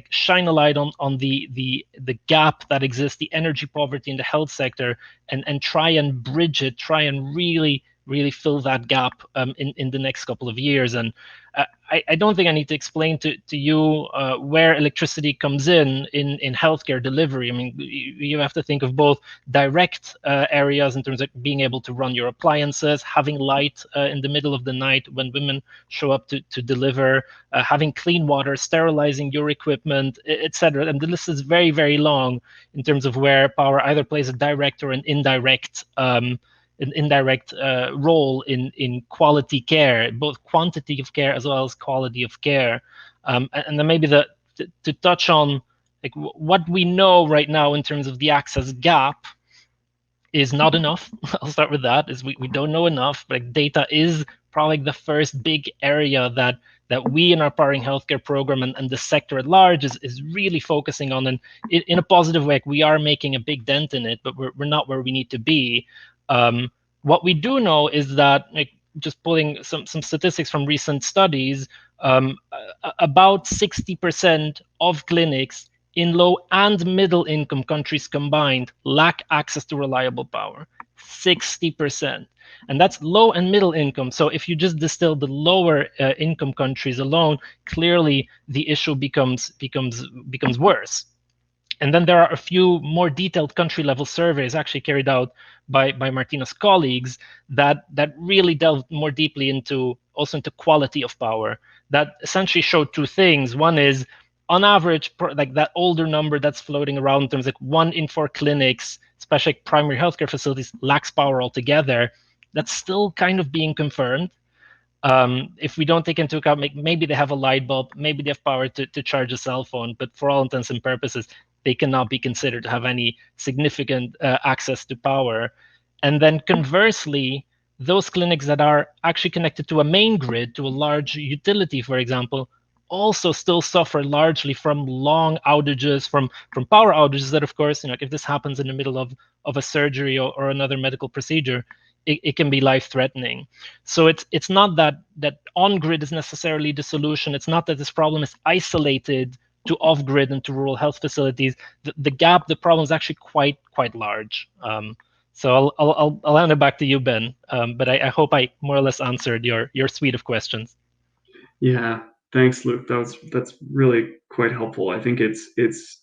shine a light on the gap that exists, the energy poverty in the health sector, and try and bridge it, try and really fill that gap in the next couple of years. And I don't think I need to explain to you where electricity comes in healthcare delivery. I mean, you have to think of both direct areas in terms of being able to run your appliances, having light in the middle of the night when women show up to deliver, having clean water, sterilizing your equipment, etc. And the list is very, very long in terms of where power either plays a direct or an indirect role in quality care, both quantity of care as well as quality of care. And then maybe to touch on like what we know right now in terms of the access gap is not enough. I'll start with that, is we don't know enough, but data is probably the first big area that we in our Powering Healthcare program and the sector at large is really focusing on. And in a positive way, we are making a big dent in it, but we're not where we need to be. What we do know is that, like, just pulling some statistics from recent studies, about 60% of clinics in low and middle income countries combined lack access to reliable power. 60%. And that's low and middle income. So if you just distill the lower income countries alone, clearly the issue becomes worse. And then there are a few more detailed country-level surveys actually carried out by Martina's colleagues that really delved more deeply into quality of power, that essentially showed two things. One is, on average, like that older number that's floating around in terms of 1 in 4 clinics, especially primary healthcare facilities, lacks power altogether. That's still kind of being confirmed. If we don't take into account, maybe they have a light bulb, maybe they have power to charge a cell phone, but for all intents and purposes, they cannot be considered to have any significant access to power. And then conversely, those clinics that are actually connected to a main grid, to a large utility, for example, also still suffer largely from long outages, from power outages that, of course, if this happens in the middle of a surgery or another medical procedure, it can be life-threatening. So it's not that on-grid is necessarily the solution. It's not that this problem is isolated to off-grid and to rural health facilities. The problem is actually quite large. So I'll hand it back to you, Ben. But I hope I more or less answered your suite of questions. Yeah, thanks, Luc. That's really quite helpful. I think it's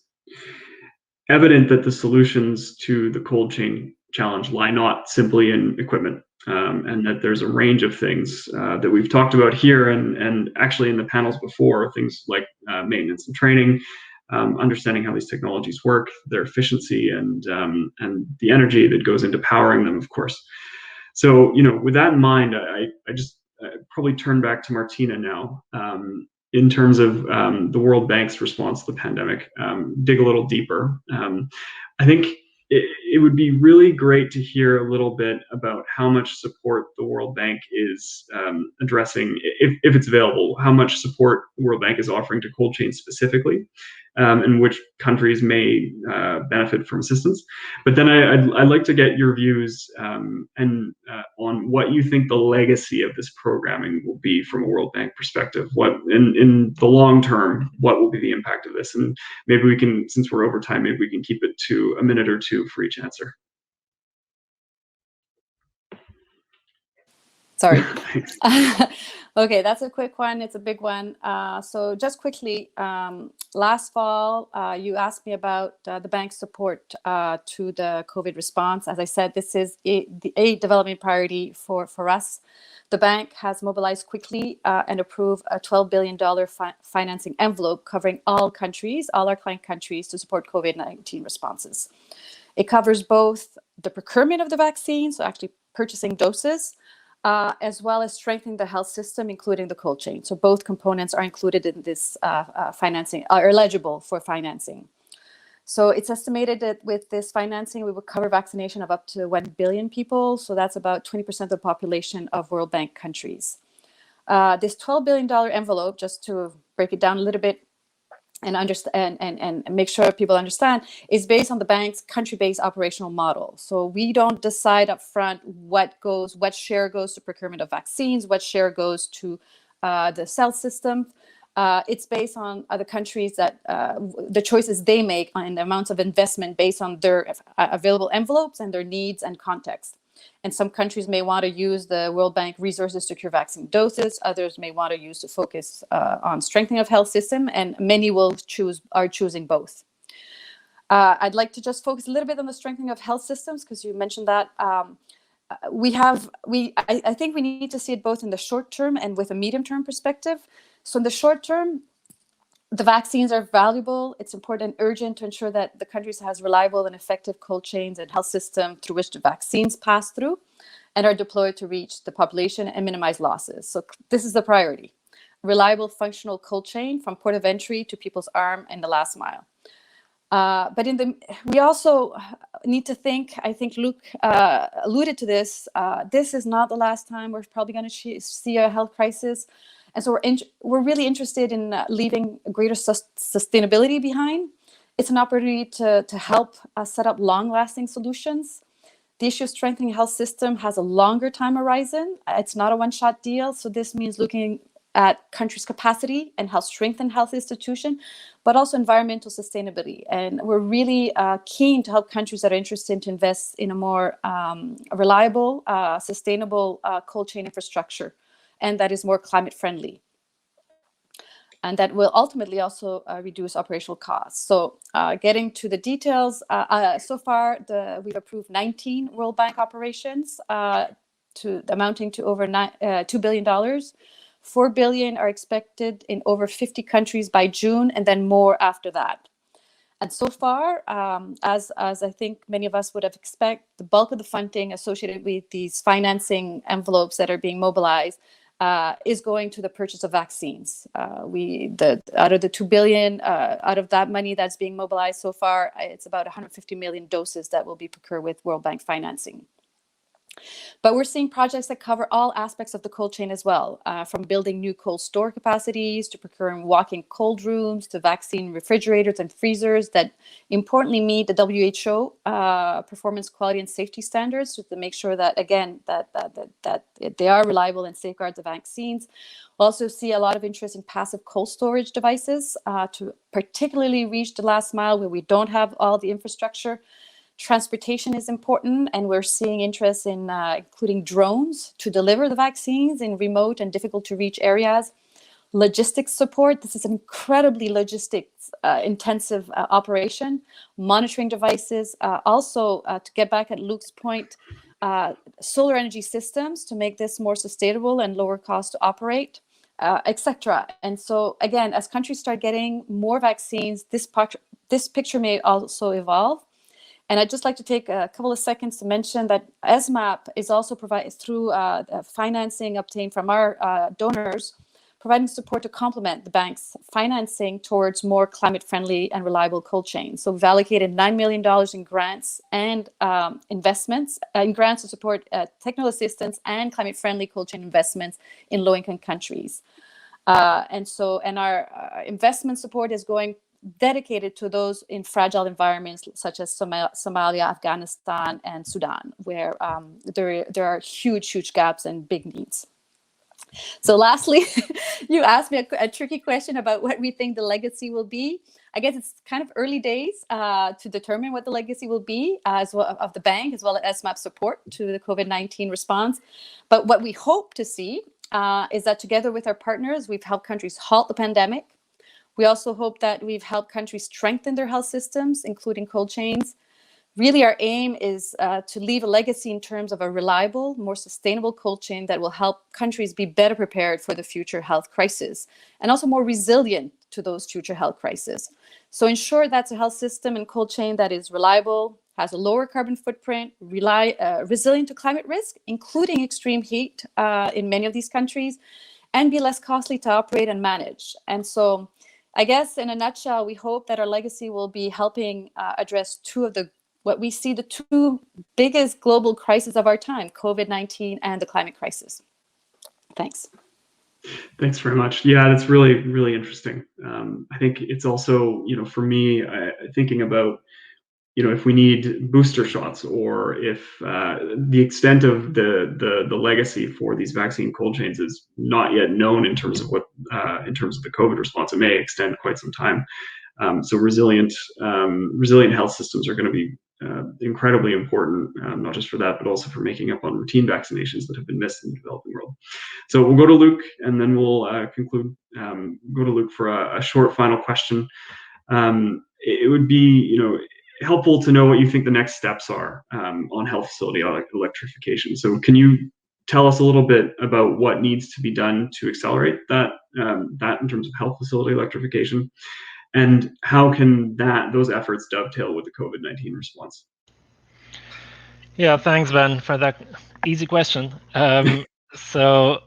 evident that the solutions to the cold chain challenge lie not simply in equipment, and that there's a range of things that we've talked about here and actually in the panels before, things like maintenance and training, understanding how these technologies work, their efficiency, and the energy that goes into powering them, of course. So, with that in mind, I just probably turn back to Martina now. In terms of the World Bank's response to the pandemic, dig a little deeper. I think it would be really great to hear a little bit about how much support the World Bank is addressing, if it's available, how much support the World Bank is offering to cold chain specifically, and which countries may benefit from assistance. But then I'd like to get your views on what you think the legacy of this programming will be from a World Bank perspective. What in the long term, what will be the impact of this? And maybe we can, since we're over time, maybe we can keep it to a minute or two for each answer. Sorry. Okay, that's a quick one. It's a big one. So just quickly, last fall, you asked me about the bank's support to the COVID response. As I said, this is a development priority for us. The bank has mobilized quickly and approved a $12 billion financing envelope covering all countries, all our client countries, to support COVID-19 responses. It covers both the procurement of the vaccine, so actually purchasing doses, as well as strengthening the health system, including the cold chain. So both components are included in this financing, are eligible for financing. So it's estimated that with this financing, we will cover vaccination of up to 1 billion people. So that's about 20% of the population of World Bank countries. This $12 billion envelope, just to break it down a little bit and understand and make sure people understand, is based on the bank's country-based operational model. So we don't decide up front what share goes to procurement of vaccines, what share goes to the cell system. It's based on other countries that the choices they make and the amounts of investment based on their available envelopes and their needs and context. And some countries may want to use the World Bank resources to secure vaccine doses. Others may want to use to focus on strengthening of health system, and many are choosing both. I'd like to just focus a little bit on the strengthening of health systems because you mentioned that. I think we need to see it both in the short term and with a medium term perspective. So in the short term, the vaccines are valuable. It's important and urgent to ensure that the countries has reliable and effective cold chains and health system through which the vaccines pass through and are deployed to reach the population and minimize losses. So this is the priority. Reliable, functional cold chain from port of entry to people's arm and the last mile. But we also need to think, I think Luc alluded to this, this is not the last time we're probably going to see a health crisis. And so we're really interested in leaving greater sustainability behind. It's an opportunity to help set up long-lasting solutions. The issue of strengthening health system has a longer time horizon. It's not a one-shot deal. So this means looking at countries' capacity and how strengthen health institution, but also environmental sustainability. And we're really keen to help countries that are interested to invest in a more reliable, sustainable cold chain infrastructure, and that is more climate friendly. And that will ultimately also reduce operational costs. So getting to the details, so far we've approved 19 World Bank operations amounting to over $2 billion. $4 billion are expected in over 50 countries by June, and then more after that. And so far, as I think many of us would have expected, the bulk of the funding associated with these financing envelopes that are being mobilized is going to the purchase of vaccines. Out of the $2 billion, out of that money that's being mobilized so far, it's about 150 million doses that will be procured with World Bank financing. But we're seeing projects that cover all aspects of the cold chain as well, from building new cold store capacities to procuring walk-in cold rooms to vaccine refrigerators and freezers that importantly meet the WHO performance, quality, and safety standards to make sure that, again, that they are reliable and safeguard the vaccines. We also see a lot of interest in passive cold storage devices to particularly reach the last mile where we don't have all the infrastructure. Transportation is important, and we're seeing interest in including drones to deliver the vaccines in remote and difficult to reach areas. Logistics support, this is an incredibly logistics intensive operation. Monitoring devices, also to get back at Luke's point, solar energy systems to make this more sustainable and lower cost to operate, etc. And so again, as countries start getting more vaccines, this picture may also evolve. And I'd just like to take a couple of seconds to mention that ESMAP is also provided through financing obtained from our donors, providing support to complement the bank's financing towards more climate-friendly and reliable cold chains. So we've allocated $9 million in grants and investments, in grants to support technical assistance and climate-friendly cold chain investments in low-income countries. And our investment support is going dedicated to those in fragile environments such as Somalia, Afghanistan, and Sudan, where there are huge gaps and big needs. So lastly, you asked me a tricky question about what we think the legacy will be. I guess it's kind of early days to determine what the legacy will be as well of the bank, as well as ESMAP support to the COVID-19 response. But what we hope to see is that together with our partners, we've helped countries halt the pandemic. We also hope that we've helped countries strengthen their health systems, including cold chains. Really, our aim is to leave a legacy in terms of a reliable, more sustainable cold chain that will help countries be better prepared for the future health crisis and also more resilient to those future health crises. So in short, that's a health system and cold chain that is reliable, has a lower carbon footprint, resilient to climate risk, including extreme heat in many of these countries, and be less costly to operate and manage. And so I guess in a nutshell, we hope that our legacy will be helping address what we see the two biggest global crises of our time, COVID-19 and the climate crisis. Thanks. Thanks very much. Yeah, that's really, really interesting. I think it's also, for me, thinking about, if we need booster shots, or if the extent of the legacy for these vaccine cold chains is not yet known in terms of in terms of the COVID response. It may extend quite some time. So resilient health systems are going to be incredibly important, not just for that, but also for making up on routine vaccinations that have been missed in the developing world. So we'll go to Luke, and then we'll conclude. Go to Luke for a short final question. It would be, helpful to know what you think the next steps are on health facility electrification. So can you tell us a little bit about what needs to be done to accelerate that in terms of health facility electrification? And how can those efforts dovetail with the COVID-19 response? Yeah, thanks, Ben, for that easy question. So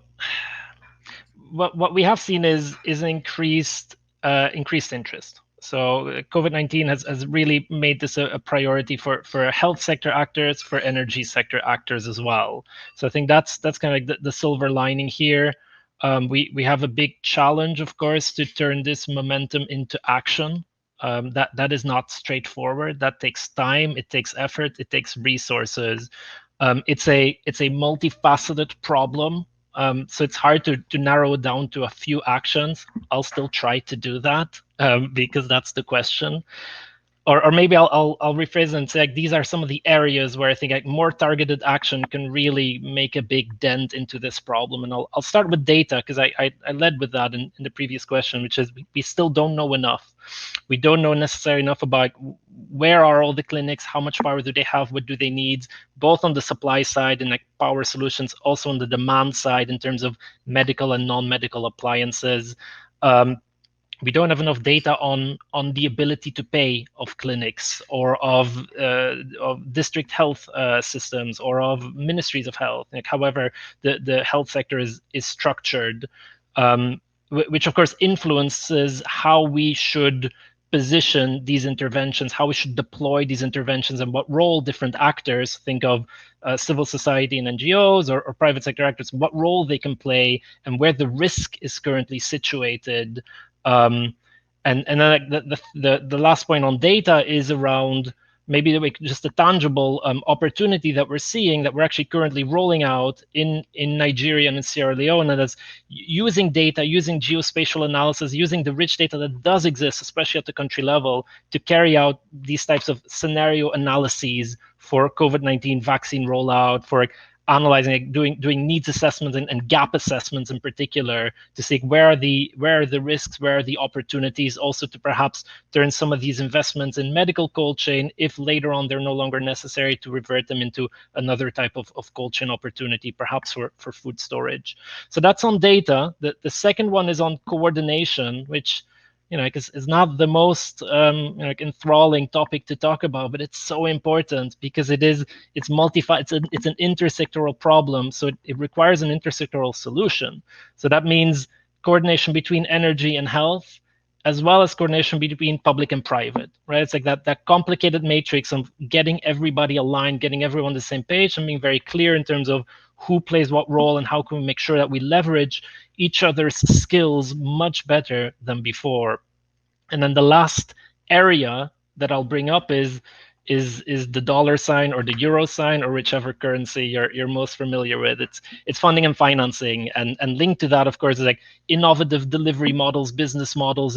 what we have seen is increased interest. So COVID-19 has really made this a priority for health sector actors, for energy sector actors as well. So I think that's kind of the silver lining here. We have a big challenge, of course, to turn this momentum into action. That is not straightforward. That takes time. It takes effort. It takes resources. It's a multifaceted problem. So it's hard to narrow it down to a few actions. I'll still try to do that because that's the question. Or maybe I'll rephrase and say, these are some of the areas where I think more targeted action can really make a big dent into this problem. And I'll start with data, because I led with that in the previous question, which is we still don't know enough. We don't know necessarily enough about where are all the clinics, how much power do they have, what do they need, both on the supply side and power solutions, also on the demand side in terms of medical and non-medical appliances. We don't have enough data on the ability to pay of clinics or of district health systems or of ministries of health. However, the health sector is structured, which of course influences how we should position these interventions, how we should deploy these interventions, and what role different actors, think of civil society and NGOs or private sector actors, what role they can play and where the risk is currently situated. And then the last point on data is around maybe just a tangible opportunity that we're seeing, that we're actually currently rolling out in Nigeria and in Sierra Leone, and that's using data, using geospatial analysis, using the rich data that does exist, especially at the country level, to carry out these types of scenario analyses for COVID-19 vaccine rollout, for analyzing, doing needs assessments and gap assessments in particular, to see where are the risks, where are the opportunities, also to perhaps turn some of these investments in medical cold chain, if later on they're no longer necessary, to revert them into another type of cold chain opportunity, perhaps for food storage. So that's on data. The second one is on coordination, which is not the most enthralling topic to talk about, but it's so important because it's an intersectoral problem, so it requires an intersectoral solution. So that means coordination between energy and health, as well as coordination between public and private, right? It's like that complicated matrix of getting everybody aligned, getting everyone on the same page, and being very clear in terms of who plays what role and how can we make sure that we leverage each other's skills much better than before. And then the last area that I'll bring up is the dollar sign or the euro sign, or whichever currency you're most familiar with. It's funding and financing, and linked to that, of course, is like innovative delivery models, business models.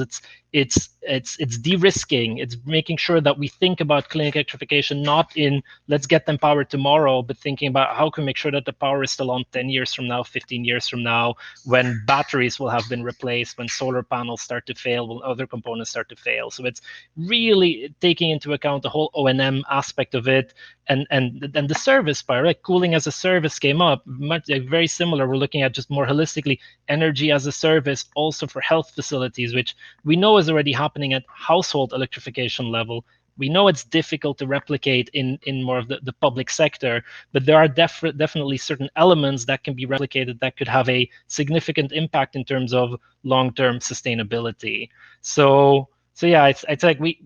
It's de-risking. It's making sure that we think about clinic electrification not in let's get them power tomorrow, but thinking about how can we make sure that the power is still on 10 years from now, 15 years from now, when batteries will have been replaced, when solar panels start to fail, when other components start to fail. So it's really taking into account the whole O&M aspect of it, and the service part, right? Cooling as a service came up, very similar. We're looking at just more holistically energy as a service, also for health facilities, which we know is already happening at household electrification level. We know it's difficult to replicate in more of the public sector, but there are definitely certain elements that can be replicated that could have a significant impact in terms of long-term sustainability. So yeah, it's like we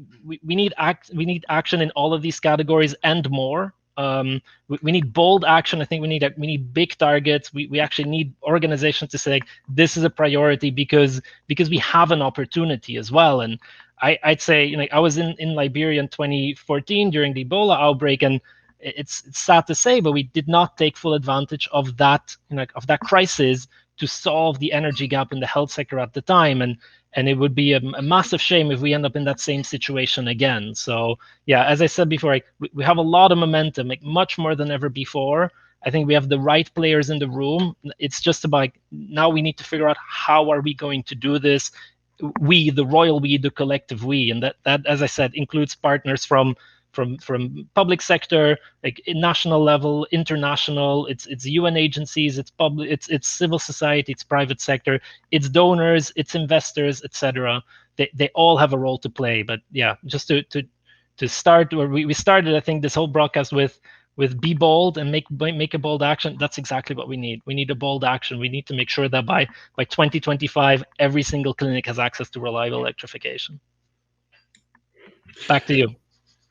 need action in all of these categories and more. We need bold action. I think we need big targets. We actually need organizations to say this is a priority because we have an opportunity as well. And I'd say, I was in Liberia in 2014 during the Ebola outbreak, and it's sad to say, but we did not take full advantage of that crisis to solve the energy gap in the health sector at the time. And it would be a massive shame if we end up in that same situation again. So yeah, as I said before, we have a lot of momentum, much more than ever before. I think we have the right players in the room. It's just about now we need to figure out how are we going to do this. We, the royal we, the collective we, and that as I said, includes partners from public sector, like national level, international. It's UN agencies, it's public, it's civil society, it's private sector, it's donors, it's investors, etc. They all have a role to play. But yeah, just to start where we started, I think this whole broadcast with be bold and make a bold action. That's exactly what we need. We need a bold action. We need to make sure that by 2025, every single clinic has access to reliable electrification. Back to you.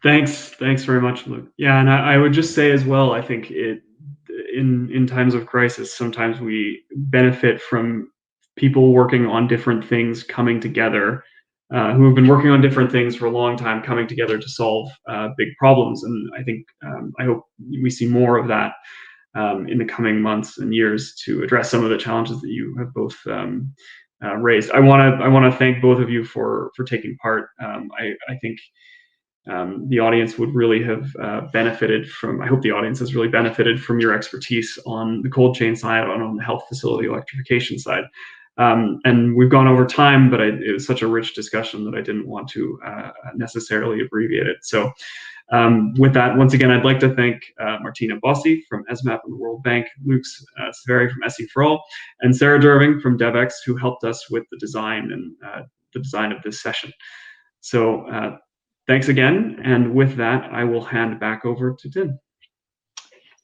Thanks very much, Luke. Yeah, and I would just say as well, I think in times of crisis, sometimes we benefit from people working on different things coming together, who have been working on different things for a long time, coming together to solve big problems. And I think I hope we see more of that in the coming months and years to address some of the challenges that you have both raised. I want to thank both of you for taking part. I think the audience would really have benefited from, I hope the audience has really benefited from your expertise on the cold chain side, on the health facility electrification side. And we've gone over time, but it was such a rich discussion that I didn't want to necessarily abbreviate it. So with that, once again, I'd like to thank Martina Bossi from ESMAP and the World Bank, Luke Severi from SE4All, and Sarah Derving from DevEx, who helped us with the design and the design of this session. So thanks again. And with that, I will hand back over to Tim.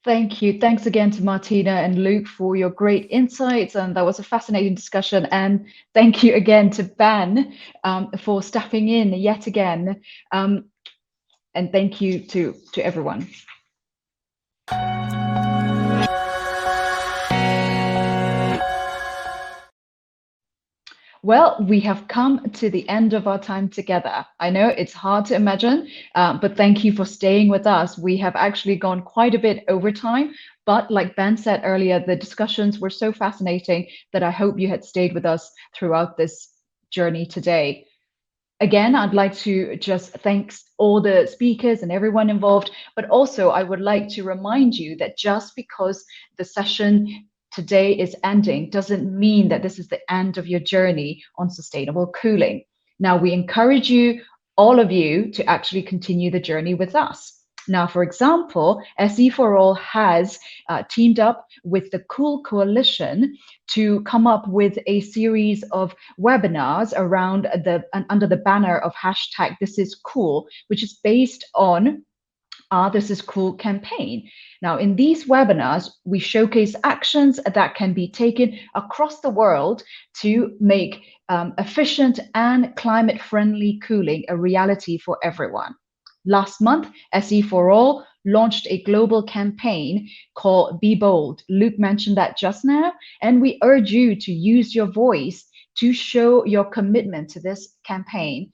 Thank you. Thanks again to Martina and Luke for your great insights. And that was a fascinating discussion. And thank you again to Ben for stepping in yet again. And thank you to everyone. Well, we have come to the end of our time together. I know it's hard to imagine, but thank you for staying with us. We have actually gone quite a bit over time, but like Ben said earlier, the discussions were so fascinating that I hope you had stayed with us throughout this journey today. Again, I'd like to just thank all the speakers and everyone involved, but also I would like to remind you that just because the session today is ending doesn't mean that this is the end of your journey on sustainable cooling. Now, we encourage you, all of you, to actually continue the journey with us. Now, for example, SE4All has teamed up with the Cool Coalition to come up with a series of webinars around under the banner of hashtag This Is Cool, which is based on our This Is Cool campaign. Now, in these webinars, we showcase actions that can be taken across the world to make efficient and climate-friendly cooling a reality for everyone. Last month, SE4All launched a global campaign called Be Bold. Luke mentioned that just now, and we urge you to use your voice to show your commitment to this campaign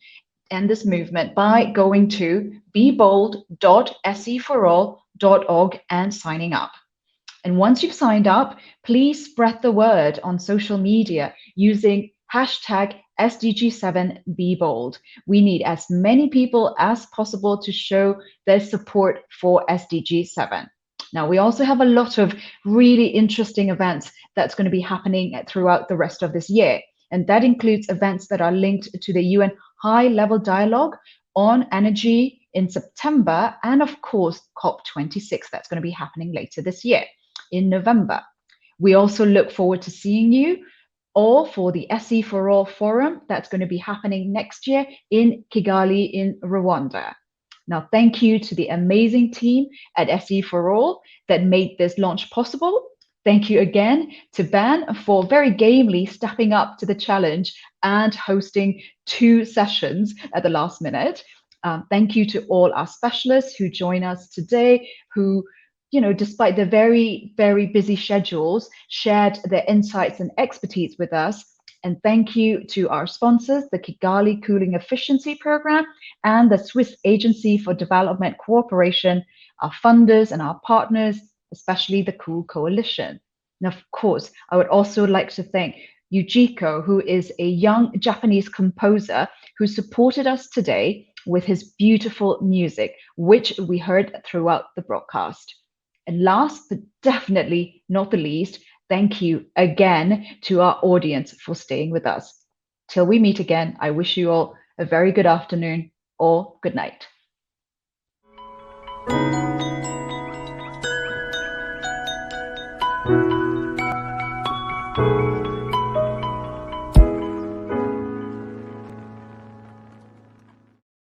and this movement by going to bebold.se4all.org and signing up. And once you've signed up, please spread the word on social media using hashtag SDG7BeBold. We need as many people as possible to show their support for SDG 7. Now, we also have a lot of really interesting events that's going to be happening throughout the rest of this year. And that includes events that are linked to the UN High-Level Dialogue on Energy in September, and of course, COP26, that's going to be happening later this year in November. We also look forward to seeing you all for the SE4All Forum that's going to be happening next year in Kigali in Rwanda. Now, thank you to the amazing team at SE4All that made this launch possible. Thank you again to Ben for very gamely stepping up to the challenge and hosting 2 sessions at the last minute. Thank you to all our specialists who join us today, who, you know, despite their very, very busy schedules, shared their insights and expertise with us. And thank you to our sponsors, the Kigali Cooling Efficiency Program and the Swiss Agency for Development Cooperation, our funders and our partners, especially the Cool Coalition. And of course, I would also like to thank Yujiko, who is a young Japanese composer who supported us today with his beautiful music, which we heard throughout the broadcast. And last but definitely not the least, thank you again to our audience for staying with us. Till we meet again, I wish you all a very good afternoon or good night.